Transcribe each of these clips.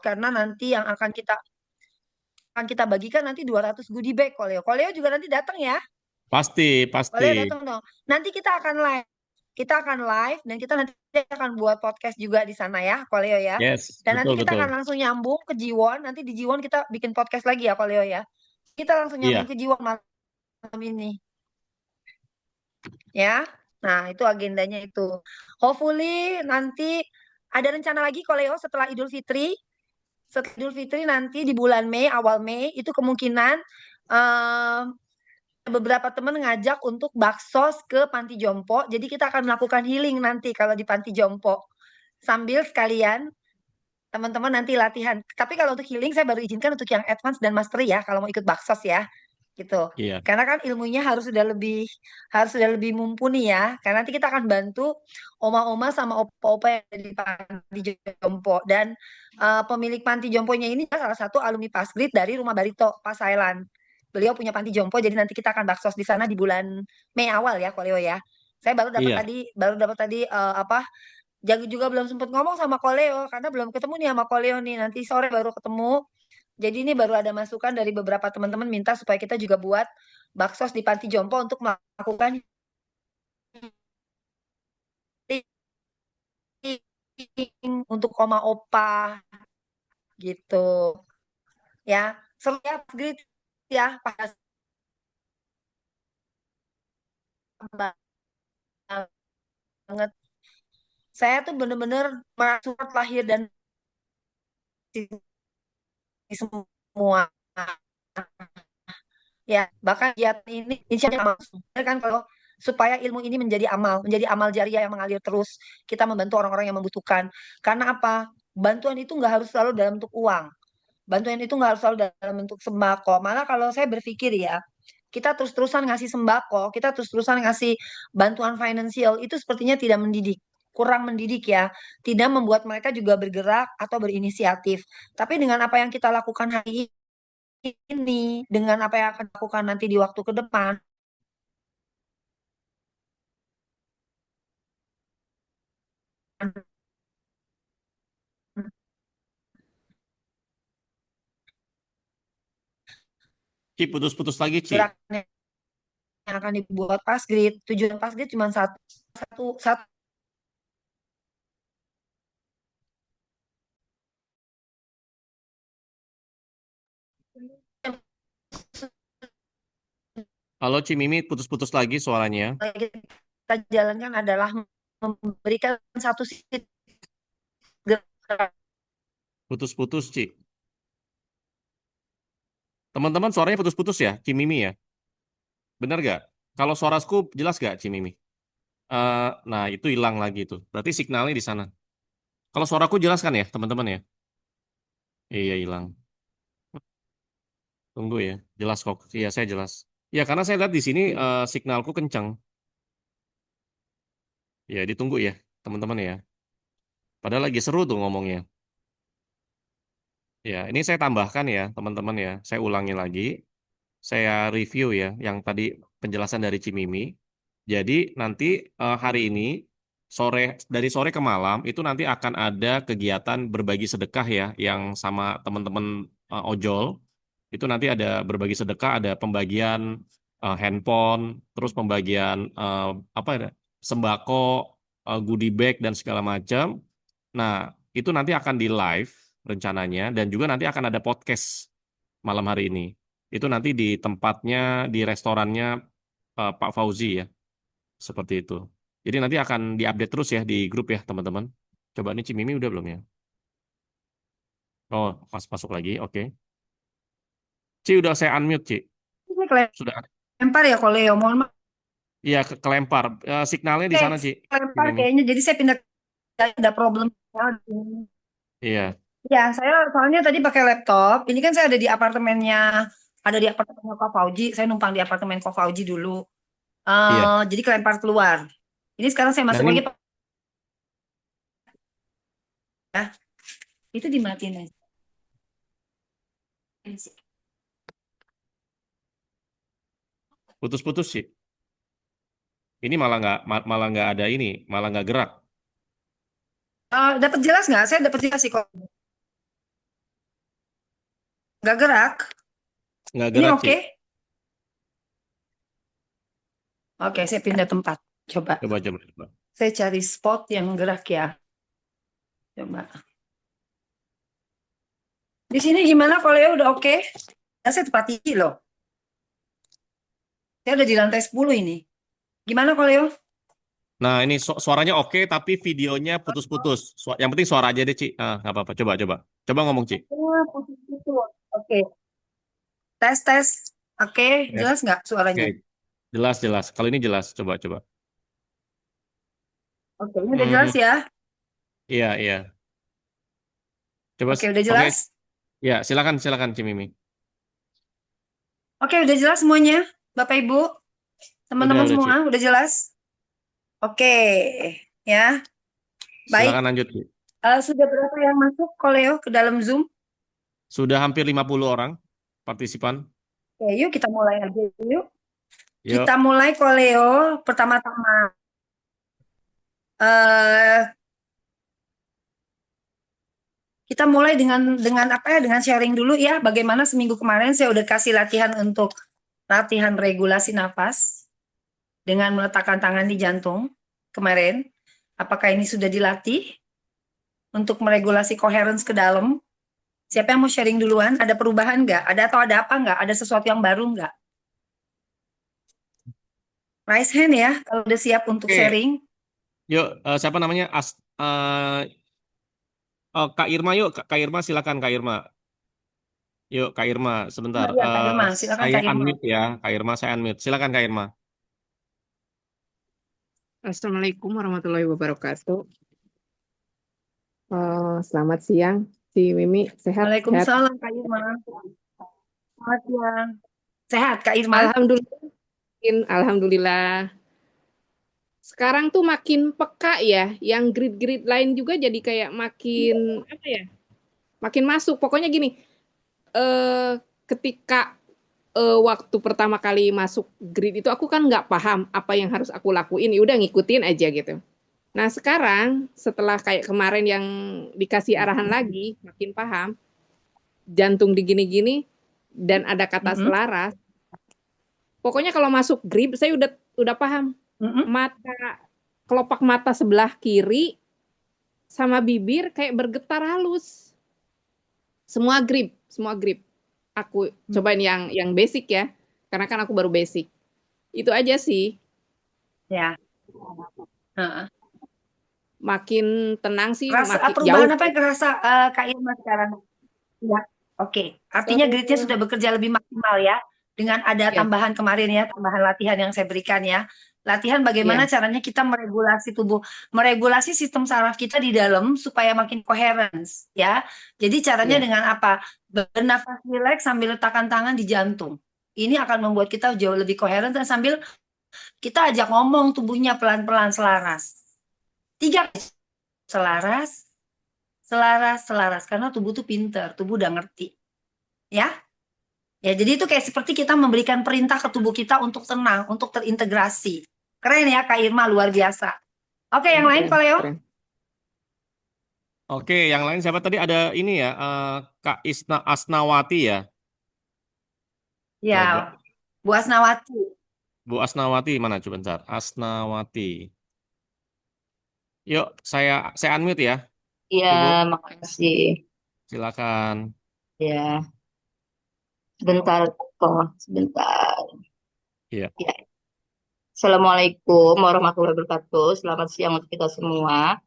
karena nanti yang akan kita bagikan nanti 200 goodie bag Koleo. Koleo juga nanti datang ya. Pasti, Koleo pasti. datang dong. Nanti kita akan live. Kita akan live dan kita nanti akan buat podcast juga di sana ya, Koleo ya. Yes, Dan nanti betul, kita akan betul. langsung nyambung ke Jiwon. Nanti di Jiwon kita bikin podcast lagi ya, Koleo ya. Kita langsung nyambung Iya, ke Jiwon malam ini ya. Nah, itu agendanya itu. Hopefully nanti ada rencana lagi Koleo setelah Idul Fitri. Setelah Idul Fitri nanti di bulan Mei, awal Mei itu kemungkinan eh, beberapa teman ngajak untuk baksos ke Panti Jompo. Jadi kita akan melakukan healing nanti kalau di Panti Jompo. Sambil sekalian teman-teman nanti latihan. Tapi kalau untuk healing saya baru izinkan untuk yang advance dan mastery ya kalau mau ikut baksos ya. Gitu. iya, Karena kan ilmunya harus sudah lebih mumpuni ya. Karena nanti kita akan bantu oma-oma sama opa-opa yang ada di Panti Jompo dan pemilik Panti Jomponya ini salah satu alumni Pasgrid dari Rumah Barito, Pak Sailan. Beliau punya Panti Jompo, jadi nanti kita akan baksos di sana di bulan Mei awal ya, Koleo ya. Saya iya. baru dapat tadi apa? Jago juga belum sempat ngomong sama Koleo karena belum ketemu nih sama Koleo nih. Nanti sore baru ketemu. Jadi ini baru ada masukan dari beberapa teman-teman minta supaya kita juga buat baksos di Panti Jompo untuk melakukan healing untuk oma opa gitu ya. Seru ya, Grit ya, pas banget. Saya tuh bener-bener merasa lahir dan semua ya, bahkan kegiatan ini insya Allah kan kalau supaya ilmu ini menjadi amal jariah yang mengalir terus, kita membantu orang-orang yang membutuhkan. Karena apa? Bantuan itu nggak harus selalu dalam bentuk uang. Bantuan itu nggak harus selalu dalam bentuk sembako. Malah kalau saya berpikir ya, kita terus-terusan ngasih sembako, kita terus-terusan ngasih bantuan finansial, itu sepertinya tidak mendidik, kurang mendidik ya, tidak membuat mereka juga bergerak atau berinisiatif. Tapi dengan apa yang kita lakukan hari ini, dengan apa yang akan dilakukan nanti di waktu ke depan, Ci, putus-putus lagi, Ci. geraknya yang akan dibuat Pasgrid, tujuan Pasgrid cuma satu, satu, satu. Halo, Ci Mimi, putus-putus lagi suaranya. Yang kita jalankan adalah memberikan satu sisi gerak. Putus-putus, Ci. Teman-teman, suaranya putus-putus ya, Ci Mimi ya? Bener gak? Kalau suaraku jelas gak, Ci Mimi? Nah, itu hilang lagi tuh. Berarti signalnya di sana. Kalau suaraku jelas kan ya, teman-teman ya? Iya, hilang. Tunggu ya. Jelas kok. Iya, saya jelas. Ya, karena saya lihat di sini signalku kencang. Ya, ditunggu ya, teman-teman ya. Padahal lagi seru tuh ngomongnya. Ya, ini saya tambahkan ya, teman-teman ya. Saya ulangi lagi. Saya review ya, yang tadi penjelasan dari Cimimi. Jadi nanti hari ini dari sore ke malam itu nanti akan ada kegiatan berbagi sedekah ya, yang sama teman-teman ojol. Itu nanti ada berbagi sedekah, ada pembagian handphone, terus pembagian apa ya, sembako, goodie bag dan segala macam. Nah, itu nanti akan di live rencananya dan juga nanti akan ada podcast malam hari ini. Itu nanti di tempatnya, di restorannya Pak Fauzi ya, seperti itu. Jadi nanti akan diupdate terus ya di grup ya teman-teman. Coba nih Cimimi udah belum ya? Oh, masuk lagi, oke. Ci udah saya unmute Ci. Ini Sudah. kelempar ya Koleo, mohon maaf. Iya kelempar. Signalnya di sana Ci. Kelempar Cimimi. kayaknya, jadi saya pindah, ada problem. Iya, Ya, saya soalnya tadi pakai laptop. Ini kan saya ada di apartemennya Kak Fauji. Saya numpang di apartemen Kak Fauji dulu. iya. Jadi kelempar keluar. Ini sekarang saya Nah masuk ini lagi, Pak. Ya. Itu dimatiin aja. putus-putus sih. Ini malah nggak ada ini, malah nggak gerak. Dapat jelas nggak? Saya dapat jelas sih kok. Nggak gerak. Nggak Ini gerak, Ci. oke? Oke, saya pindah tempat. Coba. Coba, coba, coba. Saya cari spot yang gerak ya. Coba. Di sini gimana kalau ya udah oke? Ya, saya tempat tinggi loh. Saya udah di lantai 10 ini. Gimana kalau ya? Nah, ini suaranya oke, tapi videonya putus-putus. Yang penting suara aja deh, Ci. Ah, nggak apa-apa. Coba, coba. Coba ngomong, Ci. Putus-putus. Oke. Tes, tes. Oke, Yes. jelas nggak Oke, suaranya? jelas, jelas. Kalau ini jelas. Coba, coba. Oke, ini udah Hmm, jelas ya? iya, iya. Coba, Oke, udah oke. jelas? Ya, silakan, silakan, Cimimi. Oke, udah jelas semuanya? Bapak Ibu, teman-teman Udah, semua, Ci. udah jelas? Oke, ya. Silakan Baik. lanjut, Ci. Sudah berapa yang masuk, Koleo, ke dalam Zoom? Sudah hampir 50 orang partisipan. Oke, yuk kita mulai aja yuk. Kita Yuk. mulai, Koleo. Pertama-tama, eh kita mulai dengan apa ya? Dengan sharing dulu ya. Bagaimana seminggu kemarin saya udah kasih latihan untuk latihan regulasi nafas dengan meletakkan tangan di jantung kemarin. Apakah ini sudah dilatih untuk meregulasi coherence ke dalam? Siapa yang mau sharing duluan? Ada perubahan nggak? Ada atau ada apa nggak? Ada sesuatu yang baru nggak? Raise hand ya, kalau udah siap untuk Oke, sharing. yuk. Siapa namanya? Kak Irma, yuk. Kak Irma, silakan, Kak Irma. Yuk, Kak Irma, sebentar. Ya, Kak Irma, silakan Saya Kak Irma. unmute ya. Kak Irma, saya unmute. Silakan, Kak Irma. Assalamualaikum warahmatullahi wabarakatuh. Selamat siang, Si Mimi. Sehat? Sehat? Waalaikumsalam Kak Irma. Selamat siang. Sehat Kak Irma? Alhamdulillah. Alhamdulillah. Sekarang tuh makin peka ya. Yang grid-grid lain juga jadi kayak makin apa ya? Makin masuk. Pokoknya gini. Ketika waktu pertama kali masuk grid itu aku kan nggak paham apa yang harus aku lakuin. Ya udah ngikutin aja gitu. Nah sekarang setelah kayak kemarin yang dikasih arahan lagi, makin paham. Jantung digini-gini dan ada kata Mhm, selaras. Pokoknya kalau masuk grip saya udah paham. mhm. Mata kelopak mata sebelah kiri sama bibir kayak bergetar halus. Semua grip, semua grip. Aku cobain yang basic ya. Karena kan aku baru basic. Itu aja sih. Ya. Heeh. Makin tenang sih, makin jauh. Perubahan apa yang kerasa Kak Irma sekarang? Ya, oke. Artinya gridnya Eh, sudah bekerja lebih maksimal ya, dengan ada ya, tambahan kemarin ya, tambahan latihan yang saya berikan ya. Latihan bagaimana ya, caranya kita meregulasi tubuh, meregulasi sistem saraf kita di dalam supaya makin coherence ya. Jadi caranya ya. dengan apa? Bernafas rileks sambil letakkan tangan di jantung. Ini akan membuat kita jauh lebih coherent dan sambil kita ajak ngomong tubuhnya pelan-pelan selaras. Tiga selaras, selaras, selaras. Karena tubuh tuh pinter, tubuh udah ngerti. Ya, ya, jadi itu kayak seperti kita memberikan perintah ke tubuh kita untuk tenang, untuk terintegrasi. Keren ya, Kak Irma, luar biasa. Oke, yang Keren, lain, keren, Pak Leo? keren. Oke, yang lain siapa tadi? Ada ini ya, Kak Asnawati ya. Coba. Ya, Bu Asnawati. Bu Asnawati mana? Coba bentar. Asnawati. Yuk, saya unmute ya, Iya, Ibu. makasih. Silakan. Ya, sebentar kok, sebentar. Iya. Ya. Assalamualaikum warahmatullahi wabarakatuh. Selamat siang untuk kita semua.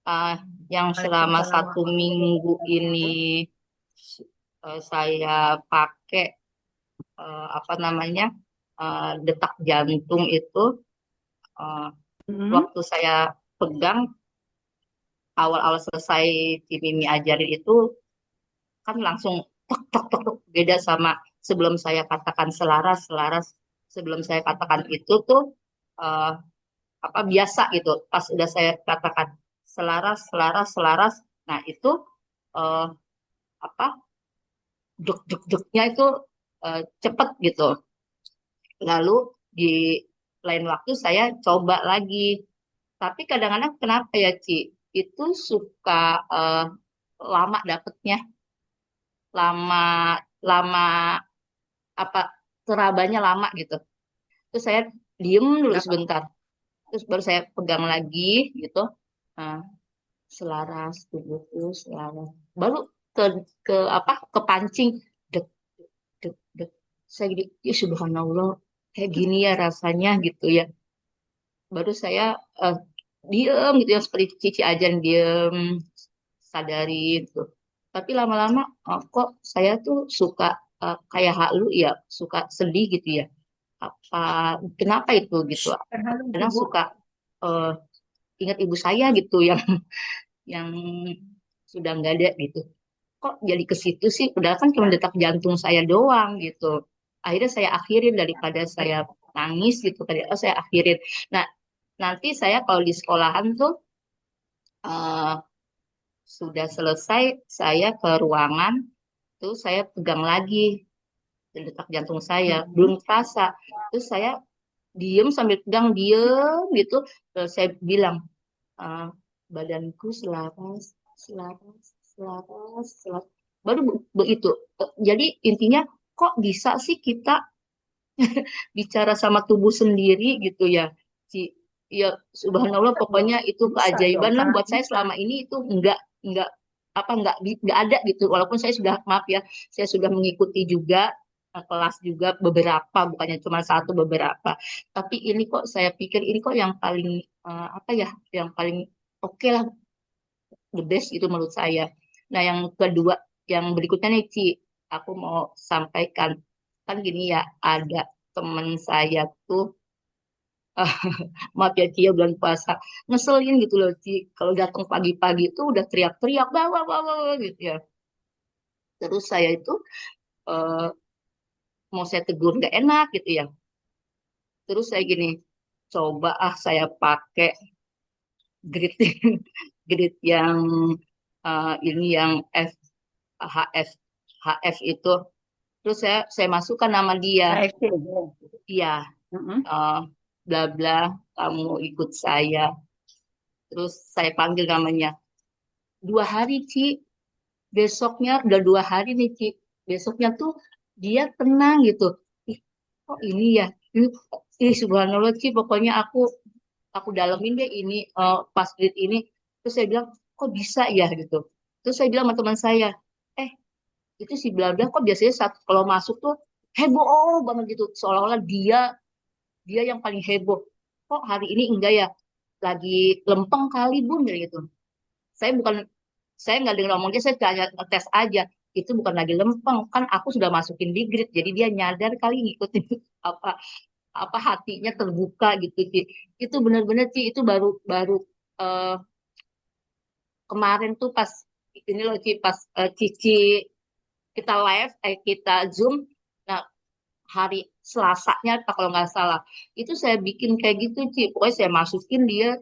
Ah, yang selama Waalaikumsalam satu warahmatullahi minggu ini wabarakatuh. saya pakai apa namanya detak jantung itu eh, Mhm, waktu saya pegang awal-awal selesai Ci Mimi ajarin itu kan langsung tok tok tok tok, beda sama sebelum saya katakan selaras selaras sebelum saya katakan itu tuh eh, apa biasa gitu pas udah saya katakan selaras selaras selaras nah itu eh, apa duk duk duknya itu cepet gitu lalu di lain waktu saya coba lagi tapi kadang-kadang kenapa ya Ci itu suka lama dapetnya lama lama apa terabanya lama gitu. Terus saya diem dulu Nggak apa-apa. sebentar. Terus baru saya pegang lagi gitu. Nah, selaras tubuhku selaras. Baru ke apa? Kepancing. Dek, dek, dek. Saya gini, ya subhanallah, kayak gini ya rasanya gitu ya. Baru saya diem gitu ya seperti Cici ajan diem sadarin gitu. Tapi lama-lama kok saya tuh suka kayak halu ya, suka sedih gitu ya. Apa kenapa itu gitu? Terharu Kadang ibu. suka eh, ingat ibu saya gitu yang sudah nggak ada gitu. Kok jadi ke situ sih? Padahal kan cuma detak jantung saya doang gitu. Akhirnya saya akhirin daripada saya nangis gitu. Oh, saya akhirin. Nah, nanti saya kalau di sekolahan tuh eh, sudah selesai, saya ke ruangan, terus saya pegang lagi detak jantung saya. Belum terasa. Terus saya diem sambil pegang, diem gitu. Terus saya bilang, eh, badanku selaras, selaras, selaras, selaras. Baru begitu. Jadi intinya kok bisa sih kita bicara sama tubuh sendiri gitu ya. Si ya subhanallah pokoknya itu Bisa dong, keajaiban lah sangat buat saya bisa. selama ini itu enggak apa enggak ada gitu. Walaupun saya sudah maaf ya, saya sudah mengikuti juga kelas juga beberapa bukannya cuma satu beberapa. Tapi ini kok saya pikir ini kok yang paling apa ya, yang paling oke lah the best itu menurut saya. Nah, yang kedua, yang berikutnya nih, Ci, aku mau sampaikan. Kan gini ya, ada teman saya tuh, maaf ya Ci, ya bulan puasa, ngeselin gitu loh, Ci. Kalau datang pagi-pagi itu udah teriak-teriak, bawa, bawa, bawa, gitu ya. Terus saya itu eh, mau saya tegur nggak enak gitu ya. Terus saya gini, coba saya pakai grit, grit yang ini yang HF HF itu. Terus saya masukkan nama dia. KFC. Iya, Mm-mm. eh, bla bla, kamu ikut saya. Terus saya panggil namanya. 2 hari, Ci. Besoknya udah 2 hari nih, Ci. Besoknya tuh dia tenang gitu. Ih, kok ini ya? Subhanallah, Ci. Pokoknya aku dalemin deh ini pas grid ini. Terus saya bilang, kok bisa ya gitu. Terus saya bilang sama teman saya, eh itu si bla bla kok biasanya saat kalau masuk tuh heboh banget gitu seolah-olah dia dia yang paling heboh kok hari ini enggak ya lagi lempeng kali bun kayak gitu saya bukan saya nggak dengar ngomong dia saya tanya tes aja itu bukan lagi lempeng kan aku sudah masukin di grid jadi dia nyadar kali ngikutin apa apa hatinya terbuka gitu Ci. Itu benar-benar Ci itu baru baru eh, kemarin tuh pas ini loh Ci pas Cici kita live kita zoom nah hari Selasanya apa kalau nggak salah itu saya bikin kayak gitu Ci pokoknya saya masukin dia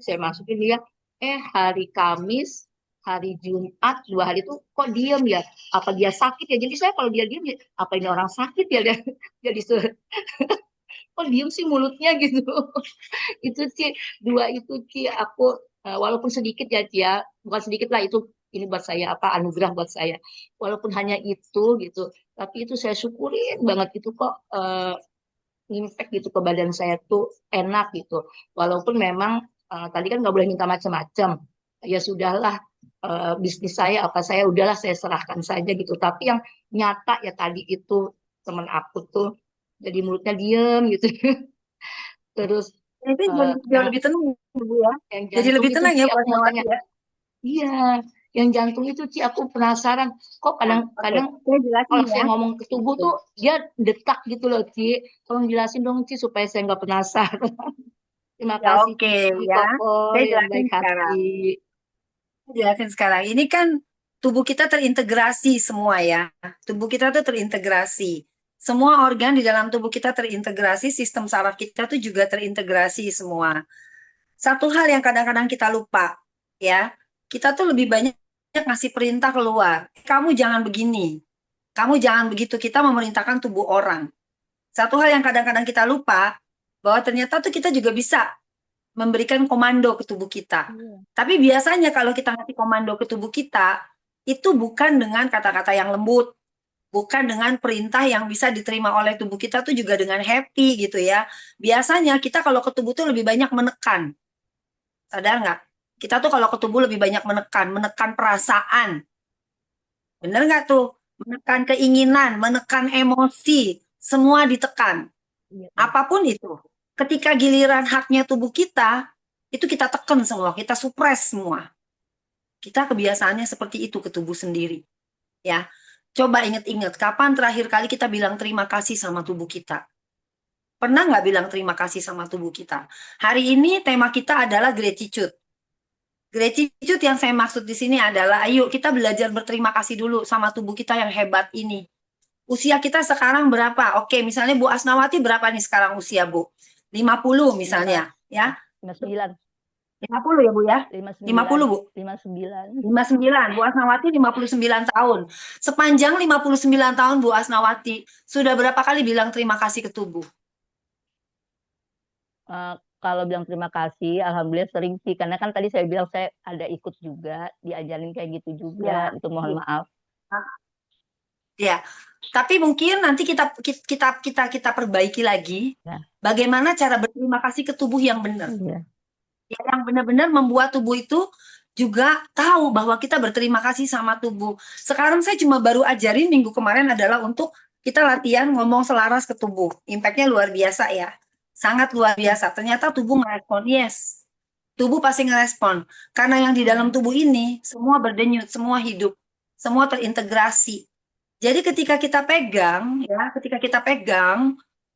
hari Kamis hari Jumat 2 hari itu kok diem ya apa dia sakit ya jadi saya kalau dia diem ya, apa ini orang sakit ya dia jadi kok diem sih mulutnya gitu itu Ci 2 itu Ci aku walaupun sedikit ya Ci ya bukan sedikit lah itu ini buat saya apa anugerah buat saya walaupun hanya itu gitu tapi itu saya syukurin banget itu kok impact gitu ke badan saya tuh enak gitu walaupun memang tadi kan nggak boleh minta macam-macam ya sudahlah bisnis saya apa saya udahlah saya serahkan saja gitu tapi yang nyata ya tadi itu temen aku tuh jadi mulutnya diem gitu terus Itu eh, jauh yang lebih tenang, Bu ya. yang Jadi jantung lebih itu tenang Ci ya aku buat mau ngawati tanya ya. iya yang jantung itu Ci aku penasaran kok Nah, oke. kadang-kadang Saya jelasin kalau ya. saya ngomong ke tubuh tuh dia detak gitu loh Ci tolong jelasin dong Ci supaya saya nggak penasaran terima Ya kasih oke Cici ya. Koko Saya yang jelasin baik hati sekarang. Saya jelasin sekarang. Ini kan tubuh kita terintegrasi semua ya. Tubuh kita tuh terintegrasi. Semua organ di dalam tubuh kita terintegrasi, sistem saraf kita tuh juga terintegrasi semua. Satu hal yang kadang-kadang kita lupa, ya, kita tuh lebih banyak ngasih perintah keluar. Kamu jangan begini, kamu jangan begitu. Kita memerintahkan tubuh orang. Satu hal yang kadang-kadang kita lupa, bahwa ternyata tuh kita juga bisa memberikan komando ke tubuh kita. Tapi biasanya kalau kita ngasih komando ke tubuh kita, itu bukan dengan kata-kata yang lembut, bukan dengan perintah yang bisa diterima oleh tubuh kita tuh juga dengan happy gitu ya. Biasanya kita kalau ke tubuh tuh lebih banyak menekan. Sadar nggak? Kita tuh kalau ke tubuh lebih banyak menekan perasaan. Bener nggak tuh? Menekan keinginan, menekan emosi, semua ditekan. Iya. Apapun itu. Ketika giliran haknya tubuh kita, itu kita tekan semua, kita supres semua. Kita kebiasaannya seperti itu ke tubuh sendiri. Ya, coba ingat-ingat, kapan terakhir kali kita bilang terima kasih sama tubuh kita? Pernah nggak bilang terima kasih sama tubuh kita? Hari ini tema kita adalah gratitude. Gratitude yang saya maksud di sini adalah, ayo kita belajar berterima kasih dulu sama tubuh kita yang hebat ini. Usia kita sekarang berapa? Oke, misalnya Bu Asnawati berapa nih sekarang usia, Bu? 50 misalnya, ya. 59. 50 ya, Bu ya? 50, Bu. 59. 59, Bu Asnawati 59 tahun. Sepanjang 59 tahun Bu Asnawati, sudah berapa kali bilang terima kasih ke tubuh? Kalau bilang terima kasih, alhamdulillah sering sih. Karena kan tadi saya bilang saya ada ikut juga, diajarin kayak gitu juga. Ya. Itu mohon maaf. Ya, tapi mungkin nanti kita perbaiki lagi. Ya. Bagaimana cara berterima kasih ke tubuh yang benar? Iya. Ya, yang benar-benar membuat tubuh itu juga tahu bahwa kita berterima kasih sama tubuh. Sekarang saya cuma baru ajarin minggu kemarin adalah untuk kita latihan ngomong selaras ke tubuh. Impact-nya luar biasa ya. Sangat luar biasa. Ternyata tubuh merespon. Yes. Tubuh pasti ngerespon. Karena yang di dalam tubuh ini semua berdenyut, semua hidup. Semua terintegrasi. Jadi ketika kita pegang,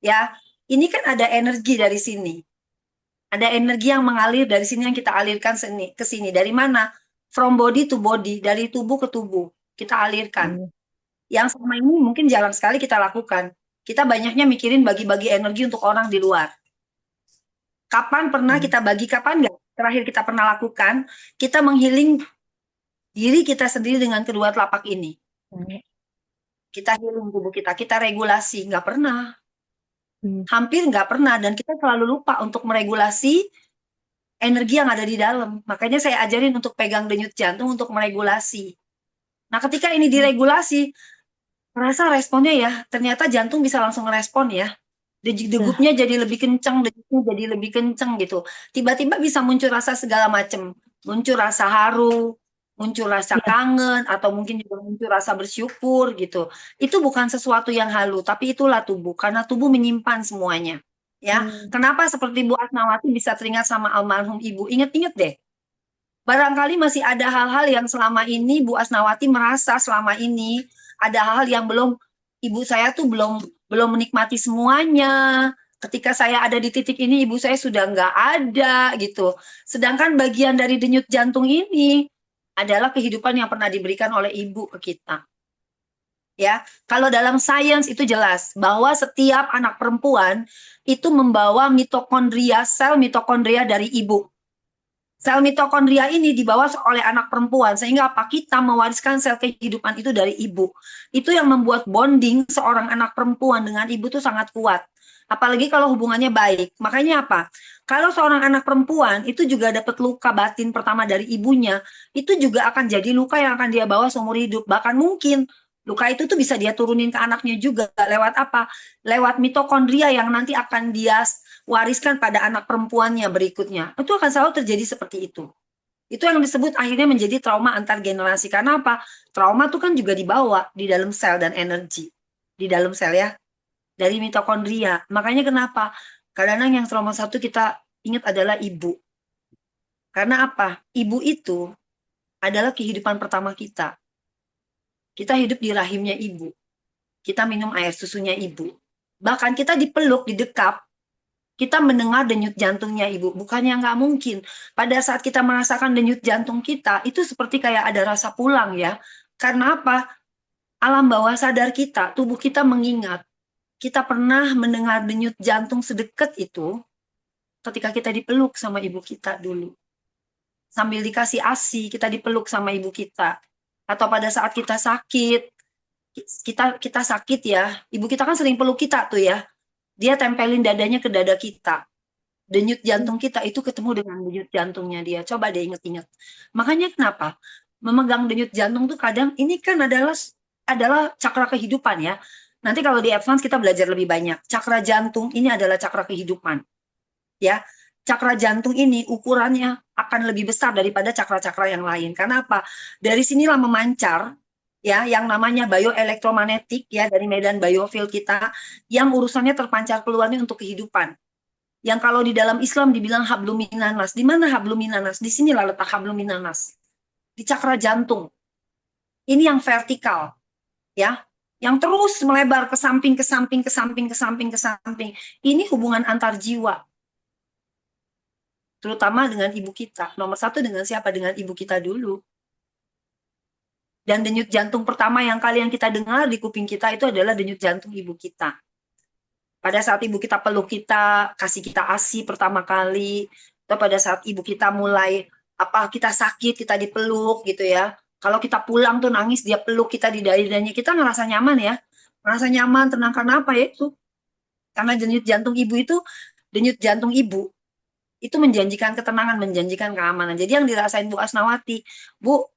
ya, ini kan ada energi dari sini. Ada energi yang mengalir dari sini yang kita alirkan ke sini. Dari mana? From body to body, dari tubuh ke tubuh. Kita alirkan. Yang selama ini mungkin jarang sekali kita lakukan. Kita banyaknya mikirin bagi-bagi energi untuk orang di luar. Kapan pernah kita bagi, kapan nggak? Terakhir kita pernah lakukan, kita menghealing diri kita sendiri dengan kedua telapak ini. Kita healing tubuh kita regulasi, nggak pernah. Hampir nggak pernah, dan kita selalu lupa untuk meregulasi energi yang ada di dalam. Makanya saya ajarin untuk pegang denyut jantung untuk meregulasi. Nah, ketika ini diregulasi, merasa responnya ya, ternyata jantung bisa langsung respon ya. Degupnya jadi lebih kencang, degupnya jadi lebih kencang gitu. Tiba-tiba bisa muncul rasa segala macam. Muncul rasa haru, muncul rasa kangen, atau mungkin juga muncul rasa bersyukur gitu. Itu bukan sesuatu yang halu, tapi itulah tubuh. Karena tubuh menyimpan semuanya. Ya, kenapa seperti Bu Asnawati bisa teringat sama almarhum Ibu? Ingat-ingat deh. Barangkali masih ada hal-hal yang selama ini Bu Asnawati merasa selama ini ada hal-hal yang ibu saya tuh belum menikmati semuanya. Ketika saya ada di titik ini, ibu saya sudah nggak ada gitu. Sedangkan bagian dari denyut jantung ini adalah kehidupan yang pernah diberikan oleh ibu ke kita. Ya, kalau dalam sains itu jelas bahwa setiap anak perempuan itu membawa mitokondria, sel mitokondria dari ibu. Sel mitokondria ini dibawa oleh anak perempuan, sehingga apa? Kita mewariskan sel kehidupan itu dari ibu. Itu yang membuat bonding seorang anak perempuan dengan ibu itu sangat kuat. Apalagi kalau hubungannya baik. Makanya apa? Kalau seorang anak perempuan itu juga dapat luka batin pertama dari ibunya, itu juga akan jadi luka yang akan dia bawa seumur hidup. Bahkan mungkin luka itu tuh bisa dia turunin ke anaknya juga. Lewat apa? Lewat mitokondria yang nanti akan dia wariskan pada anak perempuannya berikutnya. Itu akan selalu terjadi seperti itu. Itu yang disebut akhirnya menjadi trauma antar generasi. Karena apa? Trauma itu kan juga dibawa di dalam sel dan energi. Di dalam sel ya. Dari mitokondria. Makanya kenapa? Kadang-kadang yang trauma satu kita ingat adalah ibu. Karena apa? Ibu itu adalah kehidupan pertama kita. Kita hidup di rahimnya ibu. Kita minum air susunya ibu. Bahkan kita dipeluk, didekap, kita mendengar denyut jantungnya ibu. Bukannya nggak mungkin. Pada saat kita merasakan denyut jantung kita, itu seperti kayak ada rasa pulang ya. Karena apa? Alam bawah sadar kita, tubuh kita mengingat. Kita pernah mendengar denyut jantung sedekat itu ketika kita dipeluk sama ibu kita dulu. Sambil dikasih ASI, kita dipeluk sama ibu kita. Atau pada saat kita sakit, kita sakit ya. Ibu kita kan sering peluk kita tuh ya. Dia tempelin dadanya ke dada kita. Denyut jantung kita itu ketemu dengan denyut jantungnya dia. Coba deh inget-inget. Makanya kenapa? Memegang denyut jantung tuh kadang ini kan adalah adalah cakra kehidupan ya. Nanti kalau di advance kita belajar lebih banyak. Cakra jantung ini adalah cakra kehidupan. Ya, cakra jantung ini ukurannya akan lebih besar daripada cakra-cakra yang lain. Karena apa? Dari sinilah memancar ya yang namanya bioelektromagnetik ya dari medan biofil kita yang urusannya terpancar keluarnya untuk kehidupan. Yang kalau di dalam Islam dibilang hablum minanas. Di mana hablum minanas? Di sinilah letak hablum minanas. Di cakra jantung. Ini yang vertikal ya. Yang terus melebar ke samping, ke samping, ke samping, ke samping, ke samping. Ini hubungan antar jiwa. Terutama dengan ibu kita. Nomor satu dengan siapa? Dengan ibu kita dulu. Dan denyut jantung pertama yang kalian kita dengar di kuping kita itu adalah denyut jantung ibu kita. Pada saat ibu kita peluk kita, kasih kita ASI pertama kali, atau pada saat ibu kita mulai kita sakit, kita dipeluk gitu ya. Kalau kita pulang tuh nangis, dia peluk kita di dahi-dahinya, kita ngerasa nyaman ya. Ngerasa nyaman, tenang karena apa ya itu? Karena denyut jantung ibu itu menjanjikan ketenangan, menjanjikan keamanan. Jadi yang dirasain Bu Asnawati, Bu,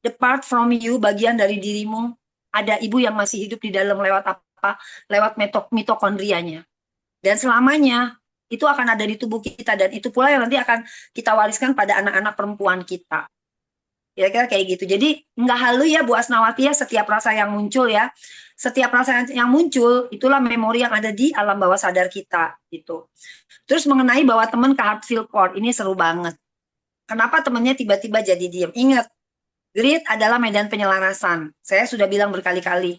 depart from you, bagian dari dirimu, ada ibu yang masih hidup di dalam lewat apa? Lewat mitokondrianya. Dan selamanya itu akan ada di tubuh kita, dan itu pula yang nanti akan kita wariskan pada anak-anak perempuan kita. Kira-kira kayak gitu. Jadi nggak halu ya Bu Asnawati ya, setiap rasa yang muncul ya. Setiap rasa yang muncul, itulah memori yang ada di alam bawah sadar kita. Gitu. Terus mengenai bawa teman ke Heartfield Court, ini seru banget. Kenapa temennya tiba-tiba jadi diem? Ingat, grid adalah medan penyelarasan. Saya sudah bilang berkali-kali.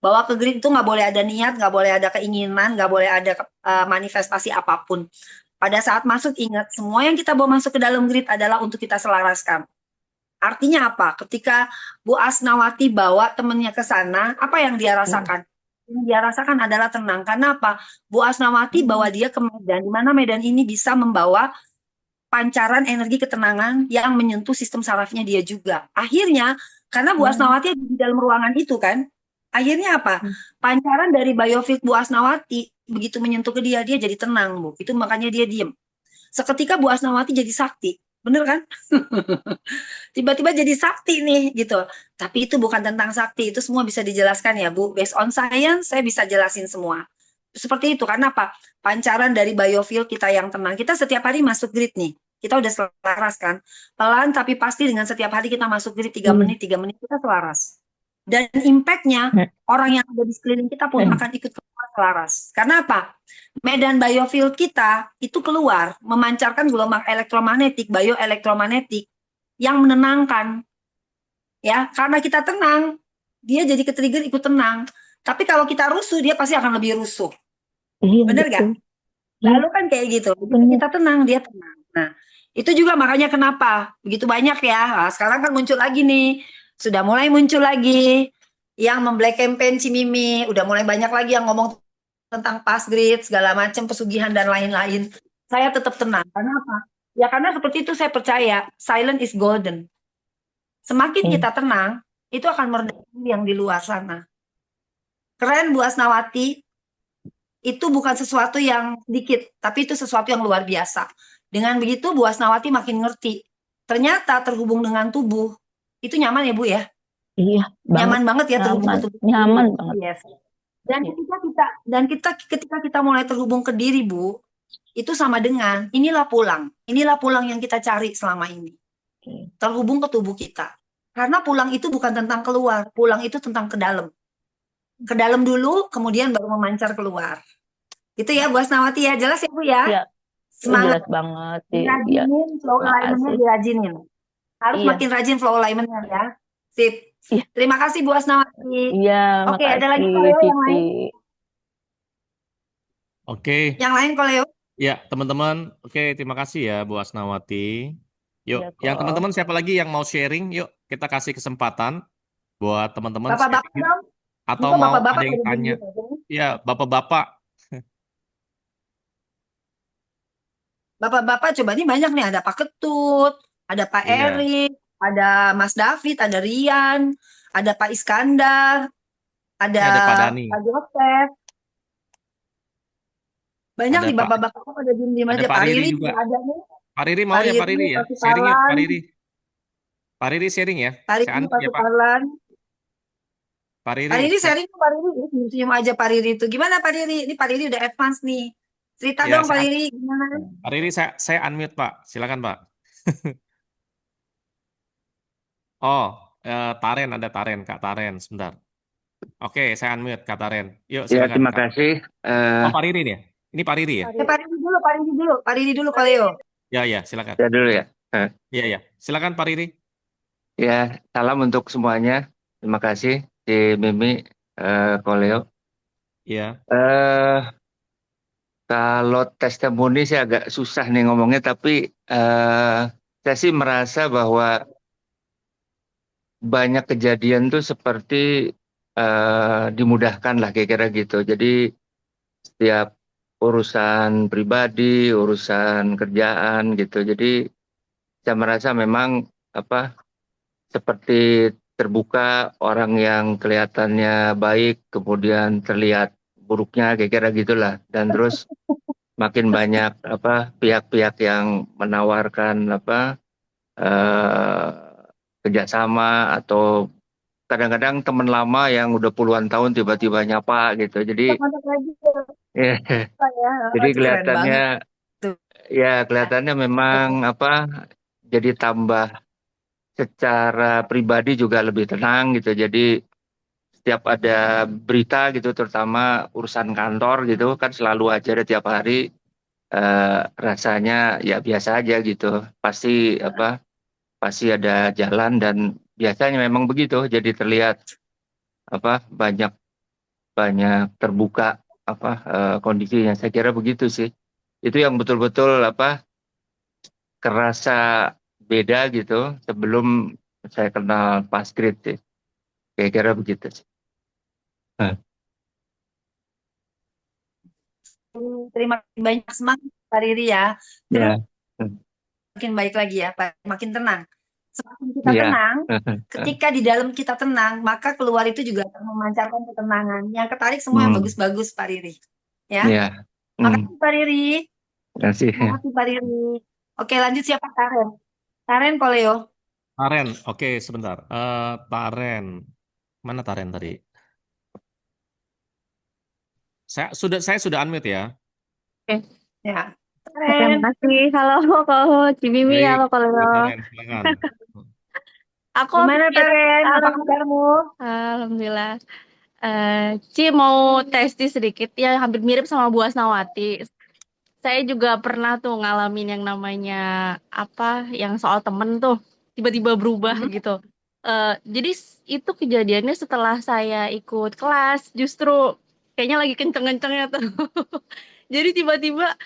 Bahwa ke grid itu nggak boleh ada niat, nggak boleh ada keinginan, nggak boleh ada manifestasi apapun. Pada saat masuk, ingat, semua yang kita bawa masuk ke dalam grid adalah untuk kita selaraskan. Artinya apa? Ketika Bu Asnawati bawa temennya ke sana, apa yang dia rasakan? Yang dia rasakan adalah tenang. Karena apa? Bu Asnawati bawa dia ke Medan, di mana Medan ini bisa membawa pancaran energi ketenangan yang menyentuh sistem sarafnya dia juga. Akhirnya, karena Bu Asnawati ada di dalam ruangan itu kan, akhirnya apa? Pancaran dari biofil Bu Asnawati begitu menyentuh ke dia jadi tenang, Bu. Itu makanya dia diem. Seketika Bu Asnawati jadi sakti. Bener kan? Tiba-tiba jadi sakti nih gitu. Tapi itu bukan tentang sakti, itu semua bisa dijelaskan ya Bu. Based on science, saya bisa jelasin semua. Seperti itu, karena apa? Pancaran dari biofil kita yang tenang. Kita setiap hari masuk grid nih. Kita udah selaras kan? Pelan tapi pasti dengan setiap hari kita masuk grid 3 menit, 3 menit kita selaras. Dan impact-nya, orang yang ada di sekeliling kita pun akan ikut keluar selaras. Karena apa? Medan biofil kita itu keluar memancarkan gelombang elektromagnetik, bioelektromagnetik yang menenangkan. Ya, karena kita tenang, dia jadi ke-trigger ikut tenang. Tapi kalau kita rusuh, dia pasti akan lebih rusuh. Bener gak? Lalu kan kayak gitu. Begitu kita tenang, dia tenang. Nah, itu juga makanya kenapa begitu banyak ya. Nah, sekarang kan muncul lagi nih. Sudah mulai muncul lagi yang memblack campaign Cimimi. Udah mulai banyak lagi yang ngomong tentang pass grid, segala macam, pesugihan dan lain-lain. Saya tetap tenang. Karena apa? Ya karena seperti itu saya percaya, silent is golden. Semakin kita tenang, itu akan meredakan yang di luar sana. Keren Bu Asnawati, itu bukan sesuatu yang sedikit, tapi itu sesuatu yang luar biasa. Dengan begitu Bu Asnawati makin ngerti. Ternyata terhubung dengan tubuh, itu nyaman ya Bu ya? Iya, nyaman banget ya terhubung ke tubuh. Nyaman banget. Yes. Dan ketika kita mulai terhubung ke diri Bu, itu sama dengan inilah pulang yang kita cari selama ini. Terhubung ke tubuh kita. Karena pulang itu bukan tentang keluar, pulang itu tentang ke dalam. Ke dalam dulu, kemudian baru memancar keluar. Itu ya Bu Asnawati ya, jelas ya Bu ya? Iya, semangat. Jelas banget sih. Dirajinin, flow alignment-nya dirajinin. Harus Iya. makin rajin flow alignment-nya ya. Sip. Iya. Terima kasih Bu Asnawati. Iya, Oke, ada lagi makasih, Koleo yang Vivi. lain? Oke, Yang lain Koleo? ya teman-teman. Oke, terima kasih ya Bu Asnawati. Yuk, Iya, yang kok. teman-teman siapa lagi yang mau sharing? Yuk, kita kasih kesempatan buat teman-teman Bapak-bapak sharing. dong. Atau Itu mau bapak-bapak ada yang pada tanya? begini. Ya, bapak-bapak. Bapak-bapak coba nih banyak nih, ada Pak Ketut, ada Pak Iya. Erik, ada Mas David, ada Rian, ada Pak Iskandar, ada Ini ada Pak Dani. Pak Joseph. Banyak Ada nih Pak- bapak-bapak pada diem-diem ada aja. Pak Pak Riri Riri juga. juga ada nih. Pak Riri mau ya Pak Riri ya? Pak Sharing yuk Pak Suparlan, Riri. Pak Riri sharing ya? Pak Saya Riri, unmute Pak ya Pak. Suparlan. Pak Pak Riri, Riri sharing tuh, Pak Riri. Senyum aja Pak Riri itu. Gimana Pak Riri? Ini Pak Riri udah advance nih. Cerita ya dong Pak Riri, gimana? Pak Riri saya unmute Pak, silakan Pak. Oh, Taren ada Taren, Kak Taren, sebentar. Oke, saya unmute Kak Taren. Yuk Ya, silakan terima Kak. kasih. Oh Pak Riri nih, ya? Ini Pak Riri ya? Pak Riri dulu, Pak Riri dulu, Pak Riri dulu, Pak Leo. Ya silakan. Ya dulu ya. Ya, silakan Pak Riri. Ya, salam untuk semuanya. Terima kasih, si Mimi, Koleo. Ya, Kalau testimoni sih agak susah nih ngomongnya, tapi saya sih merasa bahwa banyak kejadian tuh seperti dimudahkan lah kira-kira gitu. Jadi setiap urusan pribadi, urusan kerjaan gitu. Jadi saya merasa memang seperti terbuka, orang yang kelihatannya baik kemudian terlihat buruknya kira-kira gitulah, dan terus makin banyak pihak-pihak yang menawarkan eh, kerjasama, atau kadang-kadang teman lama yang udah puluhan tahun tiba-tiba nyapa gitu. Jadi Kontak lagi ya, Pak ya. jadi Itu keren kelihatannya banget. kelihatannya memang jadi tambah secara pribadi juga lebih tenang gitu. Jadi setiap ada berita gitu, terutama urusan kantor gitu, kan selalu aja ada tiap hari, rasanya ya biasa aja gitu. Pasti ada jalan, dan biasanya memang begitu. Jadi terlihat banyak terbuka kondisinya. Saya kira begitu sih. Itu yang betul-betul kerasa beda gitu sebelum saya kenal Pas Grid sih. Kira-kira begitu sih. Terima kasih banyak, semangat Pak Riri ya. Ya. Terus makin baik lagi ya, Pak. Makin tenang. Semakin kita Iya. tenang, ketika di dalam kita tenang, maka keluar itu juga akan memancarkan ketenangan. Yang ketarik semua yang bagus-bagus, Pak Riri. Ya. Iya. Makasih Pak Riri. Terima kasih. Makasih Pak Riri. Oke, lanjut siapa Taren? Taren Koleo. Taren. Oke, sebentar. Taren. Mana Taren tadi? Saya sudah unmute ya. Oke. Ya. Terima Taren. kasih. Halo, Cimimi. Baik, Halo, Koleo. Taren, silakan. Aku Gimana Taren? Apa kabarmu? Alhamdulillah. Ci mau testis sedikit ya, hampir mirip sama Bu Asnawati. Saya juga pernah tuh ngalamin yang namanya yang soal temen tuh tiba-tiba berubah gitu. Jadi itu kejadiannya setelah saya ikut kelas, justru kayaknya lagi kenceng-kencengnya tuh. Jadi tiba-tiba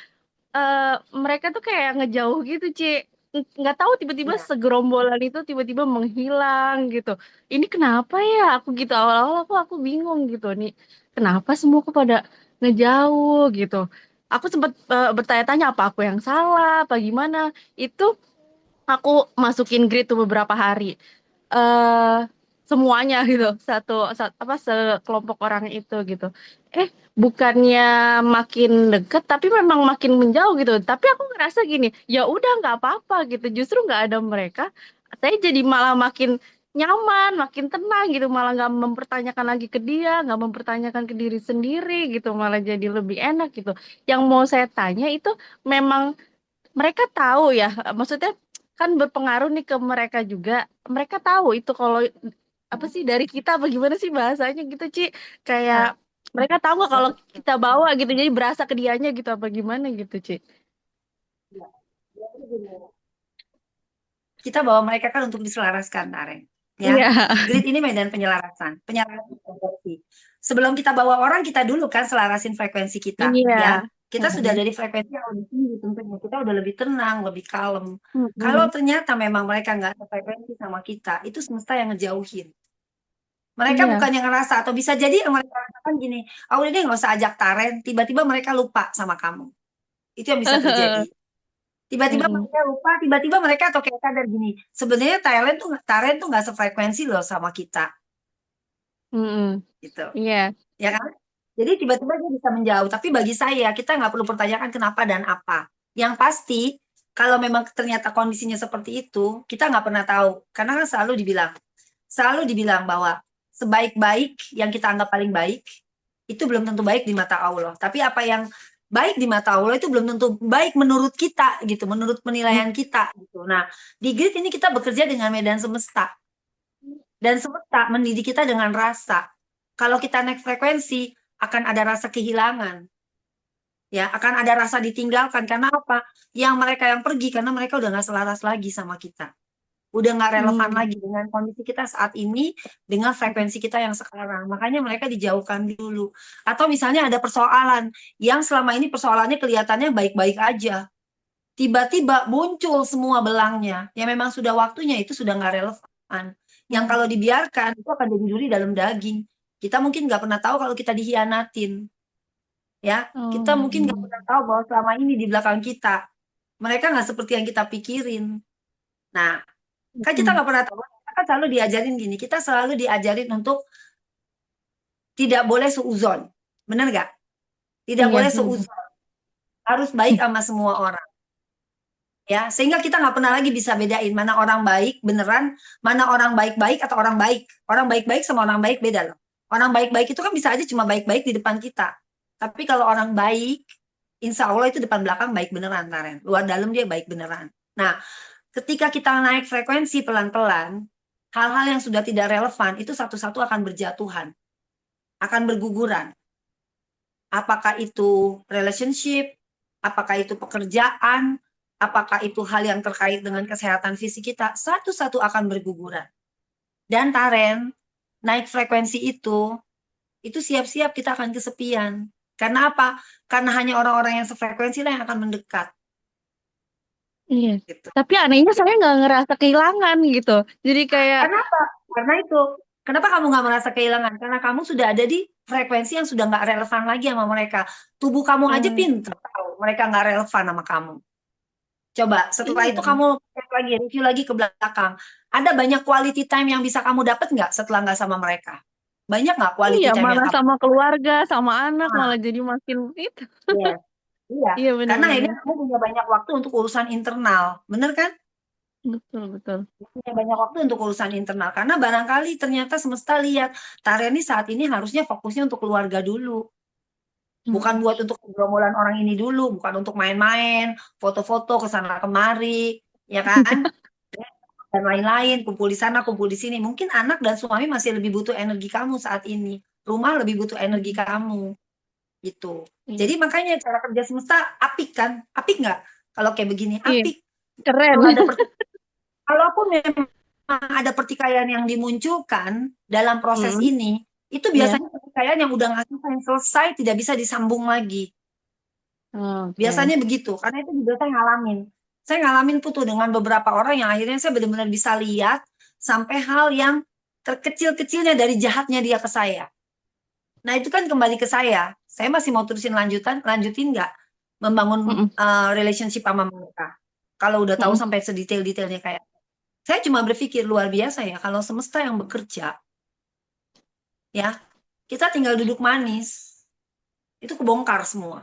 mereka tuh kayak ngejauh gitu, Ci. Nggak tahu tiba-tiba segerombolan itu tiba-tiba menghilang gitu. Ini kenapa ya? Aku gitu awal-awal aku bingung gitu nih. Kenapa semua kok pada ngejauh gitu? Aku sempat bertanya-tanya apa aku yang salah, apa gimana. Itu aku masukin grid tuh beberapa hari. eh Semuanya gitu, sekelompok orang itu gitu. Bukannya makin deket, tapi memang makin menjauh gitu. Tapi aku ngerasa gini, ya udah nggak apa-apa gitu. Justru nggak ada mereka, saya jadi malah makin nyaman, makin tenang gitu. Malah nggak mempertanyakan lagi ke dia, nggak mempertanyakan ke diri sendiri gitu. Malah jadi lebih enak gitu. Yang mau saya tanya itu memang mereka tahu ya, maksudnya kan berpengaruh nih ke mereka juga. Mereka tahu itu kalau dari kita apa gimana sih bahasanya gitu, Ci? Kayak mereka tahu nggak kalau kita bawa gitu, jadi berasa ke dianya gitu apa gimana gitu, Ci? Kita bawa mereka kan untuk diselaraskan, Taren. Ya, Iya. grid ini medan penyelarasan, penyelarasan frekuensi. Sebelum kita bawa orang, kita dulu kan selarasin frekuensi kita, Iya. ya. Kita sudah dari frekuensi yang lebih tinggi tentunya. Kita udah lebih tenang, lebih kalem. Mm-mm. Kalau ternyata memang mereka nggak sefrekuensi sama kita, itu semesta yang ngejauhin. Mereka Iya. bukannya ngerasa, atau bisa jadi yang mereka rasakan gini, udah deh nggak usah ajak Taren, tiba-tiba mereka lupa sama kamu. Itu yang bisa terjadi. Tiba-tiba mereka lupa, tiba-tiba mereka atau kayak sadar gini, sebenarnya Taren tuh nggak sefrekuensi loh sama kita, gitu. Iya. Ya kan? Jadi tiba-tiba dia bisa menjauh. Tapi bagi saya, kita nggak perlu pertanyakan kenapa dan apa. Yang pasti, kalau memang ternyata kondisinya seperti itu, kita nggak pernah tahu. Karena kan selalu dibilang bahwa sebaik-baik yang kita anggap paling baik, itu belum tentu baik di mata Allah. Tapi apa yang baik di mata Allah itu belum tentu baik menurut kita gitu, menurut penilaian kita gitu. Nah, di grid ini kita bekerja dengan medan semesta. Dan semesta mendidik kita dengan rasa. Kalau kita naik frekuensi, akan ada rasa kehilangan. Ya, akan ada rasa ditinggalkan. Karena apa? Yang mereka yang pergi, karena mereka udah nggak selaras lagi sama kita. Udah nggak relevan lagi dengan kondisi kita saat ini, dengan frekuensi kita yang sekarang. Makanya mereka dijauhkan dulu. Atau misalnya ada persoalan, yang selama ini persoalannya kelihatannya baik-baik aja. Tiba-tiba muncul semua belangnya. Yang memang sudah waktunya, itu sudah nggak relevan. Yang kalau dibiarkan, itu akan jadi duri dalam daging. Kita mungkin nggak pernah tahu kalau kita dihianatin. Ya, kita mungkin nggak pernah tahu bahwa selama ini di belakang kita, mereka nggak seperti yang kita pikirin. Nah, kan kita nggak pernah tahu. Kita kan selalu diajarin gini, kita selalu diajarin untuk tidak boleh seuzon. Benar nggak? Tidak boleh seuzon. Harus baik sama semua orang. Ya, sehingga kita nggak pernah lagi bisa bedain mana orang baik beneran, mana orang baik-baik atau orang baik. Orang baik-baik sama orang baik beda loh. Orang baik-baik itu kan bisa aja cuma baik-baik di depan kita. Tapi kalau orang baik, insya Allah itu depan belakang baik beneran, Taren. Luar dalam dia baik beneran. Nah, ketika kita naik frekuensi pelan-pelan, hal-hal yang sudah tidak relevan itu satu-satu akan berjatuhan, akan berguguran. Apakah itu relationship, apakah itu pekerjaan, apakah itu hal yang terkait dengan kesehatan fisik kita, satu-satu akan berguguran. Dan Taren, naik frekuensi itu siap-siap kita akan kesepian. Karena apa? Karena hanya orang-orang yang sefrekuensi lah yang akan mendekat. Iya. Gitu. Tapi anehnya saya nggak ngerasa kehilangan gitu. Jadi kayak Kenapa? Karena itu. Kenapa kamu nggak merasa kehilangan? Karena kamu sudah ada di frekuensi yang sudah nggak relevan lagi sama mereka. Tubuh kamu aja pintar tahu mereka nggak relevan sama kamu. Coba setelah itu kamu cek lagi, review lagi ke belakang. Ada banyak quality time yang bisa kamu dapat nggak setelah nggak sama mereka? Banyak nggak quality iya time yang malah kamu? sama keluarga, sama anak Nah, malah jadi makin itu. yes. Iya, Iya karena akhirnya benar-benar. kamu punya banyak waktu untuk urusan internal, bener kan? Betul. Punya banyak waktu untuk urusan internal, karena barangkali ternyata semesta lihat, Tareni saat ini harusnya fokusnya untuk keluarga dulu, bukan buat untuk gerombolan orang ini dulu, bukan untuk main-main, foto-foto ke sana kemari, ya kan? Dan lain-lain, kumpul di sana, kumpul di sini. Mungkin anak dan suami masih lebih butuh energi kamu saat ini, rumah lebih butuh energi kamu. Gitu. Jadi makanya cara kerja semesta apik kan? Apik nggak? Kalau kayak begini, Iya, apik. keren. Kalaupun memang ada pertikaian yang dimunculkan dalam proses ini, itu biasanya pertikaian yang udah nggak selesai, tidak bisa disambung lagi. Biasanya begitu, karena itu juga saya ngalamin. Saya ngalamin tuh dengan beberapa orang yang akhirnya saya benar-benar bisa lihat sampai hal yang terkecil-kecilnya dari jahatnya dia ke saya. Nah itu kan kembali ke saya masih mau terusin lanjutin nggak membangun relationship sama mereka. Kalau udah tahu sampai sedetail-detailnya kayak, saya cuma berpikir luar biasa ya kalau semesta yang bekerja, ya kita tinggal duduk manis, itu kebongkar semua.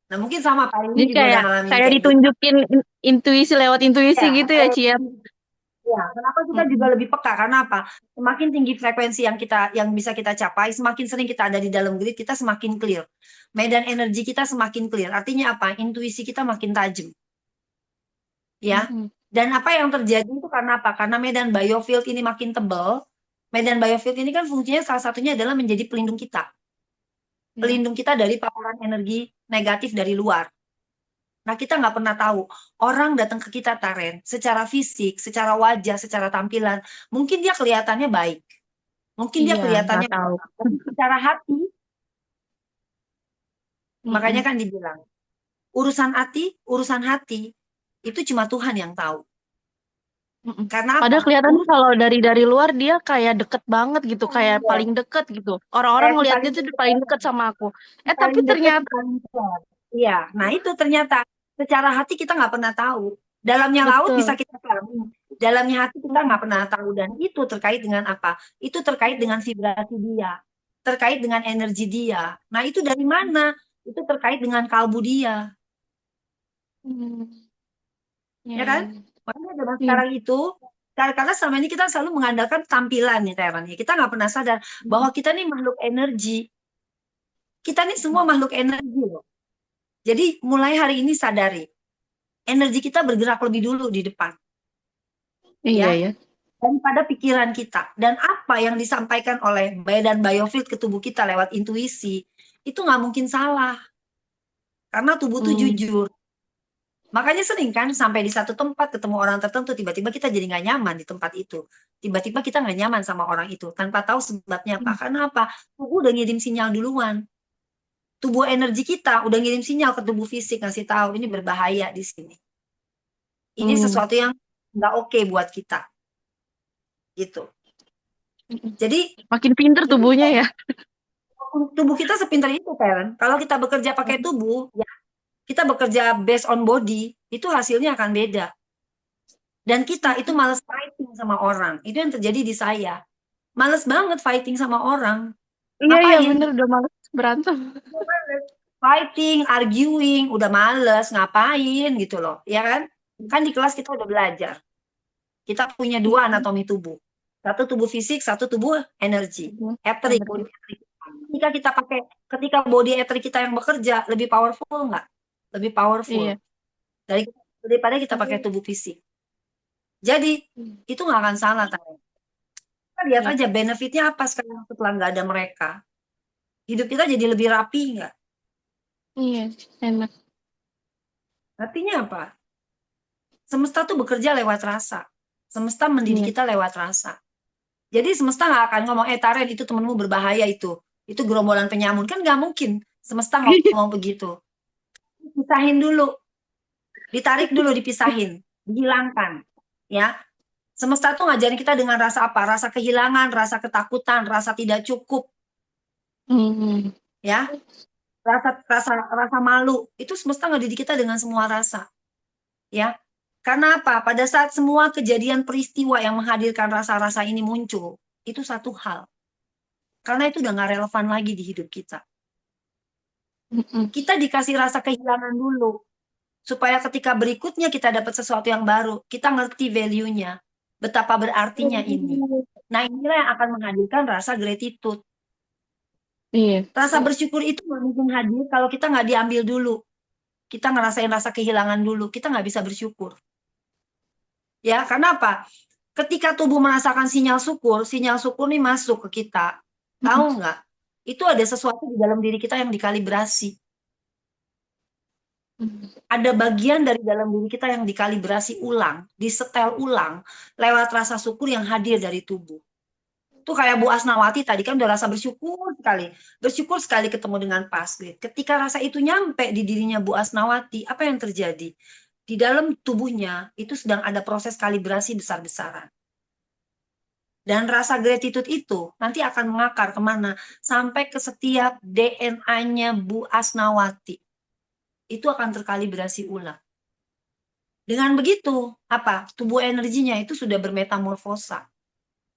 Nah mungkin sama Pak ini Jadi juga udah ngalamin kayak kayak gitu. ditunjukin intuisi lewat intuisi Ya, gitu ya, Cia. ya, kenapa kita juga lebih peka? Karena apa? Semakin tinggi frekuensi yang bisa kita capai, semakin sering kita ada di dalam grid, kita semakin clear. Medan energi kita semakin clear. Artinya apa? Intuisi kita makin tajam. Ya. Dan apa yang terjadi itu karena apa? Karena medan biofield ini makin tebal. Medan biofield ini kan fungsinya salah satunya adalah menjadi pelindung kita. Pelindung kita dari paparan energi negatif dari luar. Nah, kita nggak pernah tahu. Orang datang ke kita, Taren, secara fisik, secara wajah, secara tampilan, mungkin dia kelihatannya baik. Mungkin dia kelihatannya tahu. tapi secara hati, makanya kan dibilang, urusan hati, itu cuma Tuhan yang tahu. Karena Padahal apa? kelihatan kalau dari luar dia kayak deket banget gitu, kayak Iya. paling deket gitu. Orang-orang ngeliat dia tuh paling deket sama aku. Tapi ternyata iya, nah itu ternyata secara hati kita nggak pernah tahu. Dalamnya laut bisa kita pahami, dalamnya hati kita nggak pernah tahu. Dan itu terkait dengan apa? Itu terkait dengan vibrasi dia, terkait dengan energi dia. Nah itu dari mana? Itu terkait dengan kalbu dia, ya kan? Makanya zaman sekarang itu Karena selama ini kita selalu mengandalkan tampilan nih Teren. Kita nggak pernah sadar bahwa kita nih makhluk energi. Kita nih semua makhluk energi loh. Jadi mulai hari ini sadari, energi kita bergerak lebih dulu di depan, Iya ya, ya. daripada pikiran kita. Dan apa yang disampaikan oleh badan biofield ke tubuh kita lewat intuisi, itu nggak mungkin salah. Karena tubuh tuh jujur. Makanya sering kan sampai di satu tempat ketemu orang tertentu, tiba-tiba kita jadi nggak nyaman di tempat itu. Tiba-tiba kita nggak nyaman sama orang itu, tanpa tahu sebabnya apa. Karena apa? Tubuh udah ngirim sinyal duluan. Tubuh energi kita udah ngirim sinyal ke tubuh fisik, ngasih tahu ini berbahaya di sini. Ini sesuatu yang nggak oke buat kita. Gitu. Jadi Makin pinter tubuhnya ya. tubuh kita sepintar itu, Karen. Kalau kita bekerja pakai tubuh, ya, kita bekerja based on body, itu hasilnya akan beda. Dan kita itu males fighting sama orang. Itu yang terjadi di saya. Males banget fighting sama orang. Iya Ngapain? bener, udah males berantem. Fighting, arguing, udah males, ngapain gitu loh. Ya kan? Kan di kelas kita udah belajar. Kita punya dua anatomi tubuh. Satu tubuh fisik, satu tubuh energi. Etheric, body etheric. Ketika body etheric kita yang bekerja, lebih powerful nggak? Lebih powerful. Iya. Daripada kita pakai tubuh fisik. Jadi, itu nggak akan salah, Tanya. Kita lihat aja benefitnya apa sekarang setelah nggak ada mereka. Hidup kita jadi lebih rapi nggak? Iya, enak. Artinya apa? Semesta tuh bekerja lewat rasa. Semesta mendidik kita lewat rasa. Jadi semesta nggak akan ngomong, Taren itu temenmu berbahaya itu gerombolan penyamun. Kan nggak mungkin semesta ngomong begitu. Pisahin dulu. Ditarik dulu, dipisahin. Dihilangkan. Ya. Semesta tuh ngajarin kita dengan rasa apa? Rasa kehilangan, rasa ketakutan, rasa tidak cukup. Ya. Rasa malu. Itu semesta ngedidik kita dengan semua rasa. Ya. Karena apa? Pada saat semua kejadian peristiwa yang menghadirkan rasa-rasa ini muncul, itu satu hal. Karena itu udah nggak relevan lagi di hidup kita. Kita dikasih rasa kehilangan dulu. Supaya ketika berikutnya kita dapat sesuatu yang baru, kita ngerti value-nya. Betapa berartinya ini. Nah, inilah yang akan menghadirkan rasa gratitude. Iya. Rasa bersyukur itu nggak mungkin hadir kalau kita nggak diambil dulu. Kita ngerasain rasa kehilangan dulu, kita nggak bisa bersyukur. Ya, karena apa? Ketika tubuh merasakan sinyal syukur nih masuk ke kita. Tahu nggak? Itu ada sesuatu di dalam diri kita yang dikalibrasi. Ada bagian dari dalam diri kita yang dikalibrasi ulang, disetel ulang, lewat rasa syukur yang hadir dari tubuh. Itu kayak Bu Asnawati tadi kan udah rasa bersyukur sekali ketemu dengan Pasgrid. Ketika rasa itu nyampe di dirinya Bu Asnawati, apa yang terjadi? Di dalam tubuhnya itu sedang ada proses kalibrasi besar-besaran. Dan rasa gratitude itu nanti akan mengakar kemana? Sampai ke setiap DNA-nya Bu Asnawati. Itu akan terkalibrasi ulang. Dengan begitu, apa? Tubuh energinya itu sudah bermetamorfosa.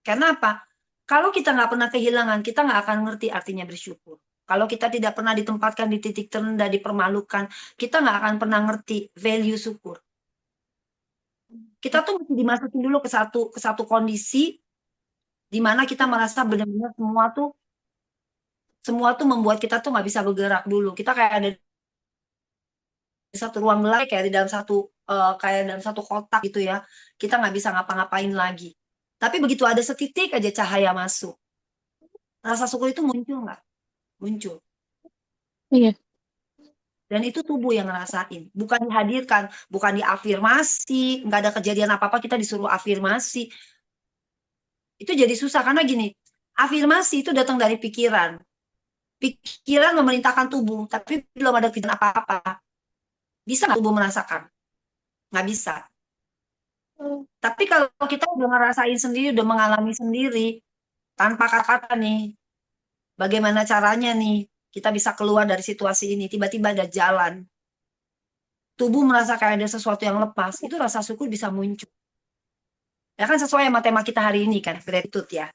Karena apa? Kalau kita nggak pernah kehilangan, kita nggak akan ngerti artinya bersyukur. Kalau kita tidak pernah ditempatkan di titik terendah, dipermalukan, kita nggak akan pernah ngerti value syukur. Kita tuh mesti dimasukin dulu ke satu kondisi di mana kita merasa benar-benar semua tuh membuat kita tuh nggak bisa bergerak dulu. Kita kayak ada di satu ruang gelap, kayak dalam satu kotak gitu ya. Kita nggak bisa ngapa-ngapain lagi. Tapi begitu ada setitik aja cahaya masuk, rasa syukur itu muncul nggak? Muncul. Iya. Dan itu tubuh yang ngerasain, bukan dihadirkan, bukan diafirmasi. Nggak ada kejadian apa-apa kita disuruh afirmasi. Itu jadi susah karena gini, afirmasi itu datang dari pikiran. Pikiran memerintahkan tubuh, tapi belum ada kejadian apa-apa. Bisa nggak tubuh merasakan? Nggak bisa. Tapi kalau kita udah ngerasain sendiri, udah mengalami sendiri, tanpa kata-kata nih, bagaimana caranya nih kita bisa keluar dari situasi ini, tiba-tiba ada jalan. Tubuh merasa kayak ada sesuatu yang lepas, itu rasa syukur bisa muncul. Ya kan sesuai sama tema kita hari ini kan, gratitude ya.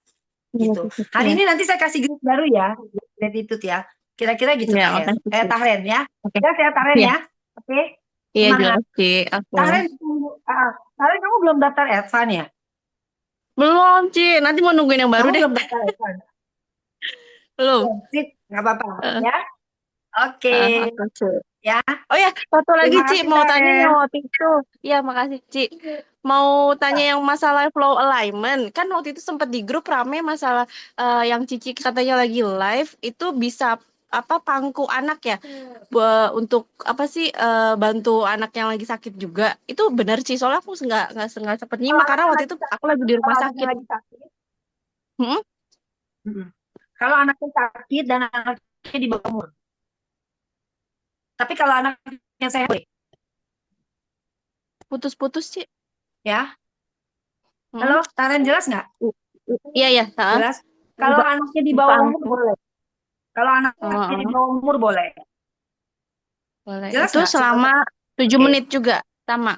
Gitu. Hari ini nanti saya kasih grup baru ya, gratitude ya. Kira-kira gitu Ya, Tahren ya. Oke. Ya saya Tahren ya. Oke. Iya Semangat. jelas sih. Tahren kamu belum daftar Advan ya? Belum, Ci. Nanti mau nungguin yang baru Kamu deh. belum daftar Evan? Belum. Sip, nggak apa-apa Eh, ya. Oke, oke, Ci. ya. Oh ya, satu lagi, Terima Ci. kasih Mau tanya Taren. yang waktu itu. Iya, makasih, Ci. Mau tanya yang masalah flow alignment. Kan waktu itu sempat di grup rame masalah yang Cici katanya lagi live, itu bisa apa pangku anak ya untuk apa sih bantu anak yang lagi sakit juga. Itu benar, Ci. Soalnya aku nggak sempat Kalau nyimak karena anaknya waktu lagi itu aku sakit, lagi di rumah kalau anaknya sakit. lagi sakit, Hmm? mm-mm. Kalau anaknya sakit dan anaknya di bawah umur. Tapi kalau anaknya sehat, boleh, Putus-putus, Ci. ya. Hmm? Halo, Taren jelas nggak? Iya, iya. Jelas. Kalau anaknya di bawah umur boleh. Kalau anaknya di bawah umur boleh. Boleh. Jelas Itu nggak? selama 7 Oke. menit juga sama.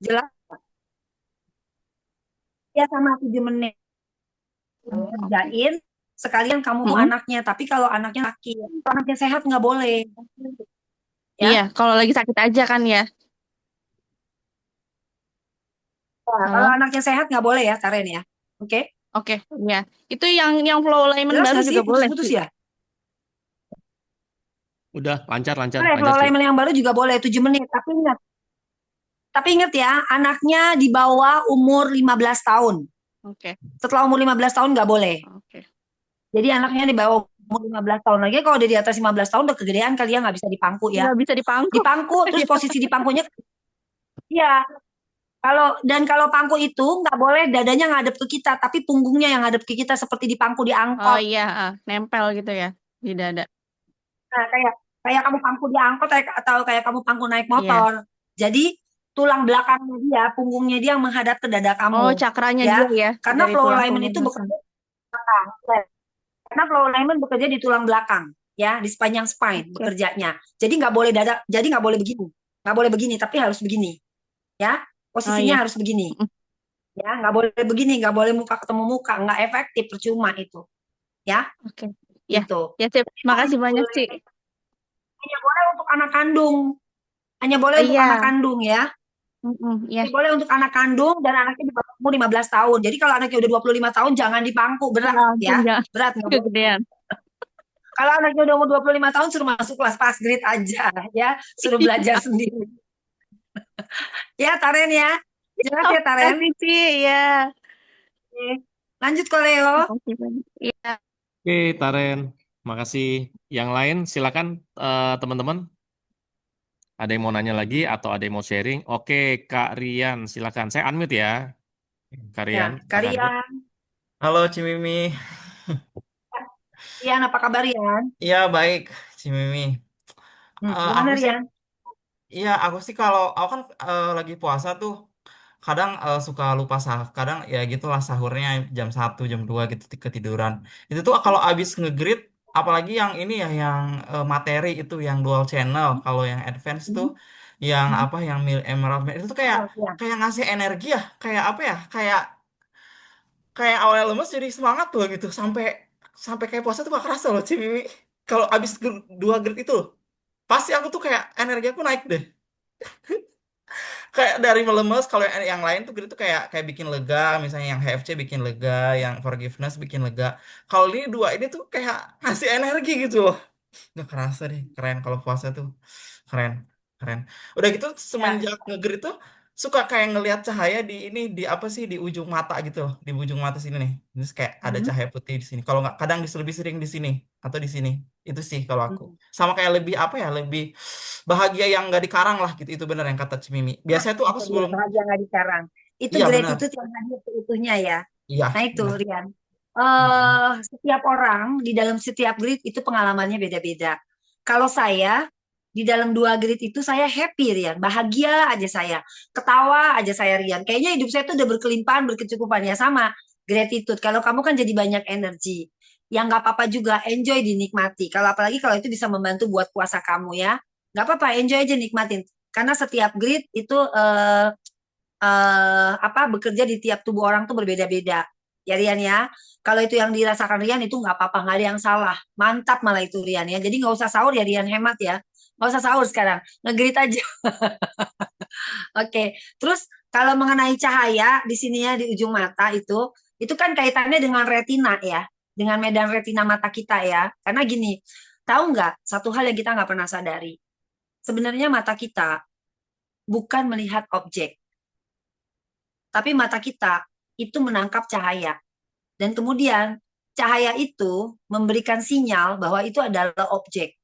Jelas ya, sama 7 menit kamu Oke. kerjain. Sekalian kamu Mm-mm. anaknya. Tapi kalau anaknya sakit, kalau anaknya sehat nggak boleh. Ya. Iya, kalau lagi sakit aja kan ya. Nah, kalau Halo. anaknya sehat nggak boleh ya, Taren ya. Oke. Oke, iya. Itu yang flow alignment Jelas baru nggak sih? juga boleh Putus-putus sih. ya? Udah lancar Boleh, lancar flow Ci. alignment yang baru juga boleh 7 menit. Tapi ingat ya, anaknya di bawah umur 15 tahun. Oke, Setelah umur 15 tahun nggak boleh. oke. Jadi anaknya di bawah umur 15 tahun lagi, kalau udah di atas 15 tahun udah kegedean kali ya, nggak bisa dipangku ya. Nggak bisa dipangku. Dipangku, terus posisi dipangkunya, iya. Kalau pangku itu nggak boleh dadanya ngadep ke kita, tapi punggungnya yang ngadep ke kita seperti dipangku di Oh angkot. iya, nempel gitu ya di dada. Nah, kayak kamu pangku di angkot atau kayak kamu pangku naik Iya. motor. Jadi tulang belakangnya dia, punggungnya dia yang menghadap ke dada Oh, kamu, cakranya ya. dia ya Karena dari flow tulang alignment punggung itu belakang. bekerja karena flow alignment bekerja di tulang belakang, ya, di sepanjang spine Oke. bekerjanya. Jadi nggak boleh dada, jadi nggak boleh begini, nggak boleh begini, tapi harus begini, ya. Oh Posisinya iya. harus begini, Mm. ya. Nggak boleh begini, nggak boleh muka ketemu muka, nggak efektif, percuma itu, ya. Oke. Ya, Gitu. ya sip. Makasih banyak, Ci. Hanya boleh untuk anak kandung, hanya boleh Oh untuk iya. anak kandung, ya. Ya. Boleh untuk anak kandung dan anaknya di bawah umur 15 tahun. Jadi kalau anaknya udah 25 tahun jangan dipangku, berat Ya, ya. jangan Berat nggak boleh. kegedean. Kalau anaknya udah umur 25 tahun suruh masuk kelas pass grade aja ya, suruh belajar sendiri. Ya, Taren ya. Jelas ya, Taren? Makasih, Ci. Ya. Oke. Lanjut ke Leo. Makasih banyak. Iya. Oke, Taren. Makasih. Yang lain silakan teman-teman. Ada yang mau nanya lagi atau ada yang mau sharing? Oke, Kak Rian, silakan. Saya unmute ya. Kak Ya, Rian, silakan. Karian. Halo Cimimi. Rian, apa kabar Rian? Iya baik Cimimi. Gimana Aku sih, Rian? iya aku sih kalau aku kan lagi puasa tuh, kadang suka lupa kadang ya gitulah sahurnya jam 1 jam 2 gitu ketiduran. Itu tuh kalau abis nge-grid, apalagi yang ini ya yang materi itu yang dual channel. Kalau yang advance tuh, yang apa yang emerald itu tuh kayak Oh, ya. kayak ngasih energi ya, kayak apa ya, kayak awalnya lemes jadi semangat loh gitu sampai sampai kayak puasa tuh gak kerasa loh Cimimi. Kalau abis 2 grade itu loh, pasti aku tuh kayak energi aku naik deh. Kayak dari melemes, kalau yang lain tuh grade tuh kayak kayak bikin lega, misalnya yang HFC bikin lega, yang forgiveness bikin lega. Kalau ini 2 ini tuh kayak ngasih energi gitu loh. Nggak kerasa deh, keren kalau puasa tuh. Keren, keren. Udah gitu Ya. semenjak nge-grid tuh suka kayak ngelihat cahaya di ini di apa sih di ujung mata gitu loh, di ujung mata sini nih. Terus kayak ada cahaya putih di sini. Kalau nggak kadang lebih sering di sini atau di sini. Itu sih kalau aku. Sama kayak lebih apa ya, lebih bahagia yang nggak dikarang lah gitu. Itu bener yang kata Cimimi. Biasanya tuh aku Itu dia sebelum bahagia nggak dikarang. Itu iya benar. gratitude yang hadir seutuhnya ya. Iya, Nah itu benar. Rian. Mm-mm. Setiap orang di dalam setiap grid itu pengalamannya beda-beda. Kalau saya di dalam 2 grid itu saya happy Rian, bahagia aja saya, ketawa aja saya Rian. Kayaknya hidup saya tuh udah berkelimpahan, berkecukupan ya sama gratitude. Kalau kamu kan jadi banyak energi, yang nggak apa-apa juga, enjoy dinikmati. Kalau apalagi kalau itu bisa membantu buat puasa kamu ya, nggak apa-apa, enjoy aja nikmatin. Karena setiap grid itu bekerja di tiap tubuh orang tuh berbeda-beda. Ya Rian ya. Kalau itu yang dirasakan Rian itu nggak apa-apa, nggak ada yang salah. Mantap malah itu Rian ya. Jadi nggak usah sahur ya Rian, hemat ya. Nggak usah sahur sekarang, nge-grit aja. Oke. Terus Kalau mengenai cahaya di sini ya di ujung mata itu kan kaitannya dengan retina ya, dengan medan retina mata kita ya. Karena gini, tahu nggak satu hal yang kita nggak pernah sadari, sebenarnya mata kita bukan melihat objek, tapi mata kita itu menangkap cahaya. Dan kemudian cahaya itu memberikan sinyal bahwa itu adalah objek.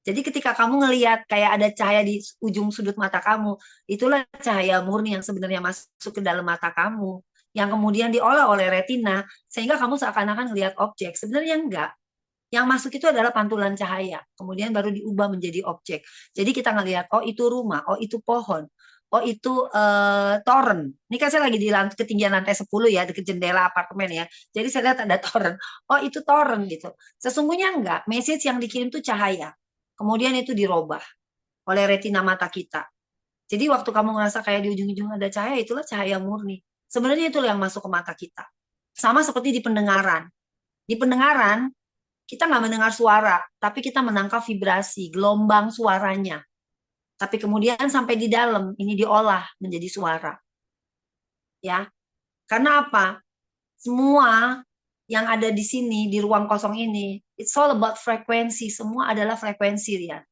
Jadi ketika kamu ngelihat kayak ada cahaya di ujung sudut mata kamu, itulah cahaya murni yang sebenarnya masuk ke dalam mata kamu, yang kemudian diolah oleh retina, sehingga kamu seakan-akan melihat objek. Sebenarnya enggak. Yang masuk itu adalah pantulan cahaya, kemudian baru diubah menjadi objek. Jadi kita ngelihat, oh itu rumah, oh itu pohon, oh itu toren. Ini kan saya lagi di ketinggian lantai 10 ya, dekat jendela apartemen ya. Jadi saya lihat ada toren. Oh itu toren gitu. Sesungguhnya enggak, message yang dikirim itu cahaya. Kemudian itu dirubah oleh retina mata kita. Jadi waktu kamu ngerasa kayak di ujung-ujung ada cahaya, itulah cahaya murni. Sebenarnya itulah yang masuk ke mata kita. Sama seperti di pendengaran. Di pendengaran, kita nggak mendengar suara, tapi kita menangkap vibrasi, gelombang suaranya. Tapi kemudian sampai di dalam, ini diolah menjadi suara. Ya, karena apa? Semua yang ada di sini, di ruang kosong ini, it's all about frekuensi. Semua adalah frekuensi, Rian.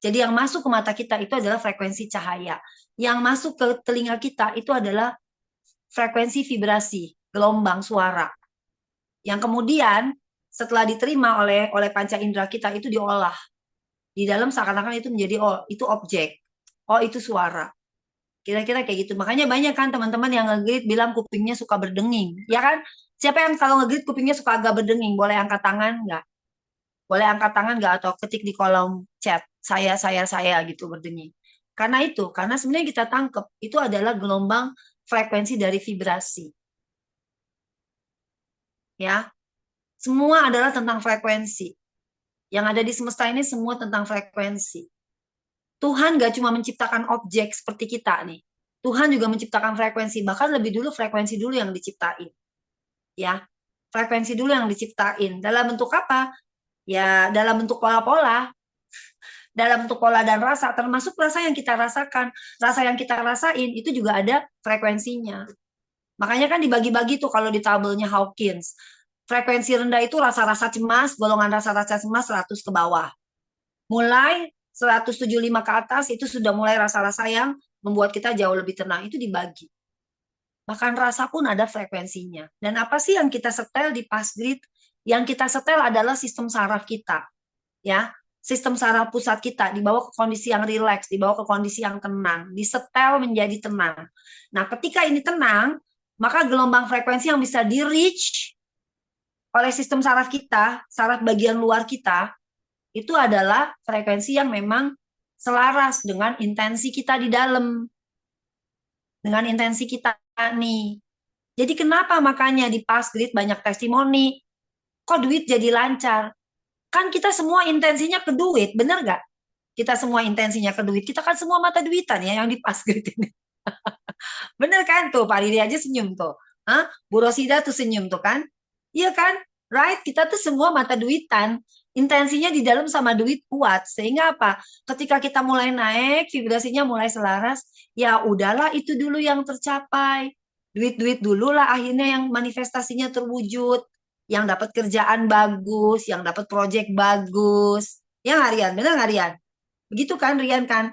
Jadi yang masuk ke mata kita itu adalah frekuensi cahaya. Yang masuk ke telinga kita itu adalah frekuensi vibrasi, gelombang suara. Yang kemudian setelah diterima oleh panca indera kita itu diolah. Di dalam seakan-akan itu menjadi itu objek. Oh, itu suara. Kira-kira kayak gitu. Makanya banyak kan teman-teman yang ngegrit bilang kupingnya suka berdenging. Ya kan? Siapa yang kalau ngegrit kupingnya suka agak berdenging? Boleh angkat tangan nggak? Boleh angkat tangan nggak atau ketik di kolom chat saya gitu berdenging. Karena sebenarnya kita tangkep itu adalah gelombang frekuensi dari vibrasi. Ya, semua adalah tentang frekuensi. Yang ada di semesta ini semua tentang frekuensi. Tuhan gak cuma menciptakan objek seperti kita nih. Tuhan juga menciptakan frekuensi. Bahkan lebih dulu frekuensi dulu yang diciptain. Ya, frekuensi dulu yang diciptain. Dalam bentuk apa? Ya, dalam bentuk pola-pola. Dalam bentuk pola dan rasa. Termasuk rasa yang kita rasakan. Rasa yang kita rasain itu juga ada frekuensinya. Makanya kan dibagi-bagi tuh kalau di tabelnya Hawkins. Frekuensi rendah itu rasa-rasa cemas, golongan rasa-rasa cemas 100 ke bawah. Mulai 175 ke atas itu sudah mulai rasa-rasa yang membuat kita jauh lebih tenang. Itu dibagi. Bahkan rasa pun ada frekuensinya. Dan apa sih yang kita setel di Passgrid? Yang kita setel adalah sistem saraf kita. Ya, sistem saraf pusat kita dibawa ke kondisi yang rileks, dibawa ke kondisi yang tenang, disetel menjadi tenang. Nah, ketika ini tenang, maka gelombang frekuensi yang bisa di-reach oleh sistem saraf kita, saraf bagian luar kita, itu adalah frekuensi yang memang selaras dengan intensi kita di dalam. Dengan intensi kita nih. Jadi kenapa makanya di Passgrid banyak testimoni, kok duit jadi lancar? Kan kita semua intensinya ke duit, bener gak? Kita semua intensinya ke duit, kita kan semua mata duitan ya yang di Passgrid ini. Bener kan tuh, Pak Riri aja senyum tuh. Hah? Bu Rosida tuh senyum tuh kan? Iya kan? Right? Kita tuh semua mata duitan. Intensinya di dalam sama duit kuat. Sehingga apa? Ketika kita mulai naik, vibrasinya mulai selaras, ya udahlah itu dulu yang tercapai. Duit-duit dulu lah akhirnya yang manifestasinya terwujud. Yang dapat kerjaan bagus, yang dapat proyek bagus. Ya nggak Rian? Bener nggak Rian? Begitu kan Rian kan?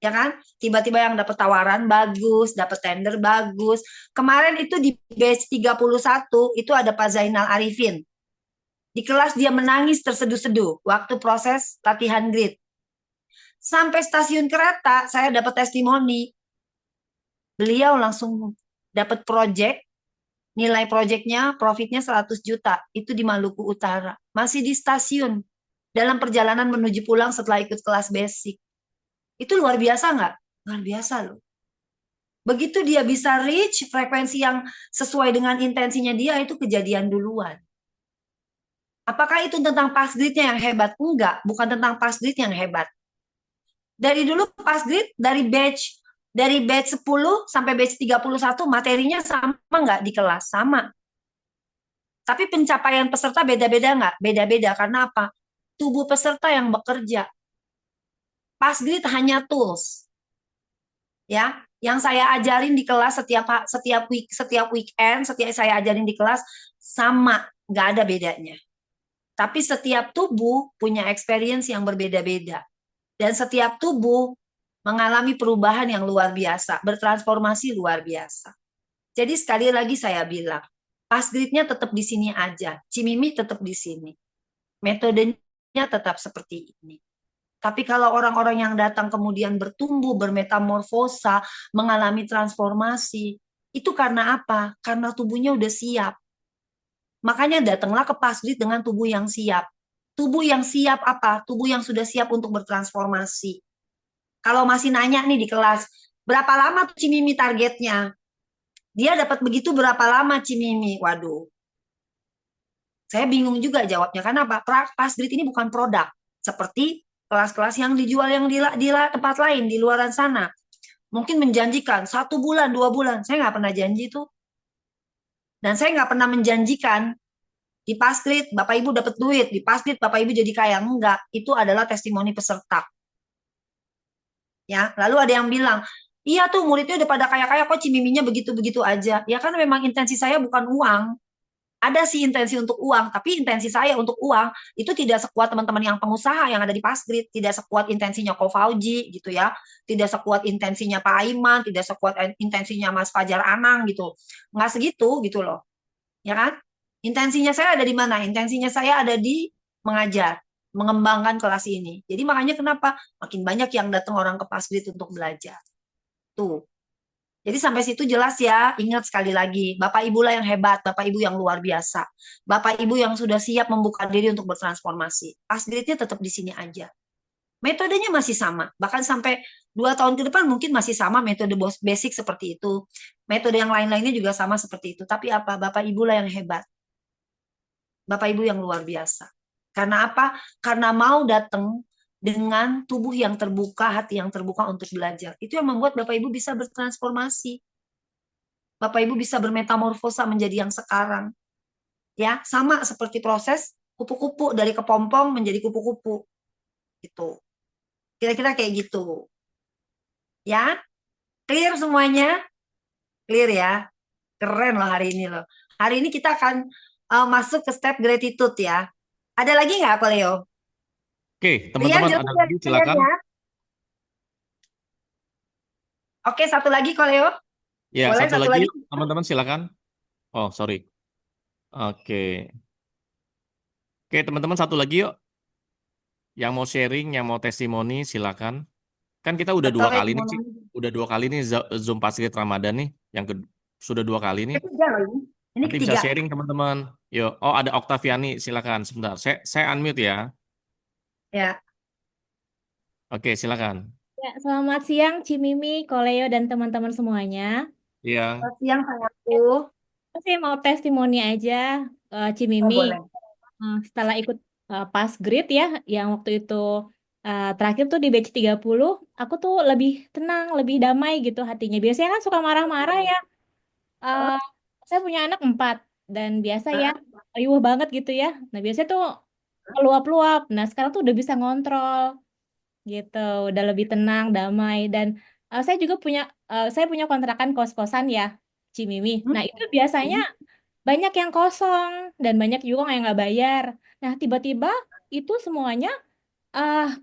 Ya kan? Tiba-tiba yang dapat tawaran bagus, dapat tender bagus. Kemarin itu di batch 31 itu ada Pak Zainal Arifin. Di kelas dia menangis terseduh-seduh waktu proses latihan grid. Sampai stasiun kereta saya dapat testimoni. Beliau langsung dapat proyek, nilai proyeknya, profitnya 100 juta. Itu di Maluku Utara. Masih di stasiun. Dalam perjalanan menuju pulang setelah ikut kelas basic. Itu luar biasa nggak? Luar biasa loh. Begitu dia bisa reach frekuensi yang sesuai dengan intensinya dia, itu kejadian duluan. Apakah itu tentang Passgrid-nya yang hebat? Enggak, bukan tentang Passgrid yang hebat. Dari dulu Passgrid, dari batch 10 sampai batch 31, materinya sama nggak di kelas? Sama. Tapi pencapaian peserta beda-beda nggak? Beda-beda, karena apa? Tubuh peserta yang bekerja. Passgrid hanya tools. ya. Yang saya ajarin di kelas setiap weekend, setiap saya ajarin di kelas sama, nggak ada bedanya. Tapi setiap tubuh punya experience yang berbeda-beda. Dan setiap tubuh mengalami perubahan yang luar biasa, bertransformasi luar biasa. Jadi sekali lagi saya bilang, Passgrid-nya tetap di sini aja, Cimimi tetap di sini. Metodenya tetap seperti ini. Tapi kalau orang-orang yang datang kemudian bertumbuh, bermetamorfosa, mengalami transformasi, itu karena apa? Karena tubuhnya udah siap. Makanya datanglah ke Passgrid dengan tubuh yang siap. Tubuh yang siap apa? Tubuh yang sudah siap untuk bertransformasi. Kalau masih nanya nih di kelas, berapa lama tuh Cimimi targetnya? Dia dapat begitu berapa lama Cimimi? Waduh, saya bingung juga jawabnya. Karena apa? Passgrid ini bukan produk. Seperti kelas-kelas yang dijual yang di tempat lain, di luaran sana. Mungkin menjanjikan 1 bulan, 2 bulan. Saya nggak pernah janji tuh. Dan saya nggak pernah menjanjikan di Passgrid Bapak Ibu dapat duit, di Passgrid Bapak Ibu jadi kaya. Enggak, itu adalah testimoni peserta. Ya, lalu ada yang bilang, iya tuh muridnya udah pada kaya-kaya kok Cimiminya begitu-begitu aja. Ya kan memang intensi saya bukan uang. Ada sih intensi untuk uang, tapi intensi saya untuk uang itu tidak sekuat teman-teman yang pengusaha yang ada di Passgrid, tidak sekuat intensinya Ko Fauji gitu ya, tidak sekuat intensinya Pak Aiman, tidak sekuat intensinya Mas Fajar Anang gitu. Nggak segitu gitu loh. Ya kan? Intensinya saya ada di mana? Intensinya saya ada di mengajar, mengembangkan kelas ini. Jadi makanya kenapa makin banyak yang datang orang ke Passgrid untuk belajar. Tuh. Jadi sampai situ jelas ya, ingat sekali lagi, Bapak Ibu lah yang hebat, Bapak Ibu yang luar biasa. Bapak Ibu yang sudah siap membuka diri untuk bertransformasi. Passgrid-nya tetap di sini aja. Metodenya masih sama, bahkan sampai 2 tahun ke depan mungkin masih sama metode basic seperti itu. Metode yang lain-lainnya juga sama seperti itu. Tapi apa? Bapak Ibu lah yang hebat. Bapak Ibu yang luar biasa. Karena apa? Karena mau datang dengan tubuh yang terbuka, hati yang terbuka untuk belajar. Itu yang membuat Bapak Ibu bisa bertransformasi. Bapak Ibu bisa bermetamorfosa menjadi yang sekarang. Ya, sama seperti proses kupu-kupu dari kepompong menjadi kupu-kupu. Gitu. Kira-kira kayak gitu. Ya, clear semuanya? Clear ya? Keren loh hari ini loh. Hari ini kita akan masuk ke step gratitude ya. Ada lagi nggak, Ko Leo? Oke, Rian, teman-teman jelas ada ya, lagi silakan. ya? Oke, satu lagi, Ko Leo. Ya, Boleh satu satu lagi lagi? teman-teman silakan. Oh, sorry. Oke. Oke, teman-teman satu lagi yuk. Yang mau sharing, yang mau testimoni silakan. Kan kita udah 2 Atau kali nih, mau Ci. nanya? Udah 2 kali nih Zoom Passgrid Ramadan nih. Sudah 2 kali nih. Ketiga loh ini. Ini Nanti bisa ketiga. sharing teman-teman. Yuk. Oh, ada Oktaviani, silakan sebentar. Saya unmute ya. Ya. Oke, silakan. Ya, selamat siang Cimimi, Koleo, dan teman-teman semuanya. Iya. Selamat siang sayangku. Saya mau testimoni aja, Oh, Cimimi. boleh. Setelah ikut Passgrid ya, yang waktu itu terakhir tuh di batch 30, aku tuh lebih tenang, lebih damai gitu hatinya. Biasanya kan suka marah-marah ya. Eh, saya punya anak 4, dan biasa ya, riuh banget gitu ya. Nah, biasanya tuh meluap-luap. Nah, sekarang tuh udah bisa ngontrol. Gitu, udah lebih tenang, damai, dan saya juga punya kontrakan kos-kosan ya, Cimimi. Nah, itu biasanya banyak yang kosong dan banyak juga yang nggak bayar. Nah, tiba-tiba itu semuanya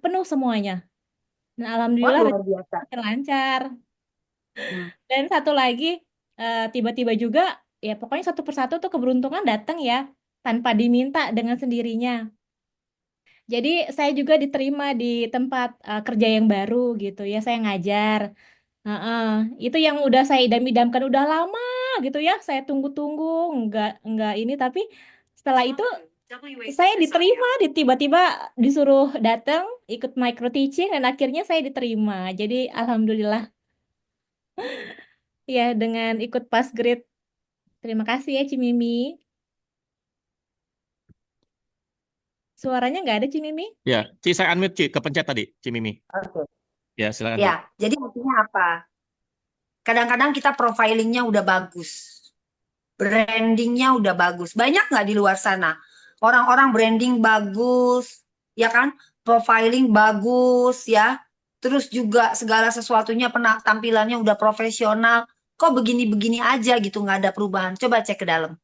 penuh semuanya. Nah, Wah, alhamdulillah luar biasa. lancar. Dan satu lagi, tiba-tiba juga ya pokoknya satu persatu tuh keberuntungan datang ya, tanpa diminta dengan sendirinya. Jadi saya juga diterima di tempat kerja yang baru gitu ya, saya ngajar. Heeh, itu yang udah saya idam-idamkan udah lama gitu ya, saya tunggu-tunggu, nggak ini, tapi setelah itu saya diterima, tiba-tiba disuruh datang ikut micro teaching dan akhirnya saya diterima. Jadi alhamdulillah ya dengan ikut Passgrid. Terima kasih ya Cimimi. Suaranya nggak ada Cimimi? Ya, Ci, saya unmute, Ci. Kepencet tadi, Cimimi. Oke. Ya, silakan, Ci. Ya, jadi artinya apa? Kadang-kadang kita profilingnya udah bagus. Brandingnya udah bagus. Banyak nggak di luar sana? Orang-orang branding bagus, ya kan? Profiling bagus, ya. terus juga segala sesuatunya tampilannya udah profesional, kok begini-begini aja gitu, nggak ada perubahan. Coba cek ke dalam.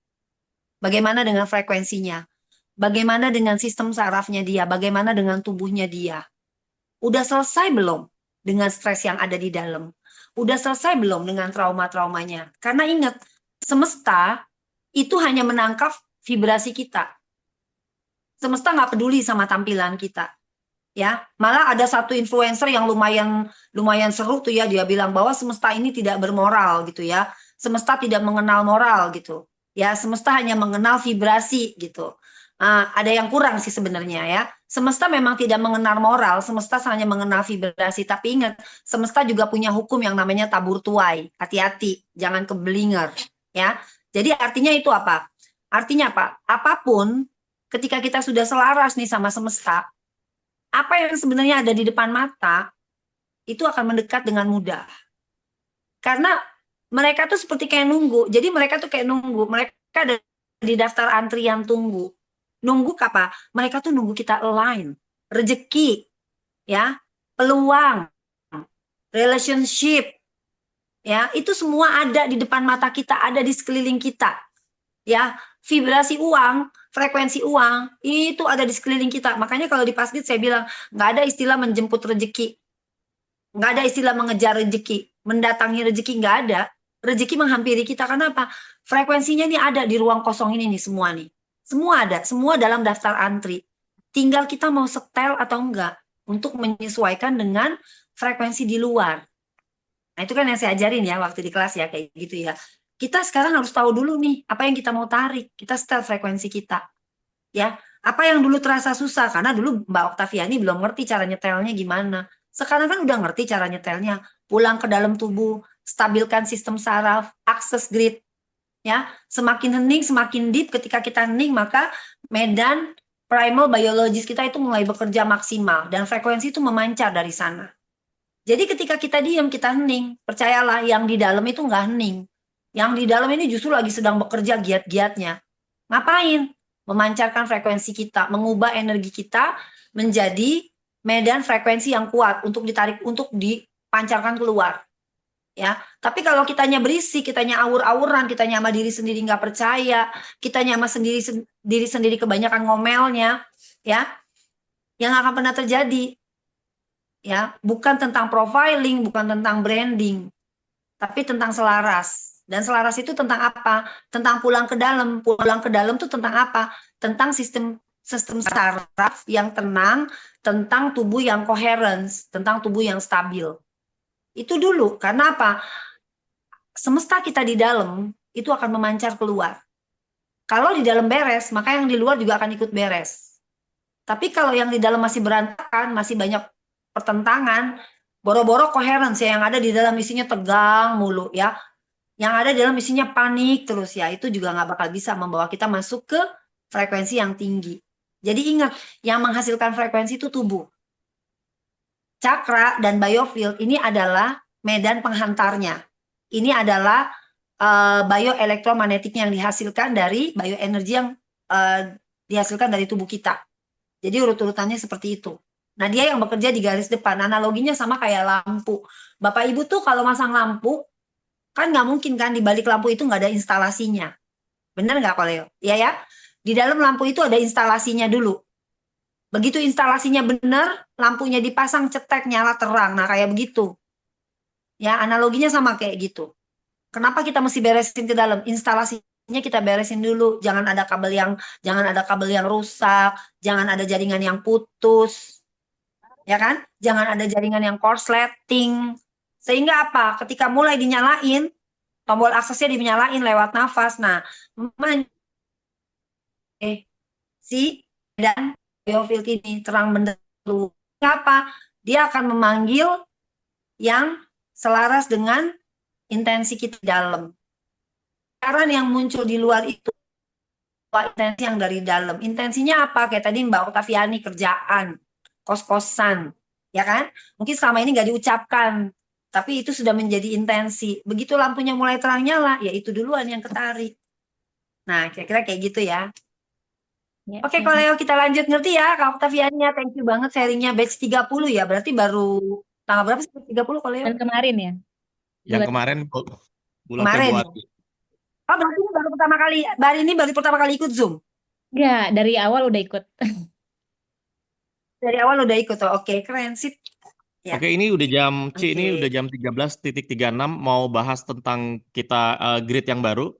Bagaimana dengan frekuensinya? Bagaimana dengan sistem sarafnya dia? Bagaimana dengan tubuhnya dia? Udah selesai belum dengan stres yang ada di dalam? Udah selesai belum dengan trauma-traumanya? Karena ingat, semesta itu hanya menangkap vibrasi kita. Semesta nggak peduli sama tampilan kita. Ya, malah ada satu influencer yang lumayan seru tuh ya, dia bilang bahwa semesta ini tidak bermoral gitu ya. Semesta tidak mengenal moral gitu. Ya, semesta hanya mengenal vibrasi gitu. Ada yang kurang sih sebenarnya ya. Semesta memang tidak mengenal moral, semesta hanya mengenal vibrasi. Tapi ingat, semesta juga punya hukum yang namanya tabur tuai. Hati-hati, jangan kebelinger ya. Jadi artinya itu apa? Artinya apa? Apapun ketika kita sudah selaras nih sama semesta, apa yang sebenarnya ada di depan mata itu akan mendekat dengan mudah. Karena mereka tuh seperti kayak nunggu. Jadi mereka tuh kayak nunggu. Mereka ada di daftar antrian tunggu. Nunggu apa? Mereka tuh nunggu kita align. Rezeki, ya, peluang, relationship, ya, itu semua ada di depan mata kita, ada di sekeliling kita. Ya, vibrasi uang, frekuensi uang, itu ada di sekeliling kita. Makanya kalau di Pasgit saya bilang, nggak ada istilah menjemput rezeki. Nggak ada istilah mengejar rezeki, mendatangi rezeki, nggak ada. Rezeki menghampiri kita, kenapa? Frekuensinya nih ada di ruang kosong ini nih, semua nih. Semua ada, semua dalam daftar antri. Tinggal kita mau setel atau enggak untuk menyesuaikan dengan frekuensi di luar. Nah, itu kan yang saya ajarin ya waktu di kelas ya, kayak gitu ya. Kita sekarang harus tahu dulu nih, apa yang kita mau tarik. Kita setel frekuensi kita. Ya, apa yang dulu terasa susah, karena dulu Mbak Oktaviani belum ngerti cara nyetelnya gimana. Sekarang kan udah ngerti cara nyetelnya. Pulang ke dalam tubuh, stabilkan sistem saraf, akses grid. Ya, semakin hening, semakin deep. Ketika kita hening, maka medan primal biologis kita itu mulai bekerja maksimal dan frekuensi itu memancar dari sana. Jadi ketika kita diam, kita hening, percayalah yang di dalam itu nggak hening. Yang di dalam ini justru lagi sedang bekerja giat-giatnya. Ngapain? Memancarkan frekuensi kita, mengubah energi kita menjadi medan frekuensi yang kuat untuk ditarik, untuk dipancarkan keluar. Ya, tapi kalau kitanya berisik, kitanya awur-awuran, kitanya sama diri sendiri nggak percaya, kitanya sama diri sendiri kebanyakan ngomelnya, ya, yang akan pernah terjadi, ya, bukan tentang profiling, bukan tentang branding, tapi tentang selaras. Dan selaras itu tentang apa? Tentang pulang ke dalam. Pulang ke dalam itu tentang apa? Tentang sistem saraf yang tenang, tentang tubuh yang coherence, tentang tubuh yang stabil. Itu dulu, karena apa? Semesta kita di dalam itu akan memancar keluar. Kalau di dalam beres, maka yang di luar juga akan ikut beres. Tapi kalau yang di dalam masih berantakan, masih banyak pertentangan, boro-boro coherence ya, yang ada di dalam isinya tegang mulu ya. Yang ada di dalam isinya panik terus ya, itu juga nggak bakal bisa membawa kita masuk ke frekuensi yang tinggi. Jadi ingat, yang menghasilkan frekuensi itu tubuh. Cakra dan biofield ini adalah medan penghantarnya. Ini adalah bioelektromagnetik yang dihasilkan dari bioenergi yang dihasilkan dari tubuh kita. Jadi urut-urutannya seperti itu. Nah, dia yang bekerja di garis depan. Analoginya sama kayak lampu. Bapak Ibu tuh kalau masang lampu, kan nggak mungkin kan di balik lampu itu nggak ada instalasinya. Bener nggak Koleo? Iya ya? Di dalam lampu itu ada instalasinya dulu. Begitu instalasinya benar, lampunya dipasang, cetek, nyala, terang. Nah, kayak begitu. Ya, analoginya sama kayak gitu. Kenapa kita mesti beresin ke dalam? Instalasinya kita beresin dulu. Jangan ada kabel yang rusak, jangan ada jaringan yang putus. Ya kan? Jangan ada jaringan yang korsleting. Sehingga apa? Ketika mulai dinyalain, tombol aksesnya dinyalain lewat nafas. Nah, si dan biofield ini terang benderang. Apa? Dia akan memanggil yang selaras dengan intensi kita di dalam. Karena yang muncul di luar itu intensi yang dari dalam. Intensinya apa? Kayak tadi Mbak Oktaviani, kerjaan, kos-kosan, ya kan? Mungkin selama ini nggak diucapkan, tapi itu sudah menjadi intensi. Begitu lampunya mulai terang nyala, ya itu duluan yang ketarik. Nah, kira-kira kayak gitu ya. Ya, Oke, kalau kita lanjut, ngerti ya Kak Oktaviania, thank you banget sharingnya batch 30 ya, berarti baru Tanggal berapa sih? 30 Koleo? Dan kemarin ya, Yang bulan kemarin bulan Kemarin ya. Februari. Oh, berarti ini baru pertama kali, hari ini baru pertama kali ikut Zoom. ya dari awal udah ikut. Dari awal udah ikut. Oh, oke, keren sih. Ya, Oke, ini udah jam ini oke. udah jam 13.36, mau bahas tentang kita grid yang baru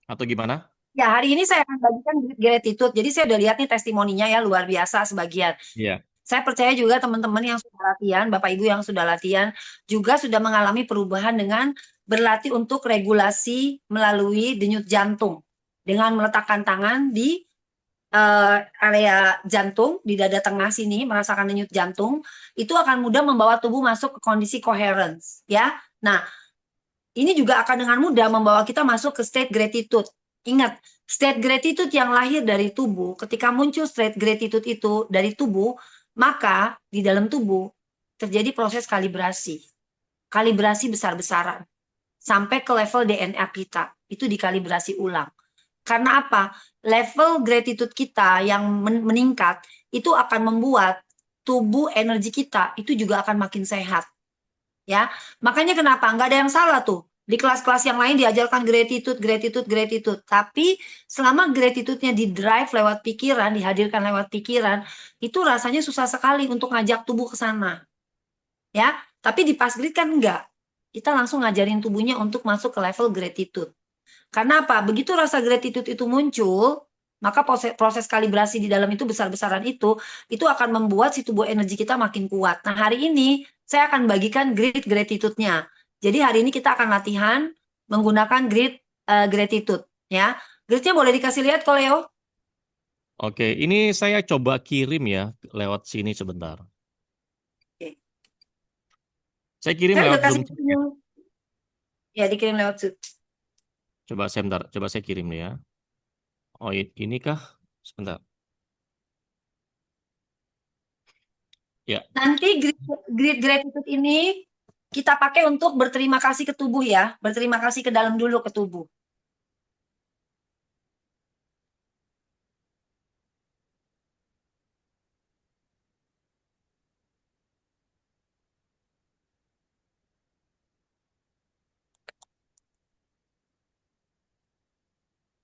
atau gimana? Ya, hari ini saya akan bagikan gratitude. Jadi saya udah lihat nih testimoninya ya, luar biasa sebagian. Iya. Saya percaya juga teman-teman yang sudah latihan, Bapak Ibu yang sudah latihan, juga sudah mengalami perubahan dengan berlatih untuk regulasi melalui denyut jantung. Dengan meletakkan tangan di area jantung, di dada tengah sini, merasakan denyut jantung, itu akan mudah membawa tubuh masuk ke kondisi coherence. Ya, nah ini juga akan dengan mudah membawa kita masuk ke state gratitude. Ingat, state gratitude yang lahir dari tubuh, ketika muncul state gratitude itu dari tubuh, maka di dalam tubuh terjadi proses kalibrasi. Kalibrasi besar-besaran. Sampai ke level DNA kita. Itu dikalibrasi ulang. Karena apa? Level gratitude kita yang meningkat, itu akan membuat tubuh energi kita itu juga akan makin sehat. Ya, makanya kenapa? Nggak ada yang salah tuh. Di kelas-kelas yang lain diajarkan gratitude, gratitude, gratitude. Tapi selama gratitude-nya di-drive lewat pikiran, dihadirkan lewat pikiran, itu rasanya susah sekali untuk ngajak tubuh ke sana. Ya, tapi di Past Grid kan enggak. Kita langsung ngajarin tubuhnya untuk masuk ke level gratitude. Karena apa? Begitu rasa gratitude itu muncul, maka proses kalibrasi di dalam itu besar-besaran itu akan membuat si tubuh energi kita makin kuat. Nah, hari ini saya akan bagikan grid gratitude-nya. Jadi hari ini kita akan latihan menggunakan grid gratitude, ya. Gridnya boleh dikasih lihat, Koleo? Oke, ini saya coba kirim ya lewat sini sebentar. Oke. Saya kirim Saya udah lewat kasih Zoom chat ya. ya, dikirim lewat Zoom. Coba sebentar, coba saya kirim nih ya. Oh, ini kah? Sebentar. Ya. Nanti grid gratitude ini kita pakai untuk berterima kasih ke tubuh ya. Berterima kasih ke dalam dulu ke tubuh.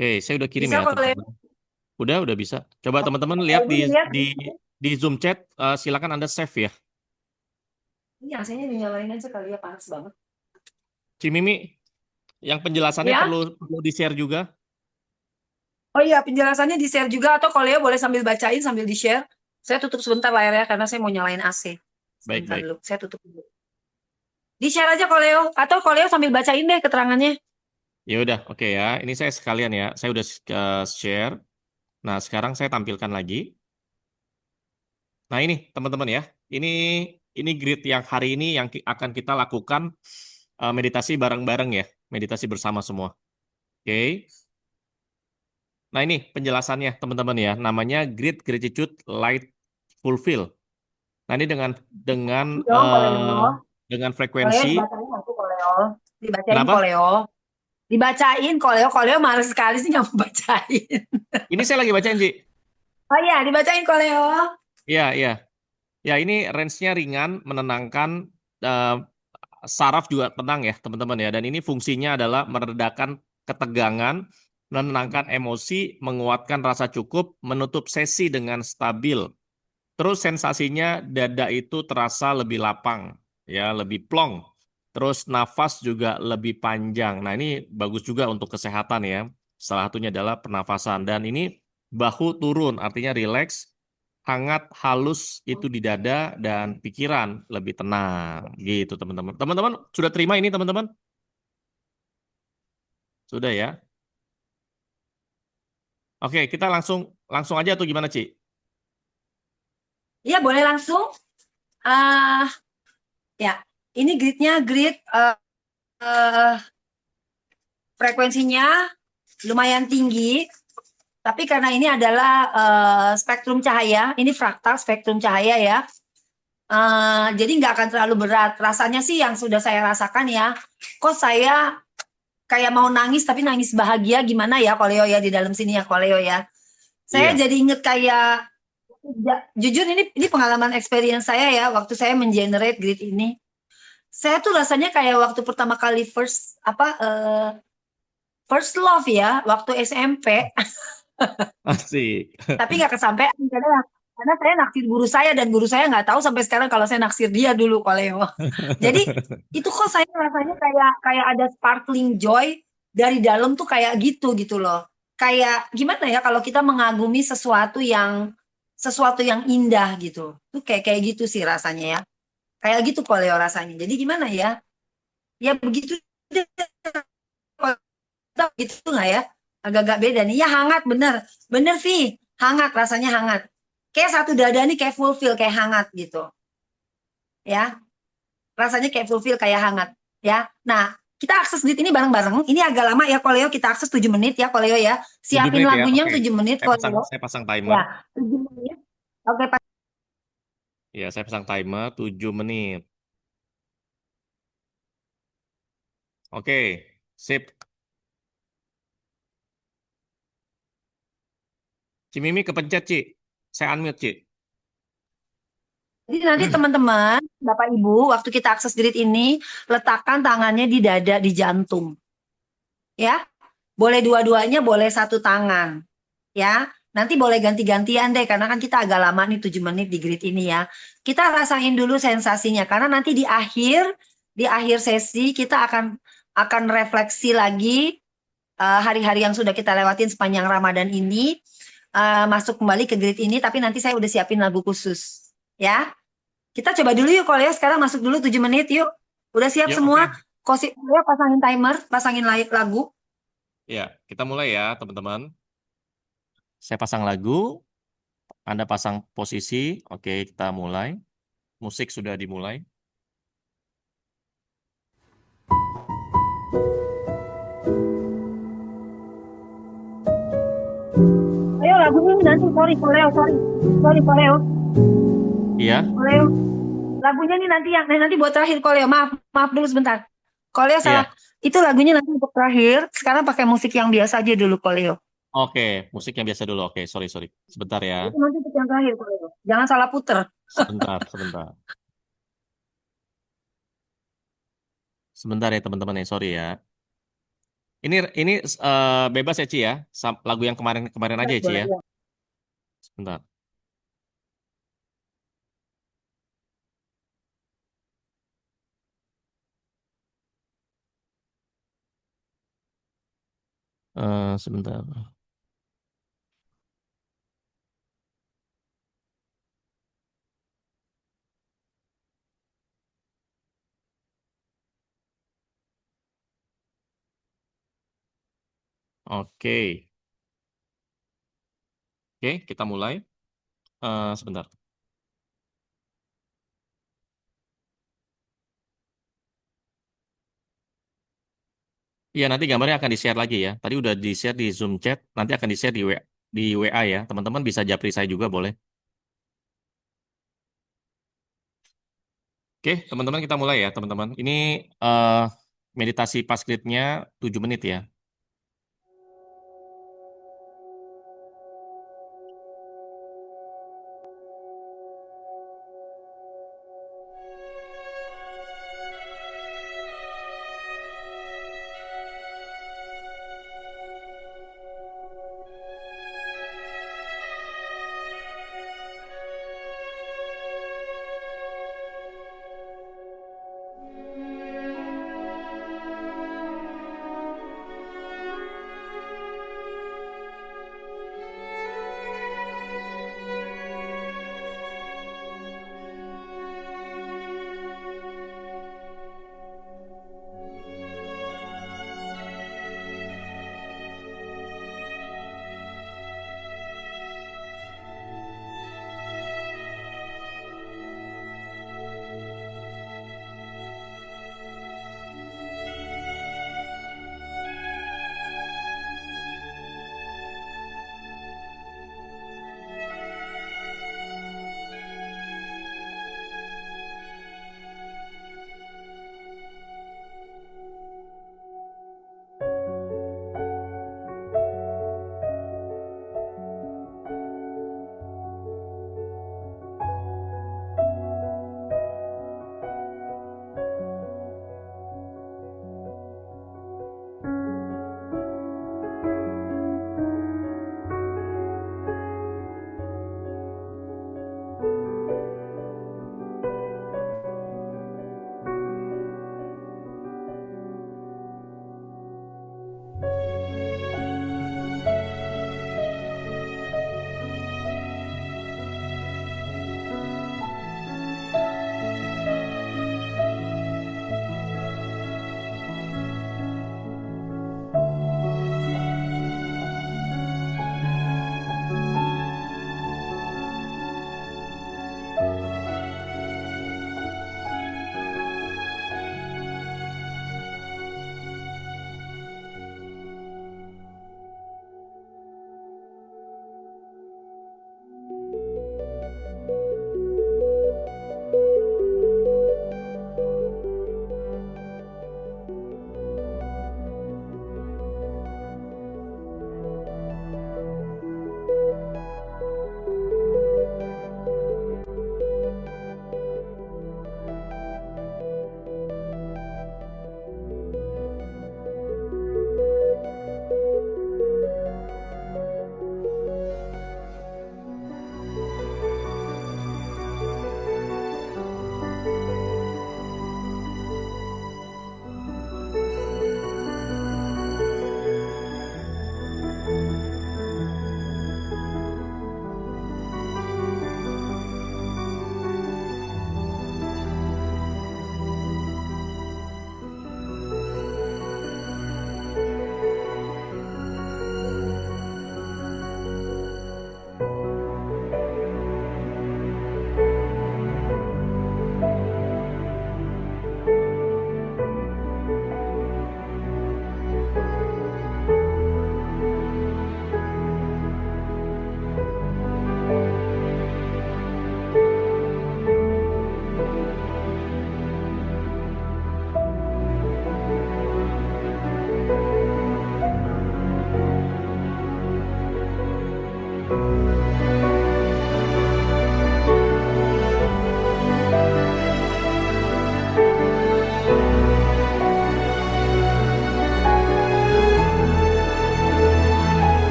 Oke, saya udah kirim Bisa ya, Koleo? teman-teman. Udah bisa. Coba teman-teman Kalau lihat belum lihat, di Zoom chat, silakan Anda save ya. ini AC-nya dinyalain aja kali ya, panas banget. Cimimi, yang penjelasannya Ya. perlu di-share juga. Oh iya, penjelasannya di-share juga atau Koleo boleh sambil bacain sambil di-share. Saya tutup sebentar layarnya karena saya mau nyalain AC. Baik, Sebentar baik. dulu, saya tutup dulu. Di-share aja Koleo atau Koleo sambil bacain deh keterangannya. Ya udah, oke ya. Ini saya sekalian ya. Saya udah share. Nah, sekarang saya tampilkan lagi. Nah, ini teman-teman ya. Ini grid yang hari ini yang akan kita lakukan meditasi bareng-bareng ya. Meditasi bersama semua. Oke. Nah, ini penjelasannya teman-teman ya. Namanya Grid Gratitude Light Fulfill. Nah, ini dengan Dong, Koleo. dengan Koleo frekuensi. dibacain aku Koleo. Dibacain Kenapa? Koleo. Dibacain Koleo. Koleo males sekali sih nggak mau bacain. Ini saya lagi bacain, Ci. Oh iya, dibacain Koleo. Iya, iya. Ya, ini range-nya ringan, menenangkan, saraf juga tenang ya, teman-teman ya. Dan ini fungsinya adalah meredakan ketegangan, menenangkan emosi, menguatkan rasa cukup, menutup sesi dengan stabil. Terus sensasinya dada itu terasa lebih lapang, ya, lebih plong. Terus nafas juga lebih panjang. Nah, ini bagus juga untuk kesehatan ya. Salah satunya adalah pernafasan. Dan ini bahu turun, artinya rileks, hangat, halus itu di dada, dan pikiran lebih tenang. Gitu, teman-teman. Teman-teman, sudah terima ini, teman-teman? Sudah ya? Oke, kita langsung aja atau gimana, Ci? Iya, boleh langsung. Ya, ini gridnya grid frekuensinya lumayan tinggi, tapi karena ini adalah spektrum cahaya, ini fraktal spektrum cahaya ya, jadi nggak akan terlalu berat. Rasanya sih yang sudah saya rasakan ya, kok saya kayak mau nangis tapi nangis bahagia gimana ya Koleo ya di dalam sini ya Koleo ya. Saya Iya. jadi inget kayak Jujur ini pengalaman experience saya ya waktu saya mengenerate grid ini. Saya tuh rasanya kayak waktu pertama kali first love ya, waktu SMP. Asik. Tapi nggak kesampaian karena saya naksir guru saya dan guru saya nggak tahu sampai sekarang kalau saya naksir dia dulu Koleo. Jadi itu kok saya rasanya kayak ada sparkling joy dari dalam tuh kayak gitu loh. Kayak gimana ya kalau kita mengagumi sesuatu yang indah gitu. Tuh kayak gitu sih rasanya ya. Kayak gitu Koleo rasanya. Jadi gimana ya? Ya begitu deh, gitu nggak ya? Agak-agak beda nih. Ya hangat bener. Bener sih. Hangat rasanya hangat. Kayak satu dada nih kayak fulfill kayak hangat gitu. Ya. Rasanya kayak fulfill kayak hangat. Ya. Nah, kita akses grid ini bareng-bareng. Ini agak lama ya Koleo. Kita akses 7 menit ya Koleo ya. 7 Siapin menit ya. lagunya Oke. 7 menit Koleo. Saya pasang timer. Ya. 7 menit. Oke, Pak. Ya, saya pasang timer 7 menit. Oke, sip. Cimimi kepencet, Ci. Saya unmute, Ci. Jadi nanti teman-teman, Bapak Ibu, waktu kita akses grid ini, letakkan tangannya di dada, di jantung. Ya. Boleh dua-duanya, boleh satu tangan. Ya. Nanti boleh ganti-gantian deh, karena kan kita agak lama nih 7 menit di grid ini ya. Kita rasain dulu sensasinya, karena nanti di akhir sesi kita akan refleksi lagi hari-hari yang sudah kita lewatin sepanjang Ramadan ini, masuk kembali ke grid ini, tapi nanti saya udah siapin lagu khusus. Ya. Kita coba dulu yuk, kalau ya sekarang masuk dulu 7 menit yuk. Udah siap Yuk, semua? oke. Ya, pasangin timer, pasangin lagu. Ya, kita mulai ya, teman-teman. Saya pasang lagu, Anda pasang posisi. Oke, kita mulai. Musik sudah dimulai. Ayo lagunya ini nanti, sorry Koleo. Iya. Koleo. Lagunya nih nanti buat terakhir Koleo. Maaf dulu sebentar. Koleo salah. Iya. Itu lagunya nanti untuk terakhir. Sekarang pakai musik yang biasa aja dulu Koleo. Oke, musik yang biasa dulu. Oke, sorry. Sebentar ya. Itu nanti untuk yang terakhir Koleo. Jangan salah puter. Sebentar. Sebentar ya, teman-teman ya. Sorry ya. Ini bebas ya, Ci ya. Lagu yang kemarin aja ya, Ci ya. Sebentar. Sebentar. Oke, kita mulai. Sebentar. Iya, nanti gambarnya akan di-share lagi ya. Tadi udah di-share di Zoom chat, nanti akan di-share di WA ya. Teman-teman bisa japri saya juga boleh. Oke, teman-teman kita mulai ya, teman-teman. Ini meditasi pas gridnya 7 menit ya.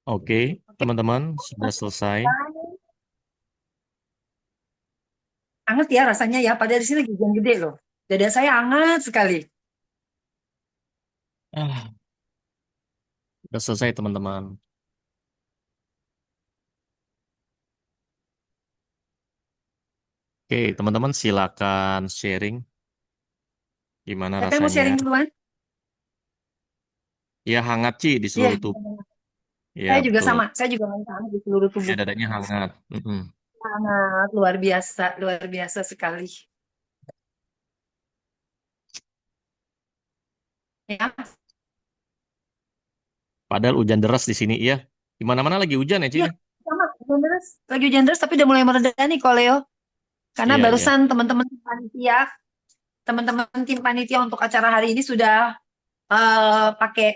Oke, Oke. teman-teman sudah selesai. Hangat ya rasanya ya. Padahal di sini lagi hujan gede loh. Dada saya hangat sekali. Ah, sudah selesai teman-teman. Oke, teman-teman silakan sharing gimana Siapa yang mau rasanya. sharing duluan? Ya hangat Ci di Iya, seluruh tubuh. Ya saya juga betul. sama. Saya juga merasa hangat di seluruh Ya tubuh. dadanya hangat. Mm-mm. Sangat luar biasa sekali. Ya, Padahal hujan deras di sini ya. Di mana-mana lagi hujan ya Ci iya, ya? sama. Hujan deras. Lagi hujan deras, tapi udah mulai mereda nih, Ko Leo. Karena Iya, iya. barusan teman-teman tim panitia untuk acara hari ini sudah sudah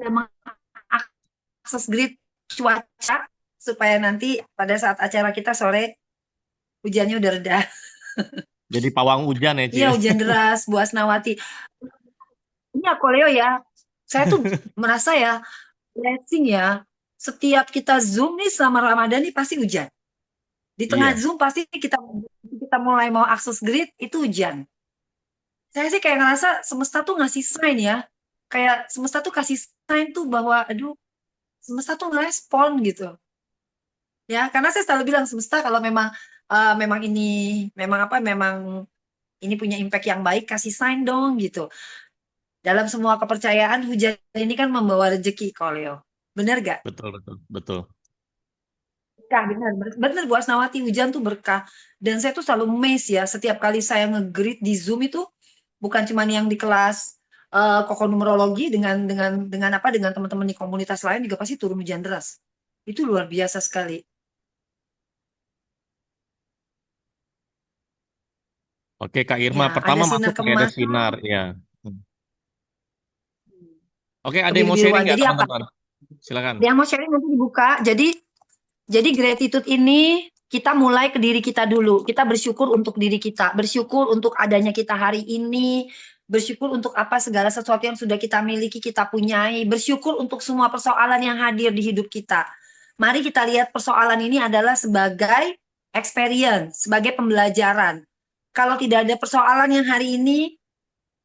mengakses grid cuaca supaya nanti pada saat acara kita sore hujannya udah reda. Jadi pawang hujan ya Ci Iya, ya. hujan deras, Bu Asnawati. Iya, Ko Leo ya. Saya tuh merasa ya, blessing ya. Setiap kita Zoom nih selama Ramadan nih pasti hujan. Di tengah Iya, Zoom pasti kita mulai mau akses grid itu hujan. Saya sih kayak ngerasa semesta tuh ngasih sign ya. Kayak semesta tuh kasih sign tuh bahwa aduh, semesta tuh ngerespon gitu. Ya, karena saya selalu bilang semesta kalau memang memang ini memang ini punya impact yang baik kasih sign dong gitu. Dalam semua kepercayaan hujan ini kan membawa rezeki, Koleo. Bener gak? betul, betul, betul. Ya, benar, benar Bu Asnawati, hujan tuh berkah. Dan saya tuh selalu amazed ya, setiap kali saya nge-greet di Zoom itu bukan cuma yang di kelas kokonumerologi dengan teman-teman di komunitas lain juga pasti turun hujan deras. Itu luar biasa sekali. Oke, Kak Irma, Ya, ada pertama sinar masuk nih ada keemasan, sinar ya. Oke, ada yang mau sharing kebiru-biruan. nggak Jadi apa? teman-teman? Silakan. Yang mau sharing nanti dibuka. Jadi gratitude ini kita mulai ke diri kita dulu. Kita bersyukur untuk diri kita, bersyukur untuk adanya kita hari ini, bersyukur untuk apa segala sesuatu yang sudah kita miliki, kita punyai, bersyukur untuk semua persoalan yang hadir di hidup kita. Mari kita lihat persoalan ini adalah sebagai experience, sebagai pembelajaran. Kalau tidak ada persoalan yang hari ini,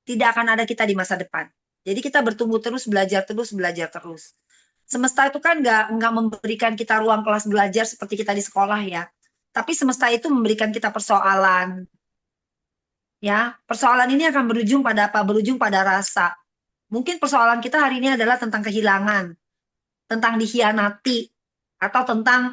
tidak akan ada kita di masa depan. Jadi kita bertumbuh terus, belajar terus, belajar terus. Semesta itu kan nggak memberikan kita ruang kelas belajar seperti kita di sekolah ya. Tapi semesta itu memberikan kita persoalan. Ya, persoalan ini akan berujung pada apa? Berujung pada rasa. Mungkin persoalan kita hari ini adalah tentang kehilangan, tentang dikhianati, atau tentang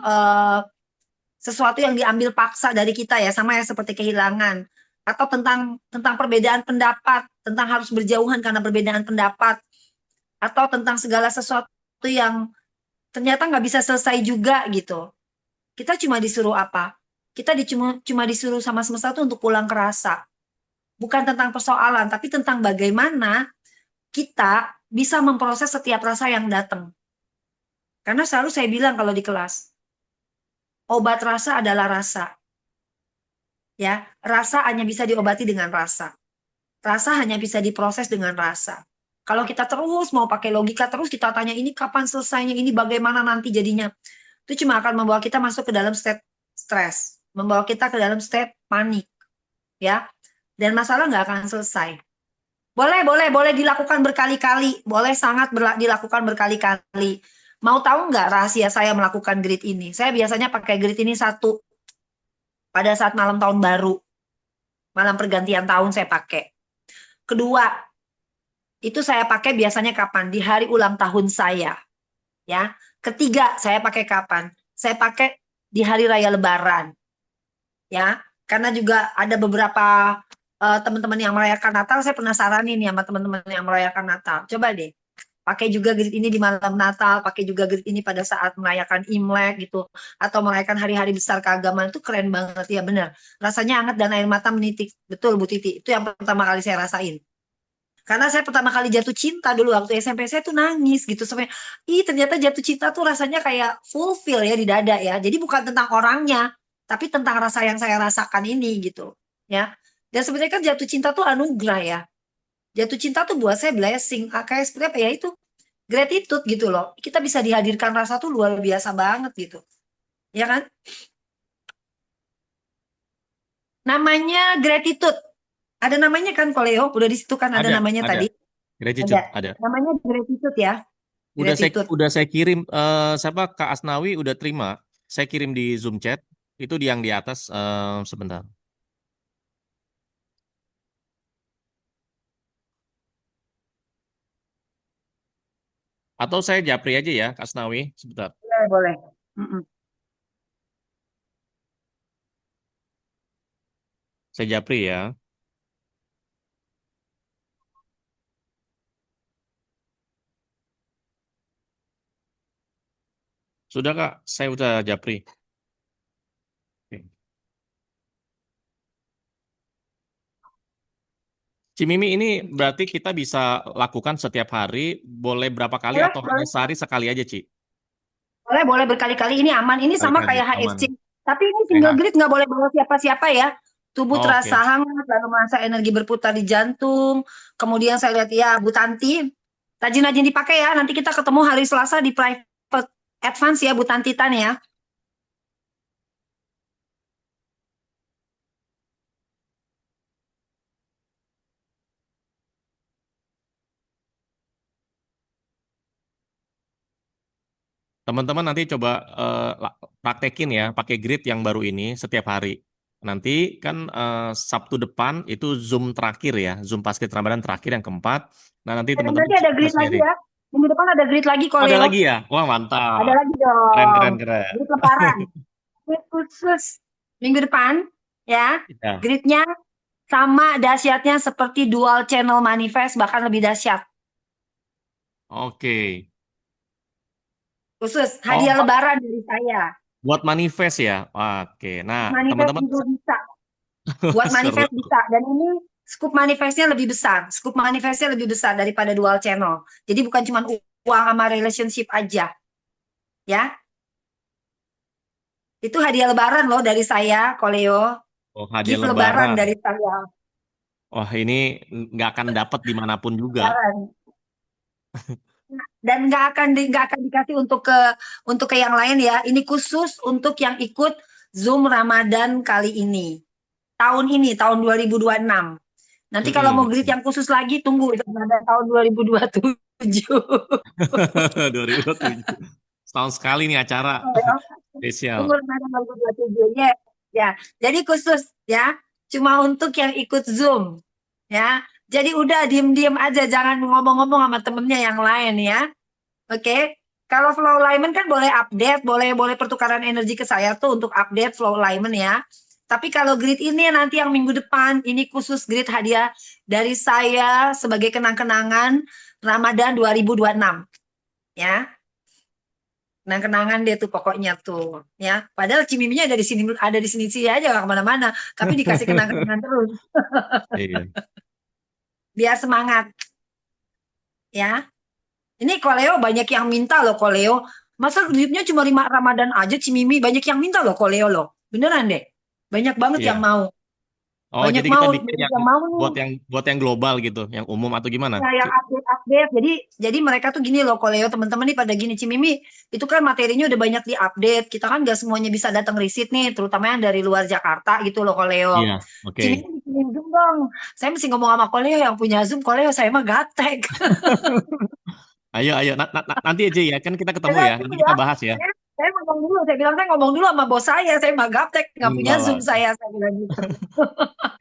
sesuatu yang diambil paksa dari kita ya, sama ya seperti kehilangan, atau tentang perbedaan pendapat, tentang harus berjauhan karena perbedaan pendapat, atau tentang segala sesuatu yang ternyata nggak bisa selesai juga gitu. Kita cuma disuruh apa? Kita cuma disuruh sama semesta tuh untuk pulang ke rasa. Bukan tentang persoalan, tapi tentang bagaimana kita bisa memproses setiap rasa yang datang. Karena selalu saya bilang kalau di kelas, obat rasa adalah rasa. Ya, rasa hanya bisa diobati dengan rasa. Rasa hanya bisa diproses dengan rasa. Kalau kita terus mau pakai logika, terus kita tanya ini kapan selesainya, ini bagaimana nanti jadinya, itu cuma akan membawa kita masuk ke dalam state stres, membawa kita ke dalam state panik, ya. Dan masalah nggak akan selesai. Boleh dilakukan berkali-kali, boleh sangat dilakukan berkali-kali. Mau tahu nggak rahasia saya melakukan grid ini? Saya biasanya pakai grid ini satu pada saat malam tahun baru, malam pergantian tahun saya pakai. Kedua, itu saya pakai biasanya kapan? Di hari ulang tahun saya. Ya. Ketiga, saya pakai kapan? Saya pakai di hari raya Lebaran. Ya. Karena juga ada beberapa teman-teman yang merayakan Natal, saya penasaran nih sama teman-teman yang merayakan Natal. Coba deh, pakai juga grid ini di malam Natal, pakai juga grid ini pada saat merayakan Imlek gitu, atau merayakan hari-hari besar keagamaan, itu keren banget ya, benar. Rasanya hangat dan air mata menitik. Betul Bu Titi, itu yang pertama kali saya rasain. Karena saya pertama kali jatuh cinta dulu waktu SMP, saya tuh nangis gitu sampai ternyata jatuh cinta tuh rasanya kayak fulfill ya di dada ya. Jadi bukan tentang orangnya, tapi tentang rasa yang saya rasakan ini gitu ya. Dan sebenarnya kan jatuh cinta tuh anugerah ya. Jatuh cinta tuh buat saya blessing. Kayak seperti apa ya itu? gratitude gitu loh. Kita bisa dihadirkan rasa tuh luar biasa banget gitu. Ya kan? Namanya gratitude. Ada namanya kan Koleo? Udah di situ kan ada namanya Ada. tadi? Gratitude Ada. ada. Namanya gratitude ya. Gratitude. Udah saya kirim siapa Kak Asnawi udah terima. Saya kirim di Zoom chat. Itu yang di atas sebentar. Atau saya japri aja ya Kak Asnawi sebentar. Boleh, boleh. Mm-mm. Saya japri ya. Sudah Kak, saya udah japri. Oke. Cimimi ini berarti kita bisa lakukan setiap hari, boleh berapa kali Boleh, atau hanya boleh. sehari sekali aja, Ci? Boleh, boleh berkali-kali. Ini aman. Ini sama Kali-kali, kayak aman. HFC. Tapi ini single Sehat. grid nggak boleh bawa siapa-siapa ya. Tubuh terasa Oke. hangat, lalu merasa energi berputar di jantung. Kemudian saya lihat ya, Bu Tanti, rajin-rajin dipakai ya. Nanti kita ketemu hari Selasa di private advance ya, Bu Tanti Tan ya. Teman-teman nanti coba praktekin ya, pakai grid yang baru ini setiap hari. Nanti kan Sabtu depan itu Zoom terakhir ya, Zoom Pasca Ramadan terakhir yang keempat. Nah nanti Dan teman-teman nanti ada bisa grid lagi sharing. ya. Minggu depan ada grid lagi kok, Ada Leo. lagi ya? Wah Ada mantap. lagi Keren, keren, dong. keren. Grid lebaran. Grid khusus minggu depan ya. Ya. Gridnya sama dahsyatnya seperti dual channel manifest, bahkan lebih dahsyat. Oke. Khusus hadiah Oh, lebaran dari saya. buat manifest ya? Oke. Nah, Manifest teman-teman juga bisa. Buat seru. manifest bisa. Dan ini scoop manifestnya lebih besar. Scoop manifestnya lebih besar daripada dual channel. Jadi bukan cuma uang sama relationship aja. Ya. Itu hadiah lebaran loh dari saya, Koleo. Oh, hadiah Gift lebaran lebaran. dari saya. Wah, ini nggak akan dapat dimanapun juga. Lebaran. Dan nggak akan dikasih untuk ke yang lain ya. Ini khusus untuk yang ikut Zoom Ramadan kali ini. Tahun ini, tahun 2026. Nanti kalau mau grid yang khusus lagi, tunggu Ramadan tahun 2027. 2027. Setahun sekali nih acara spesial. Tunggu Ramadan 2027 ya. Ya, jadi khusus ya, cuma untuk yang ikut Zoom ya. Jadi udah diem-diem aja, jangan ngomong-ngomong sama temennya yang lain ya. Oke. Kalau flow alignment kan boleh update, boleh pertukaran energi ke saya tuh untuk update flow alignment ya. Tapi kalau grid ini nanti yang minggu depan, ini khusus grid hadiah dari saya sebagai kenang-kenangan Ramadan 2026. Ya. Kenang-kenangan dia tuh pokoknya tuh, ya. Padahal cimiminya ada di sini aja nggak kemana-mana, tapi dikasih kenang-kenangan terus. Iya. Biar semangat, ya. Ini Koleo banyak yang minta loh Koleo. Masa duitnya cuma 5 Ramadan aja Cimimi, banyak yang minta loh Koleo loh. Beneran deh. Banyak banget yang Iya. mau. Oh, Banyak jadi kita mau, bikin banyak yang yang mau nih. buat yang global gitu, yang umum atau gimana? Ya, yang Ci? update. Jadi mereka tuh gini loh Koleo, teman-teman nih pada gini Cimimi, itu kan materinya udah banyak diupdate. Kita kan nggak semuanya bisa datang riset nih, terutama yang dari luar Jakarta gitu loh Koleo. Iya, oke. Cimimi bikinin Zoom dong. Saya mesti ngomong sama Koleo yang punya Zoom, Koleo saya mah gaptek. Ayo, nanti aja ya, kan kita ketemu ya, nanti Ya, kita bahas ya. saya ngomong dulu, saya bilang saya ngomong dulu sama bos saya mah gaptek, nggak punya Enggak Zoom lah. saya bilang gitu.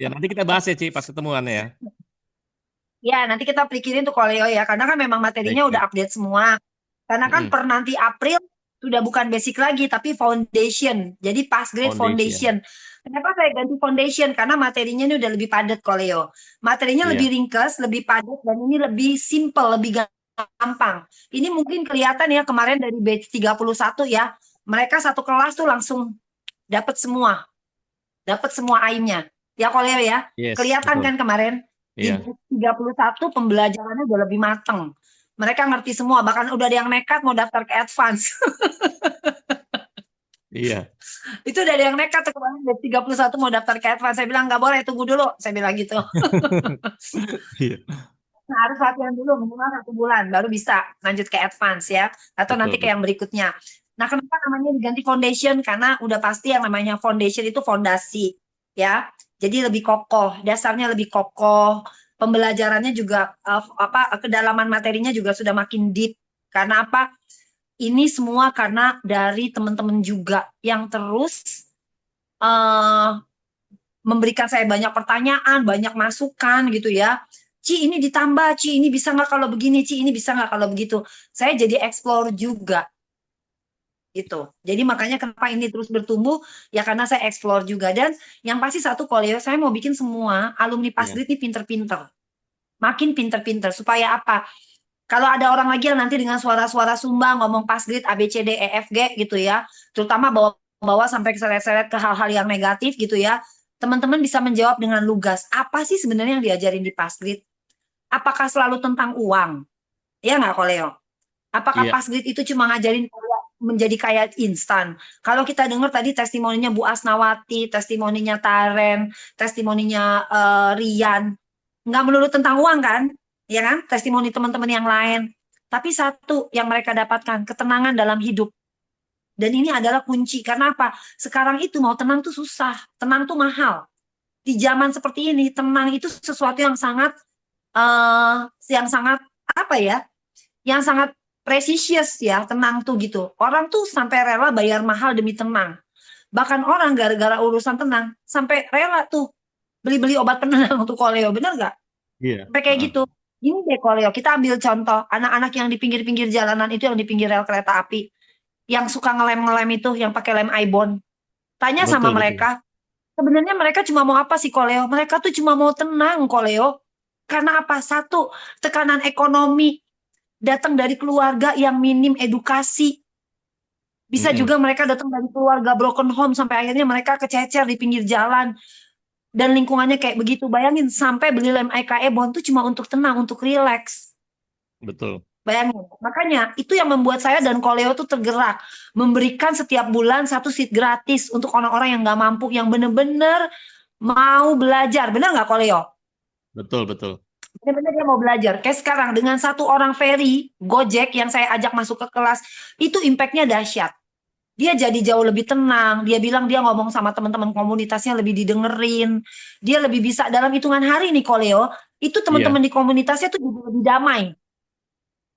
Ya, nanti kita bahas ya, Ci, pas ketemuan ya. Ya, nanti kita pikirin tuh Koleo ya, karena kan memang materinya Baik, udah baik. update semua. Karena kan per nanti April sudah bukan basic lagi, tapi foundation. Jadi pass grade Foundation. foundation. Kenapa saya ganti foundation? Karena materinya ini udah lebih padat Koleo. Materinya Iya. lebih ringkas, lebih padat, dan ini lebih simple, lebih gampang. Ini mungkin kelihatan ya kemarin dari batch 31 ya, mereka satu kelas tuh langsung dapat semua AIM-nya. Ya Koleo ya, Yes, kelihatan betul. kan kemarin di Iya. batch 31 pembelajarannya udah lebih mateng. Mereka ngerti semua, bahkan udah ada yang nekat mau daftar ke advance. Iya. Itu udah ada yang nekat tuh kemarin batch 31 mau daftar ke advance. Saya bilang nggak boleh, tunggu dulu. Saya bilang gitu. Iya. Nah, harus latihan dulu minimal 1 bulan baru bisa lanjut ke advance ya, atau Betul, nanti ke betul. yang berikutnya. Nah, kenapa namanya diganti foundation? Karena udah pasti yang namanya foundation itu fondasi ya. Jadi lebih kokoh, dasarnya lebih kokoh, pembelajarannya juga kedalaman materinya juga sudah makin deep. Karena apa? Ini semua karena dari teman-teman juga yang terus eh, memberikan saya banyak pertanyaan, banyak masukan gitu ya. Ci ini ditambah, Ci ini bisa nggak kalau begini, Ci ini bisa nggak kalau begitu. Saya jadi explore juga gitu. Jadi makanya kenapa ini terus bertumbuh, ya karena saya explore juga. Dan yang pasti satu Koleo, saya mau bikin semua alumni Iya. Pasgrid ini pinter-pinter. Makin pinter-pinter, supaya apa? Kalau ada orang lagi yang nanti dengan suara-suara Sumba ngomong Pasgrid A, B, C, D, E, F, G gitu ya, terutama bawa sampai keseret-seret ke hal-hal yang negatif gitu ya, teman-teman bisa menjawab dengan lugas. Apa sih sebenarnya yang diajarin di Pasgrid? Apakah selalu tentang uang? Ya nggak, Koleo? Apakah Iya, Pasgrid itu cuma ngajarin menjadi kaya instan? Kalau kita dengar tadi testimoninya Bu Asnawati, testimoninya Taren, testimoninya Rian, nggak melulu tentang uang kan? Ya kan? Testimoni teman-teman yang lain. Tapi satu yang mereka dapatkan, ketenangan dalam hidup. Dan ini adalah kunci. Karena apa? Sekarang itu mau tenang tuh susah. Tenang tuh mahal. Di zaman seperti ini, tenang itu sesuatu yang sangat apa ya? Yang sangat precious ya, tenang tuh gitu. Orang tuh sampai rela bayar mahal demi tenang. Bahkan orang gara-gara urusan tenang sampai rela tuh beli-beli obat penenang untuk Koleo, bener nggak? iya. Sampai kayak gitu. Ini deh Koleo, kita ambil contoh anak-anak yang di pinggir-pinggir jalanan itu, yang di pinggir rel kereta api, yang suka ngelem-ngelem itu, yang pakai lem ibon. Tanya sama Betul, betul. mereka, sebenarnya mereka cuma mau apa sih Koleo? Mereka tuh cuma mau tenang Koleo. Karena apa? Satu, tekanan ekonomi datang dari keluarga yang minim edukasi. Bisa Mm-mm. juga mereka datang dari keluarga broken home sampai akhirnya mereka kececer di pinggir jalan dan lingkungannya kayak begitu. Bayangin sampai beli lem EKE Bond tuh cuma untuk tenang, untuk relax. Betul. Bayangin. Makanya itu yang membuat saya dan Koleo tuh tergerak memberikan setiap bulan 1 seat gratis untuk orang-orang yang nggak mampu, yang bener-bener mau belajar. Bener nggak Koleo? Betul, betul. Bener-bener dia mau belajar. Kayak sekarang dengan 1 orang Ferry Gojek yang saya ajak masuk ke kelas, itu impactnya dahsyat. Dia jadi jauh lebih tenang. Dia bilang dia ngomong sama teman-teman komunitasnya lebih didengerin. Dia lebih bisa dalam hitungan hari nih Koleo, itu Iya. teman-teman di komunitasnya tuh jadi lebih damai.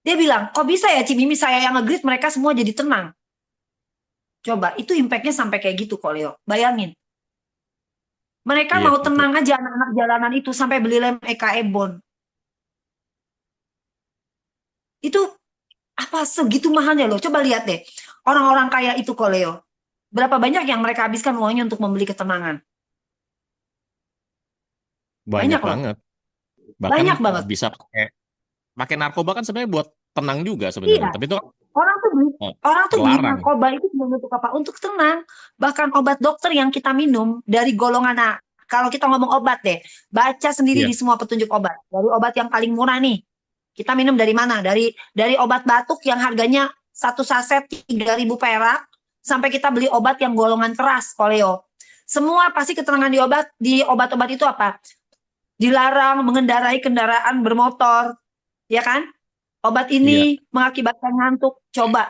Dia bilang, kok bisa ya Cimimi saya yang nge-greet mereka semua jadi tenang. Coba, itu impactnya sampai kayak gitu Koleo. Bayangin. Mereka Iya, mau betul. tenang aja anak-anak jalanan itu sampai beli lem EKE Bond. Itu apa segitu mahalnya loh. Coba lihat deh. Orang-orang kaya itu Koleo. Berapa banyak yang mereka habiskan uangnya untuk membeli ketenangan? Banyak Banyak loh. banget. Bahkan Banyak banget. bisa pakai narkoba kan sebenarnya buat tenang juga sebenarnya. Iya. Tapi itu Orang tuh beli terlarang. narkoba itu sebenarnya untuk apa? Untuk tenang. Bahkan obat dokter yang kita minum dari golongan A. Kalau kita ngomong obat deh, baca sendiri Iya. di semua petunjuk obat. Dari obat yang paling murah nih, kita minum dari mana? Dari obat batuk yang harganya 1 saset 3.000 perak, sampai kita beli obat yang golongan keras, Koleo. Semua pasti keterangan di obat-obat itu apa? Dilarang mengendarai kendaraan bermotor, ya kan? Obat Iya. ini mengakibatkan ngantuk. Coba,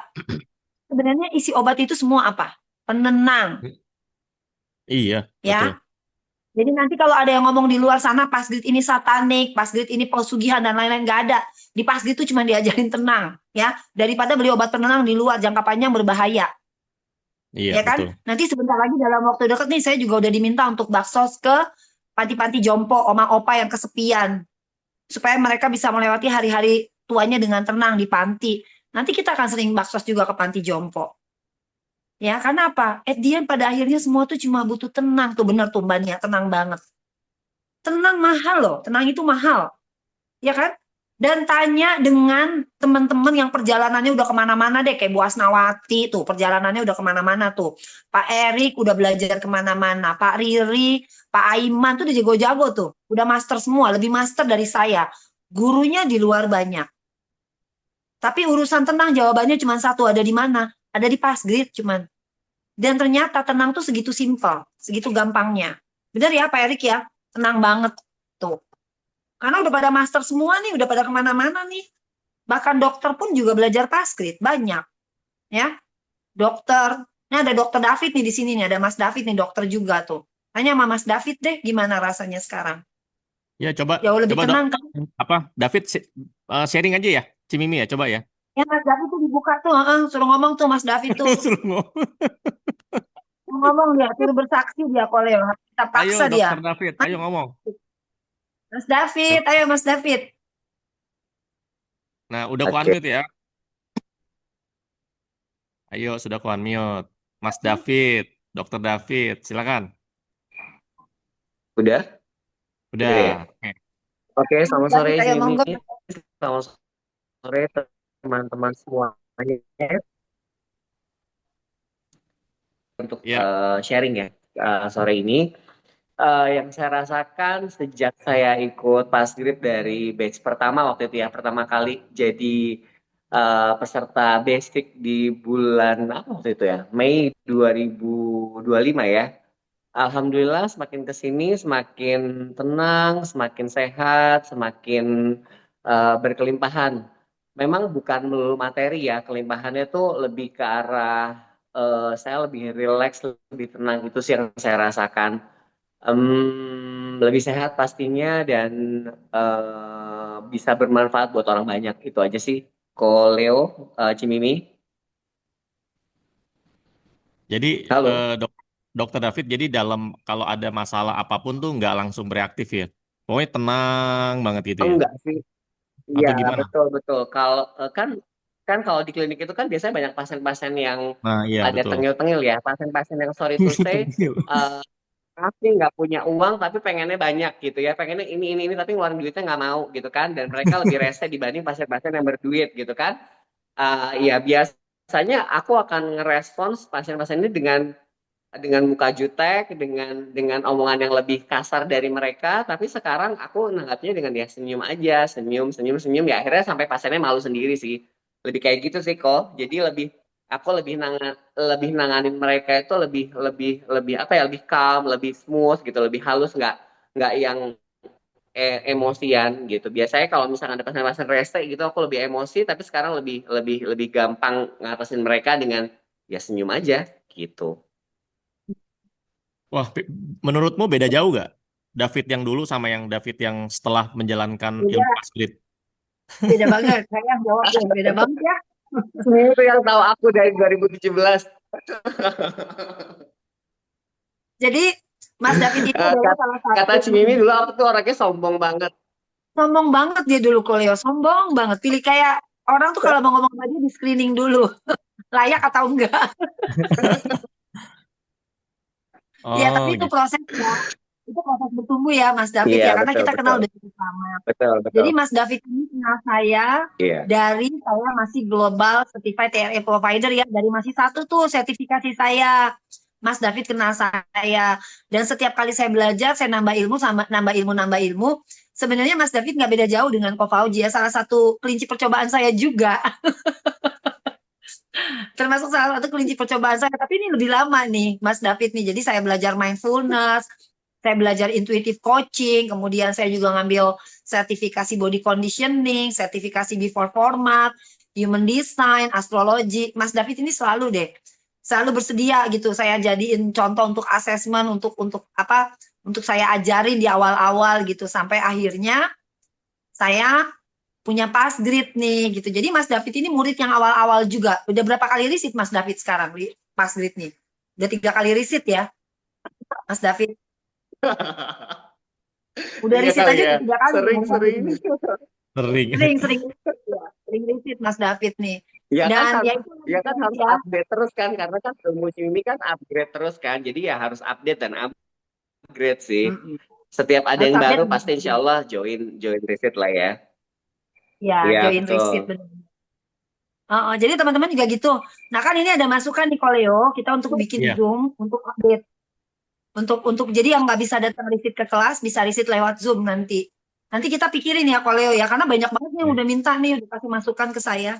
sebenarnya isi obat itu semua apa? Penenang, Iya, ya. betul. Jadi nanti kalau ada yang ngomong di luar sana, Pasgrid ini satanik, Pasgrid ini pesugihan dan lain-lain, nggak ada. Di Pasgrid itu cuma diajarin tenang, ya. Daripada beli obat penenang di luar, jangka panjang berbahaya, Iya, ya kan? betul. Nanti sebentar lagi dalam waktu dekat nih, saya juga udah diminta untuk baksos ke panti-panti jompo, oma opa yang kesepian, supaya mereka bisa melewati hari-hari tuanya dengan tenang di panti. Nanti kita akan sering baksos juga ke panti jompo. Ya, karena apa? Dia pada akhirnya semua tuh cuma butuh tenang. Tuh bener tuh Mbaknya, tenang banget. Tenang mahal loh, tenang itu mahal. Ya kan? Dan tanya dengan teman-teman yang perjalanannya udah kemana-mana deh. Kayak Bu Asnawati tuh, perjalanannya udah kemana-mana tuh. Pak Erik udah belajar kemana-mana. Pak Riri, Pak Aiman tuh udah jago-jago tuh. Udah master semua, lebih master dari saya. Gurunya di luar banyak. Tapi urusan tenang jawabannya cuma satu, ada di mana? Ada di Pasgrid cuman. Dan ternyata tenang tuh segitu simpel, segitu gampangnya. Benar ya Pak Erik ya? Tenang banget tuh. Karena udah pada master semua nih, udah pada kemana-mana nih. Bahkan dokter pun juga belajar pasgrid, banyak. Ya, dokter. Ini ada dokter David nih di sini nih, ada Mas David nih, dokter juga tuh. Tanya sama Mas David deh, gimana rasanya sekarang? Ya, coba Jauh lebih coba tenang kan? David sharing aja ya, Cimimi ya, coba ya. Ya, Mas David tuh dibuka tuh, suruh ngomong tuh Mas David tuh. Suruh ngomong. Suruh ngomong dia, suruh bersaksi dia Koleo. Kita Ayo, paksa dia. Dokter David, ayo ngomong. Mas David, ayo Mas David. Nah, udah ku Oke. unmute ya. Ayo, sudah ku unmute. Mas David, Dokter David, silakan. Udah? Udah. Oke. Oke. Oke, Mas selamat David, sore ayo Cimimi. monggo. Selamat sore teman-teman semuanya. Untuk Ya. sharing ya sore ini. Yang saya rasakan sejak saya ikut Pasgrip dari batch pertama waktu itu ya, pertama kali jadi peserta basic di bulan apa waktu itu ya, Mei 2025 ya. Alhamdulillah semakin kesini semakin tenang, semakin sehat, semakin berkelimpahan. Memang bukan melulu materi ya, kelimpahannya tuh lebih ke arah saya lebih rileks, lebih tenang, itu sih yang saya rasakan. Lebih sehat pastinya dan bisa bermanfaat buat orang banyak, itu aja sih. Ko Leo, Cimimi. Jadi, Halo. Dokter David, jadi kalau ada masalah apapun tuh nggak langsung bereaktif ya? Pokoknya tenang banget gitu ya? Enggak sih. Iya, Atau gimana? betul. Kalau kan kalau di klinik itu kan biasanya banyak pasien-pasien yang Nah, iya ada betul. tengil-tengil ya. Pasien-pasien yang sorry to say, pasti nggak punya uang tapi pengennya banyak gitu ya. Pengennya ini tapi ngeluarin duitnya nggak mau gitu kan. Dan mereka lebih rese dibanding pasien-pasien yang berduit gitu kan. Ya biasanya aku akan ngerespons pasien-pasien ini dengan muka jutek, dengan omongan yang lebih kasar dari mereka, tapi sekarang aku nanggapnya dengan ya senyum aja, senyum ya akhirnya sampai pasiennya malu sendiri sih. Lebih kayak gitu sih kok. Jadi aku lebih nanganin mereka itu lebih lebih lebih apa ya, lebih calm, lebih smooth gitu, lebih halus, nggak yang emosian gitu. Biasanya kalau misalkan ada pasien-pasien rese gitu aku lebih emosi, tapi sekarang lebih lebih lebih gampang ngatasin mereka dengan ya senyum aja gitu. Wah, menurutmu beda jauh nggak? David yang dulu sama yang David yang setelah menjalankan ilmu Beda, pasgrid? beda banget. Saya yang jawab deh, beda banget ya. Itu yang tahu aku dari 2017. Jadi Mas David itu adalah salah Kata satu Cimimi dulu aku tuh orangnya sombong banget. sombong banget dia dulu Koleo, sombong banget. Pilih kayak orang tuh kalau mau ngomong sama dia di screening dulu, layak atau enggak. Ya, Oh, tapi itu gitu. proses ya. Itu proses bertumbuh ya Mas David Iya, ya, karena kita kenal betul. udah cukup lama. Betul. Jadi Mas David ini kenal saya Iya. dari saya masih Global Certified TRE Provider ya, dari masih satu tuh sertifikasi saya. Mas David kenal saya, dan setiap kali saya belajar, saya nambah ilmu, sama nambah ilmu. Sebenarnya Mas David nggak beda jauh dengan Ko Fauji ya, salah satu kelinci percobaan saya juga. Termasuk salah satu kelinci percobaan saya, tapi ini lebih lama nih Mas David nih. Jadi saya belajar mindfulness, saya belajar intuitive coaching, kemudian saya juga ngambil sertifikasi body conditioning, sertifikasi before format, human design, astrologi. Mas David ini selalu bersedia gitu. Saya jadiin contoh untuk asesmen, untuk apa? Untuk saya ajarin di awal-awal gitu, sampai akhirnya saya punya Pasgrid nih gitu. Jadi Mas David ini murid yang awal-awal juga. Udah berapa kali riset Mas David sekarang di Pasgrid nih? Udah 3 kali riset ya, Mas David. Udah Iya riset kali aja ya. udah 3 kali. Sering. Sering riset Mas David nih. Ya Dan kan, ya itu ya kan harus ya. update terus kan, karena kan ilmu Cimimi kan upgrade terus kan. Jadi ya harus update dan upgrade sih. Setiap ada Harus yang baru update. pasti insya Allah join riset lah ya. Ya, Iya, join betul. riset benar. Jadi teman-teman juga gitu. Nah kan ini ada masukan nih Koleo, kita untuk bikin Iya. Zoom untuk update. Untuk jadi yang nggak bisa datang riset ke kelas bisa riset lewat Zoom nanti. Nanti kita pikirin ya Koleo ya, karena banyak banget yang udah minta nih, udah kasih masukan ke saya.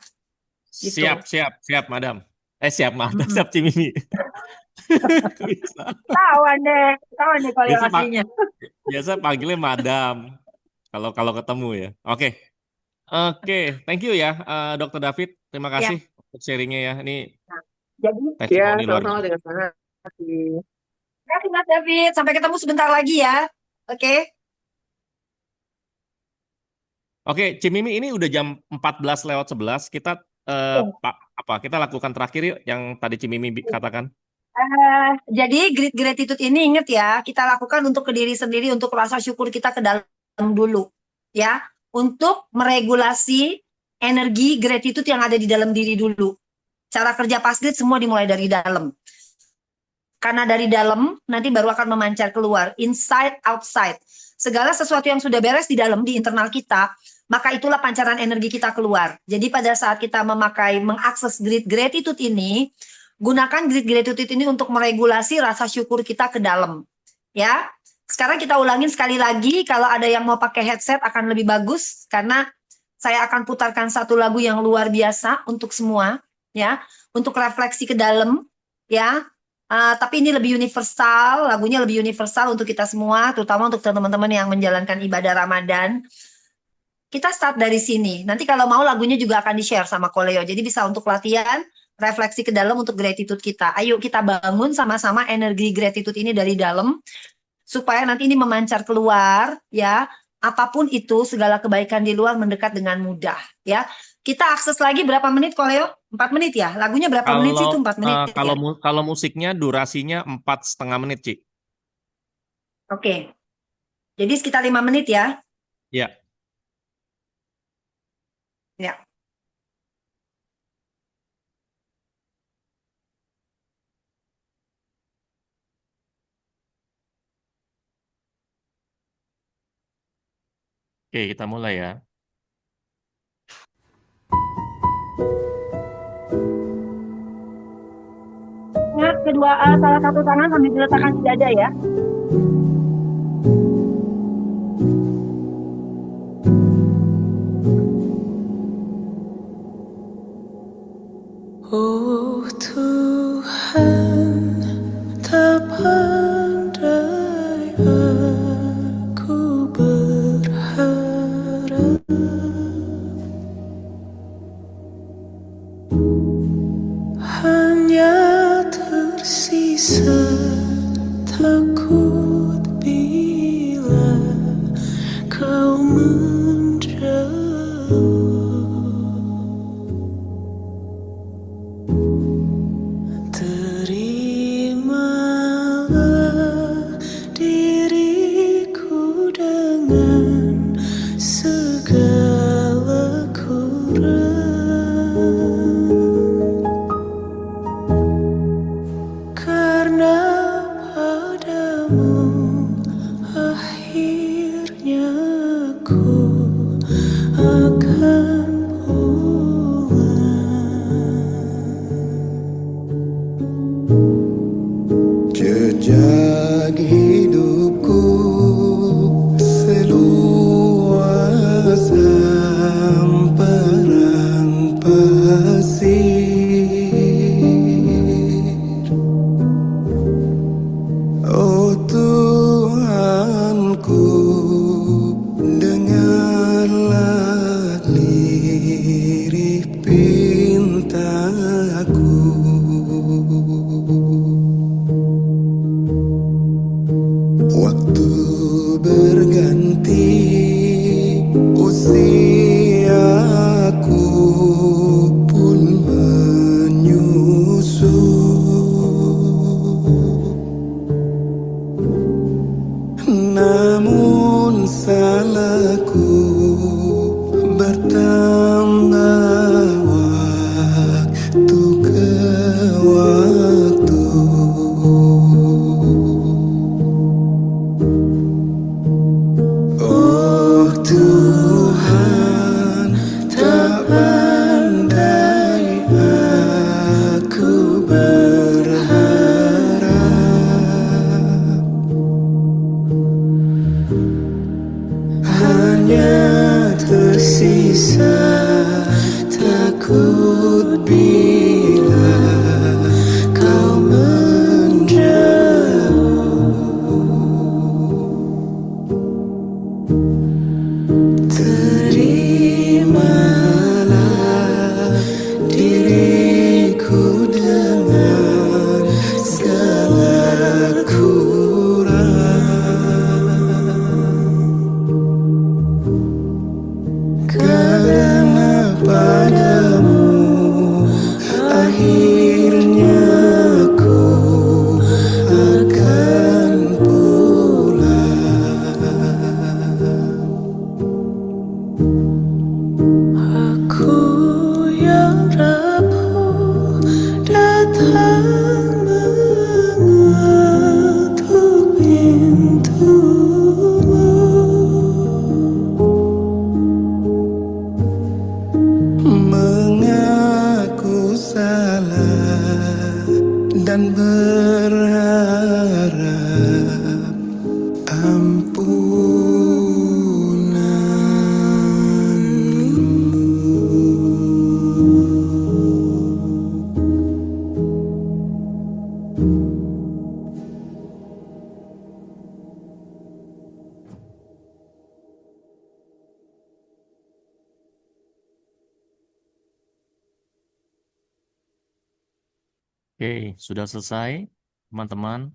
Gitu. Siap, Madam. Siap Cimimi. Tawan deh Koleo aslinya. Biasa panggilnya Madam. kalau kalau ketemu ya. Oke. Oke, thank you ya, Dr. David. Terima Ya. kasih untuk sharingnya ya. Ini Jadi, Ya, testimoni luar sama-sama biasa. dengan senang hati. terima kasih Mas David. Sampai ketemu sebentar lagi ya. Oke. Oke, Cimimi ini udah jam 14:11. Kita kita lakukan terakhir yuk yang tadi Cimimi katakan. Jadi gratitude ini ingat ya, kita lakukan untuk ke diri sendiri, untuk rasa syukur kita ke dalam dulu, ya, untuk meregulasi energi gratitude yang ada di dalam diri dulu. Cara kerja Passgrid semua dimulai dari dalam. Karena dari dalam nanti baru akan memancar keluar, inside, outside. Segala sesuatu yang sudah beres di dalam, di internal kita, maka itulah pancaran energi kita keluar. Jadi pada saat kita mengakses grid gratitude ini, gunakan grid gratitude ini untuk meregulasi rasa syukur kita ke dalam. Ya, sekarang kita ulangin sekali lagi. Kalau ada yang mau pakai headset akan lebih bagus karena saya akan putarkan satu lagu yang luar biasa untuk semua, ya, untuk refleksi ke dalam, ya. Tapi ini lebih universal, lagunya lebih universal untuk kita semua, terutama untuk teman-teman yang menjalankan ibadah Ramadan. Kita start dari sini. Nanti kalau mau lagunya juga akan di-share sama Koleo. Jadi bisa untuk latihan, refleksi ke dalam untuk gratitude kita. Ayo kita bangun sama-sama energi gratitude ini dari dalam, supaya nanti ini memancar keluar, ya. Apapun itu, segala kebaikan di luar mendekat dengan mudah, ya. Kita akses lagi berapa menit, Koleo? 4 menit ya? Lagunya berapa menit sih itu? 4 menit ya? Kalau musiknya durasinya 4,5 menit, Ci. Oke. Jadi sekitar 5 menit ya? Ya. Ya. Oke, kita mulai ya. Ingat kedua salah satu tangan sambil diletakkan di dada ya. Oh Tuhan, tak pandai aku berharap, hanya tersisa takut bila kau menjauh. Terimalah diriku dengan segala kurang, karena padamu akhirnya aku akan jejak hidupku seluas hamparan pasir. Oh Tuhanku, dengarlah lirih pintaku. Waktu berganti, usiaku pun menyusut. Namun salahku bertambah waktu ke waktu. Oh Tuhan, tak pandai aku berharap, hanya tersisa takut bila kau menjauh. Oke, sudah selesai, teman-teman.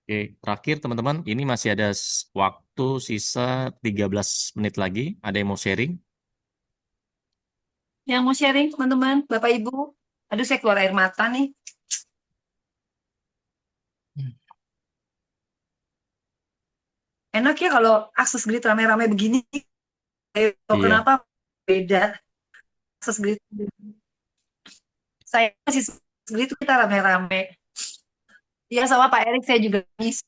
Oke, terakhir teman-teman, ini masih ada waktu sisa 13 menit lagi. Ada yang mau sharing? Yang mau sharing teman-teman, Bapak Ibu. Aduh, saya keluar air mata nih. Enak ya kalau akses grid rame-rame begini. Iya, Kenapa beda akses grid? Saya masih grid kita rame-rame. Iya, sama Pak Erik saya juga nangis.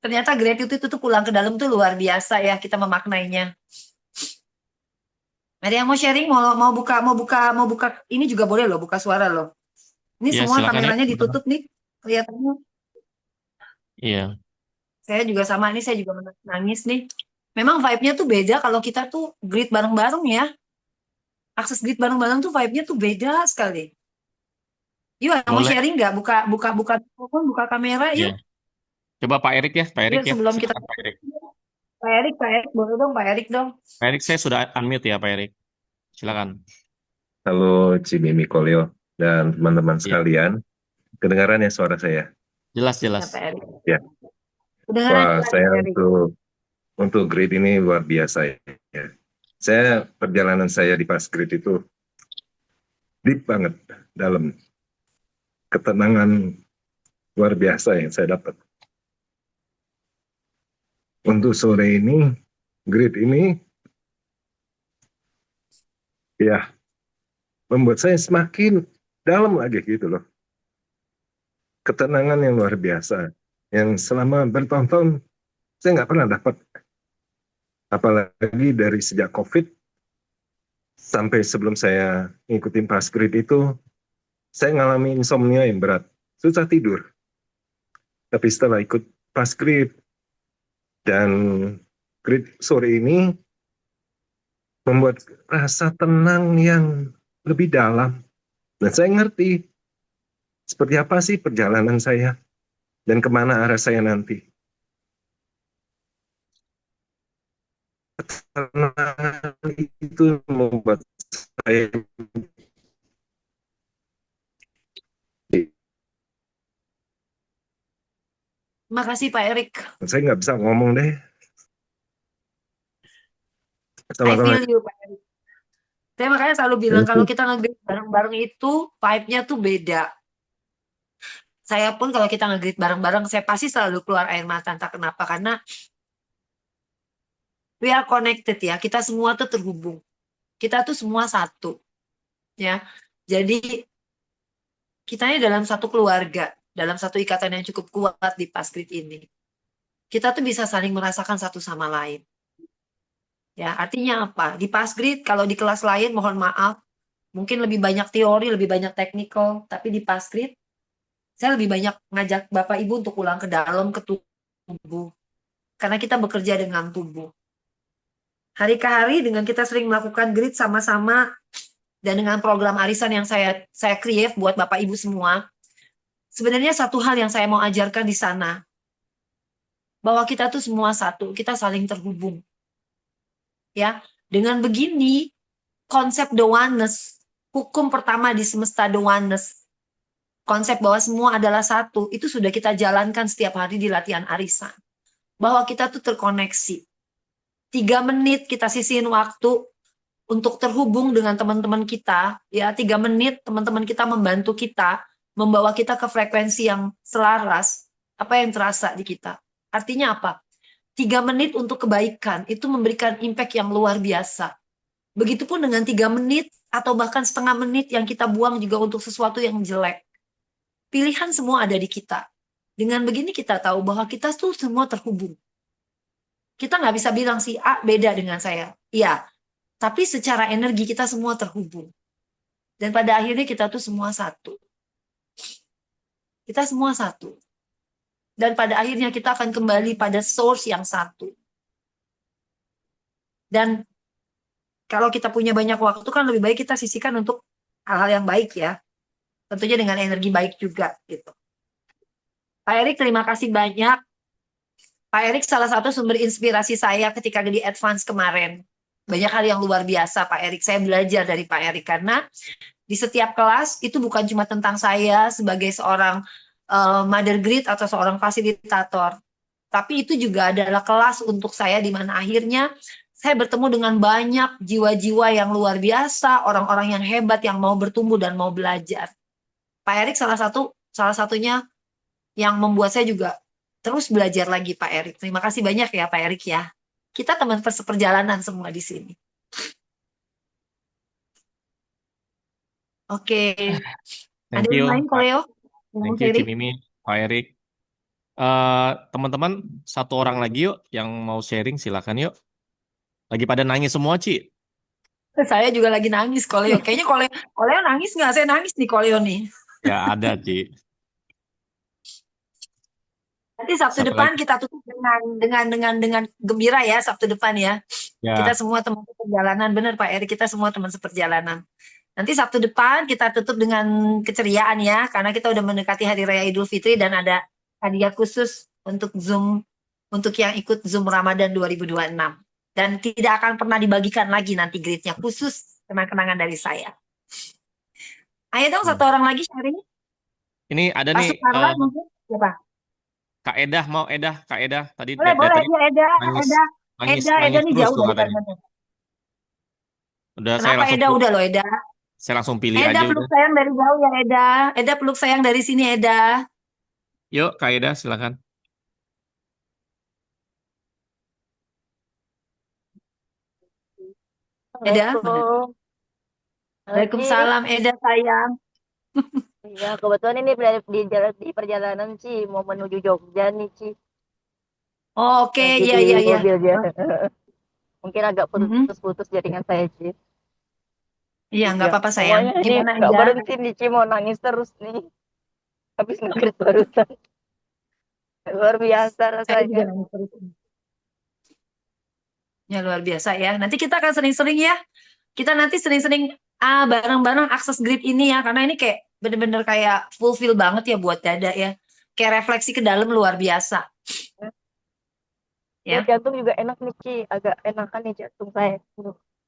Ternyata gratitude itu tuh pulang ke dalam tuh luar biasa ya kita memaknainya. Ada yang mau sharing, mau buka ini juga boleh loh, buka suara loh. Ini iya, semua silakan ya, kameranya teman-teman. ditutup nih, kelihatannya. Iya, Saya juga sama nih, saya juga nangis nih. Memang vibe-nya tuh beda kalau kita tuh grid bareng-bareng ya. Akses grid bareng-bareng tuh vibe-nya tuh beda sekali. Yuk, mau boleh. sharing nggak? Buka telepon, buka kamera Iya. yuk. Coba Pak Erik ya, Pak Erik Yuk ya. sebelum kita Silakan Pak Erik. Pak Erik boleh dong Pak Erik dong. Pak Erik, saya sudah unmute ya, Pak Erik. Silakan. Halo Cimimi Kolio dan teman-teman Iya, sekalian, kedengaran ya suara saya? jelas, Ya jelas. Pak Erik. Ya, Kedengaran wah jelas saya Pak Erik. untuk grid ini luar biasa ya. Saya perjalanan saya di pas grid itu deep banget, dalam ketenangan luar biasa yang saya dapat. Untuk sore ini, grid ini ya membuat saya semakin dalam lagi gitu loh. Ketenangan yang luar biasa, yang selama bertahun-tahun saya nggak pernah dapat. Apalagi dari sejak COVID sampai sebelum saya ngikutin pas grid itu, saya ngalami insomnia yang berat, susah tidur. Tapi setelah ikut pas grid dan grid sore ini membuat rasa tenang yang lebih dalam. Dan saya ngerti seperti apa sih perjalanan saya dan kemana arah saya nanti. Ketenangan itu membuat saya Makasih Pak Erik. saya nggak bisa ngomong deh. I Sama-sama. feel you Pak Erik. Saya makanya selalu bilang kalau kita nge-grid bareng-bareng itu vibe-nya tuh beda. Saya pun kalau kita nge-grid bareng-bareng, saya pasti selalu keluar air mata, entah kenapa. Karena we are connected ya, kita semua tuh terhubung. Kita tuh semua satu. Ya, jadi kita ini dalam satu keluarga, dalam satu ikatan yang cukup kuat di pas grid ini. Kita tuh bisa saling merasakan satu sama lain. Ya, artinya apa? Di pas grid, kalau di kelas lain, mohon maaf, mungkin lebih banyak teori, lebih banyak teknikal, tapi di pas grid, saya lebih banyak ngajak Bapak Ibu untuk pulang ke dalam, ke tubuh. Karena kita bekerja dengan tubuh. Hari ke hari, dengan kita sering melakukan grid sama-sama, dan dengan program arisan yang saya create buat Bapak Ibu semua, sebenarnya satu hal yang saya mau ajarkan di sana, bahwa kita tuh semua satu, kita saling terhubung. Ya, dengan begini, konsep the oneness, hukum pertama di semesta the oneness, konsep bahwa semua adalah satu, itu sudah kita jalankan setiap hari di latihan arisan. Bahwa kita tuh terkoneksi. 3 menit kita sisihin waktu untuk terhubung dengan teman-teman kita, ya 3 menit teman-teman kita membantu kita, membawa kita ke frekuensi yang selaras, apa yang terasa di kita. Artinya apa? 3 menit untuk kebaikan, itu memberikan impact yang luar biasa. Begitupun dengan 3 menit, atau bahkan setengah menit yang kita buang juga untuk sesuatu yang jelek. Pilihan semua ada di kita. Dengan begini kita tahu bahwa kita tuh semua terhubung. Kita nggak bisa bilang si A beda dengan saya. Iya, tapi secara energi kita semua terhubung. Dan pada akhirnya kita tuh semua satu. Kita semua satu. Dan pada akhirnya kita akan kembali pada source yang satu. Dan kalau kita punya banyak waktu kan lebih baik kita sisihkan untuk hal-hal yang baik ya. Tentunya dengan energi baik juga gitu. Pak Erik, terima kasih banyak. Pak Erik salah satu sumber inspirasi saya ketika di advance kemarin. Banyak hal yang luar biasa Pak Erik. Saya belajar dari Pak Erik karena di setiap kelas itu bukan cuma tentang saya sebagai seorang mother grid atau seorang fasilitator. Tapi itu juga adalah kelas untuk saya di mana akhirnya saya bertemu dengan banyak jiwa-jiwa yang luar biasa, orang-orang yang hebat yang mau bertumbuh dan mau belajar. Pak Erik salah satunya yang membuat saya juga terus belajar lagi Pak Erik. Terima kasih banyak ya Pak Erik ya. Kita teman seperjalanan semua di sini. Oke. Ada Thank yang you, lain Pak. Koleo? Yang mau Thank you, sharing? Cimimi, Pak Erik. Teman-teman, satu orang lagi yuk yang mau sharing, silakan yuk. Lagi pada nangis semua, Ci. Saya juga lagi nangis Koleo. Kayaknya Koleo nangis nggak? Saya nangis nih Koleo nih. Ya ada, Ci. Nanti Sabtu Satu depan lagi. kita tutup dengan gembira ya Sabtu depan ya. Kita Ya, semua teman seperjalanan, benar Pak Erik, kita semua teman seperjalanan. Nanti Sabtu depan kita tutup dengan keceriaan ya, karena kita udah mendekati Hari Raya Idul Fitri dan ada hadiah khusus untuk Zoom, untuk yang ikut Zoom Ramadan 2026. Dan tidak akan pernah dibagikan lagi nanti gridnya, khusus kenang-kenangan dari saya. Ayo dong satu orang lagi sharing. ini ada Pak nih Sukarlan mungkin? Siapa? Kak Edah, mau Edah, Kak Edah. Tadi Boleh, dari boleh. tadi Dia Eda, nangis, Eda. nangis, Eda nangis nih terus jauh tuh dari katanya. Kalimantan. Udah saya Kenapa langsung Eda? Udah loh Eda. saya langsung pilih Eda aja peluk udah. sayang dari jauh ya Eda. Eda peluk sayang dari sini Eda. Yuk, Kak Edah, silakan. Eda, mana? Assalamualaikum. Halo, Ci. Waalaikumsalam Eda sayang. Iya, kebetulan ini di perjalanan, Ci, mau menuju Jogja nih, Ci. Oke, Lagi iya di iya iya. mobilnya. Mungkin agak Mhm. putus-putus jaringan saya, Ci. Iya, nggak Iya, apa-apa sayang. pokoknya ini Gimana nggak Eda? berhenti nih, Ci, mau nangis terus nih. Habis nge-grid barusan. Luar biasa Saya juga rasanya. nangis terus. Ya luar biasa ya. Nanti kita akan sering-sering ya. Kita nanti sering-sering bareng-bareng akses grid ini ya. Karena ini kayak bener-bener kayak fulfill banget ya buat dada ya. Kayak refleksi ke dalam luar biasa. Ya, Ya. jantung juga enak nih, Ci. Agak enakan nih jantung saya.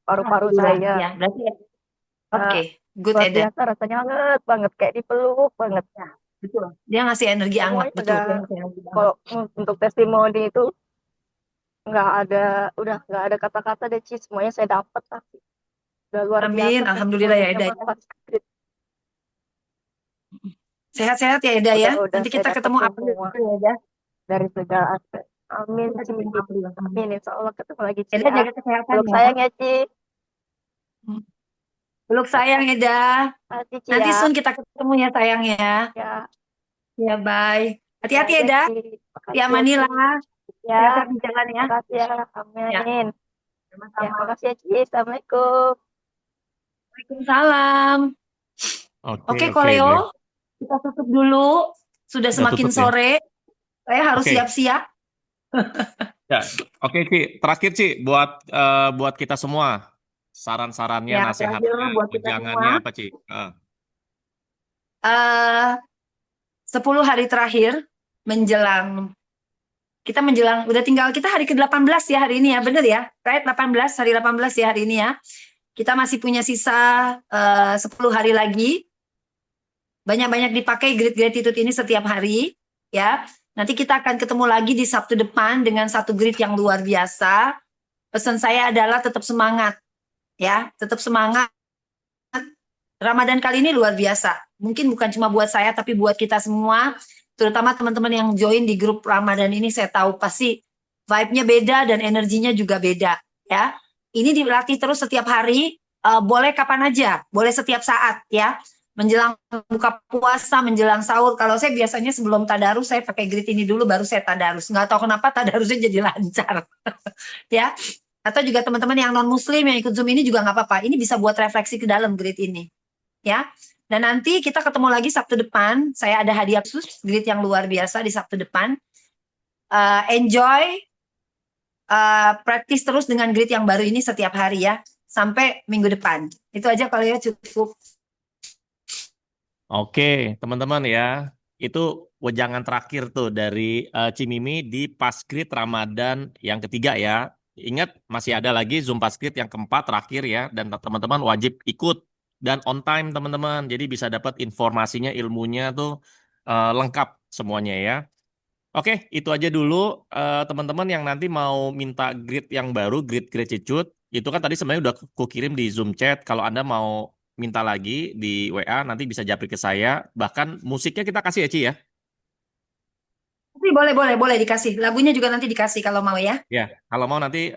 Paru-paru Alhamdulillah saya. ya. Berarti Nah, oke, good luar Eda. biasa rasanya hangat banget. Kayak dipeluk banget. Ya, betul. Dia ngasih energi hangat, Semuanya betul. udah, Dia ngasih energi hangat. kalau untuk testimoni itu udah nggak ada kata-kata deh, Ci, semuanya saya dapat tapi udah luar Amin, biasa alhamdulillah ya testimoninya Eda. Mas Grid. Sehat-sehat ya Eda ya. Udah Nanti saya kita dapat ketemu April semua ya Eda. dari segala aspek. Amin, Kita Ci. ketemu April. Amin, insya Allah ketemu lagi, Ci, Eda ya. jaga kesehatan Peluk ya. sayang ya, Ci. Peluk sayang Eda. Makasih, Ci, Nanti ya. soon kita ketemu ya sayang ya. Ya, Ya bye. Hati-hati ya, Eda. Ci. Makasih Ya ya, Ci. Manila. Ya, Sehat-sehat di jalan ya. makasih ya. Ya, Amin. Ya, sama-sama. makasih ya, Ci. Assalamualaikum. Waalaikumsalam. Oke, Oke, oke, baik. Koleo, kita tutup dulu. Sudah Udah semakin tutup ya. sore. Saya harus Oke. siap-siap. Ya, oke Ci. Terakhir Ci, buat kita semua saran-sarannya, Ya, terakhir nasihatnya, buat kita wejangannya semua. apa Ci? 10 hari terakhir menjelang udah tinggal kita hari ke-18 ya hari ini ya, bener ya? Right, 18, hari 18 ya hari ini ya. Kita masih punya sisa 10 hari lagi. Banyak-banyak dipakai grid gratitude ini setiap hari ya. Nanti kita akan ketemu lagi di Sabtu depan dengan satu grid yang luar biasa. Pesan saya adalah tetap semangat ya, tetap semangat. Ramadan kali ini luar biasa. Mungkin bukan cuma buat saya tapi buat kita semua, terutama teman-teman yang join di grup Ramadan ini, saya tahu pasti vibe-nya beda dan energinya juga beda ya. Ini dilatih terus setiap hari, boleh kapan aja, boleh setiap saat ya. Menjelang buka puasa, menjelang sahur. Kalau saya biasanya sebelum tadarus saya pakai grid ini dulu baru saya tadarus. Nggak tahu kenapa tadarusnya jadi lancar. Ya. Atau juga teman-teman yang non muslim yang ikut Zoom ini juga nggak apa-apa. Ini bisa buat refleksi ke dalam grid ini. Ya. Dan nanti kita ketemu lagi Sabtu depan. Saya ada hadiah khusus grid yang luar biasa di Sabtu depan. Enjoy, praktis terus dengan grid yang baru ini setiap hari ya. Sampai minggu depan. Itu aja kalau ya cukup. Oke, teman-teman ya. itu wejangan terakhir tuh dari Cimimi di Pasgrid Ramadan yang ketiga ya. Ingat masih ada lagi Zoom Pasgrid yang keempat terakhir ya, dan teman-teman wajib ikut dan on time teman-teman. Jadi bisa dapat informasinya, ilmunya tuh lengkap semuanya ya. Oke, itu aja dulu teman-teman yang nanti mau minta grid yang baru, grid Cicut. Itu kan tadi sebenarnya udah kukirim di Zoom chat. Kalau Anda mau minta lagi di WA, nanti bisa japri ke saya. Bahkan musiknya kita kasih ya, Ci ya? Tapi boleh dikasih. Lagunya juga nanti dikasih kalau mau ya. Ya, kalau mau nanti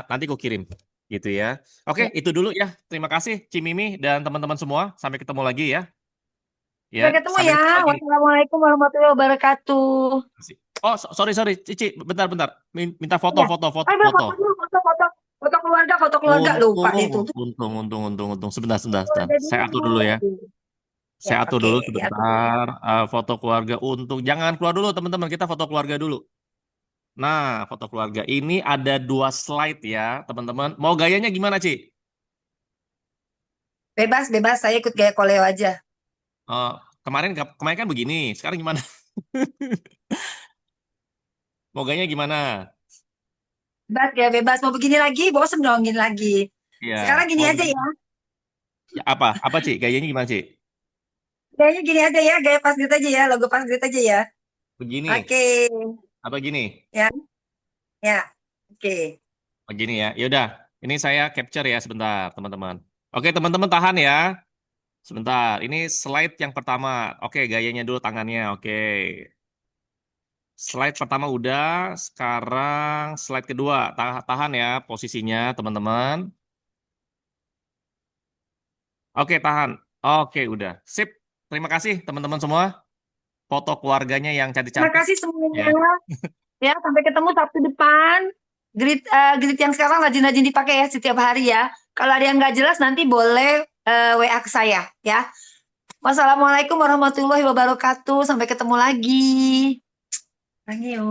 nanti kukirim. Gitu ya. Oke, Ya. itu dulu ya. Terima kasih Cimimi dan teman-teman semua. Sampai ketemu lagi ya. Ya, Sampai ketemu sampai ya. ketemu lagi. Wassalamualaikum warahmatullahi wabarakatuh. Oh, sorry, Cici, bentar. Minta foto. Ayo, foto dulu, foto keluarga lupa itu. Untung. Sebentar. Keluarga Saya atur dulu. dulu ya. Ya, Saya atur oke, dulu diatur. sebentar. Foto keluarga Untung. Jangan keluar dulu teman-teman. Kita foto keluarga dulu. Nah, foto keluarga ini ada 2 slide ya, teman-teman. Mau gayanya gimana, Ci? Bebas, saya ikut gaya koleo aja. Kemarin kan begini. Sekarang gimana? Mau gayanya gimana? Bebas. Mau begini lagi, bosen dong gini lagi. Ya. Sekarang gini Mau aja ya. Ya, apa, Ci? Gayanya gimana, Ci? Gayanya gini aja ya, gaya Pasgrid aja ya, logo Pasgrid aja ya. Begini. Oke. Apa gini? Ya. Oke. Begini ya. Yaudah, ini saya capture ya sebentar, teman-teman. Oke, teman-teman tahan ya. Sebentar, ini slide yang pertama. Oke, gayanya dulu tangannya. Oke. Slide pertama udah, sekarang slide kedua. Tahan ya posisinya, teman-teman. Oke, tahan. Oke, udah. Sip. Terima kasih, teman-teman semua. Foto keluarganya yang Terima cantik-cantik. kasih semuanya. Ya. Ya, sampai ketemu Sabtu depan. Grid yang sekarang rajin-rajin dipakai ya setiap hari ya. Kalau ada yang nggak jelas nanti boleh WA ke saya ya. Wassalamualaikum warahmatullahi wabarakatuh. Sampai ketemu lagi. Thank you.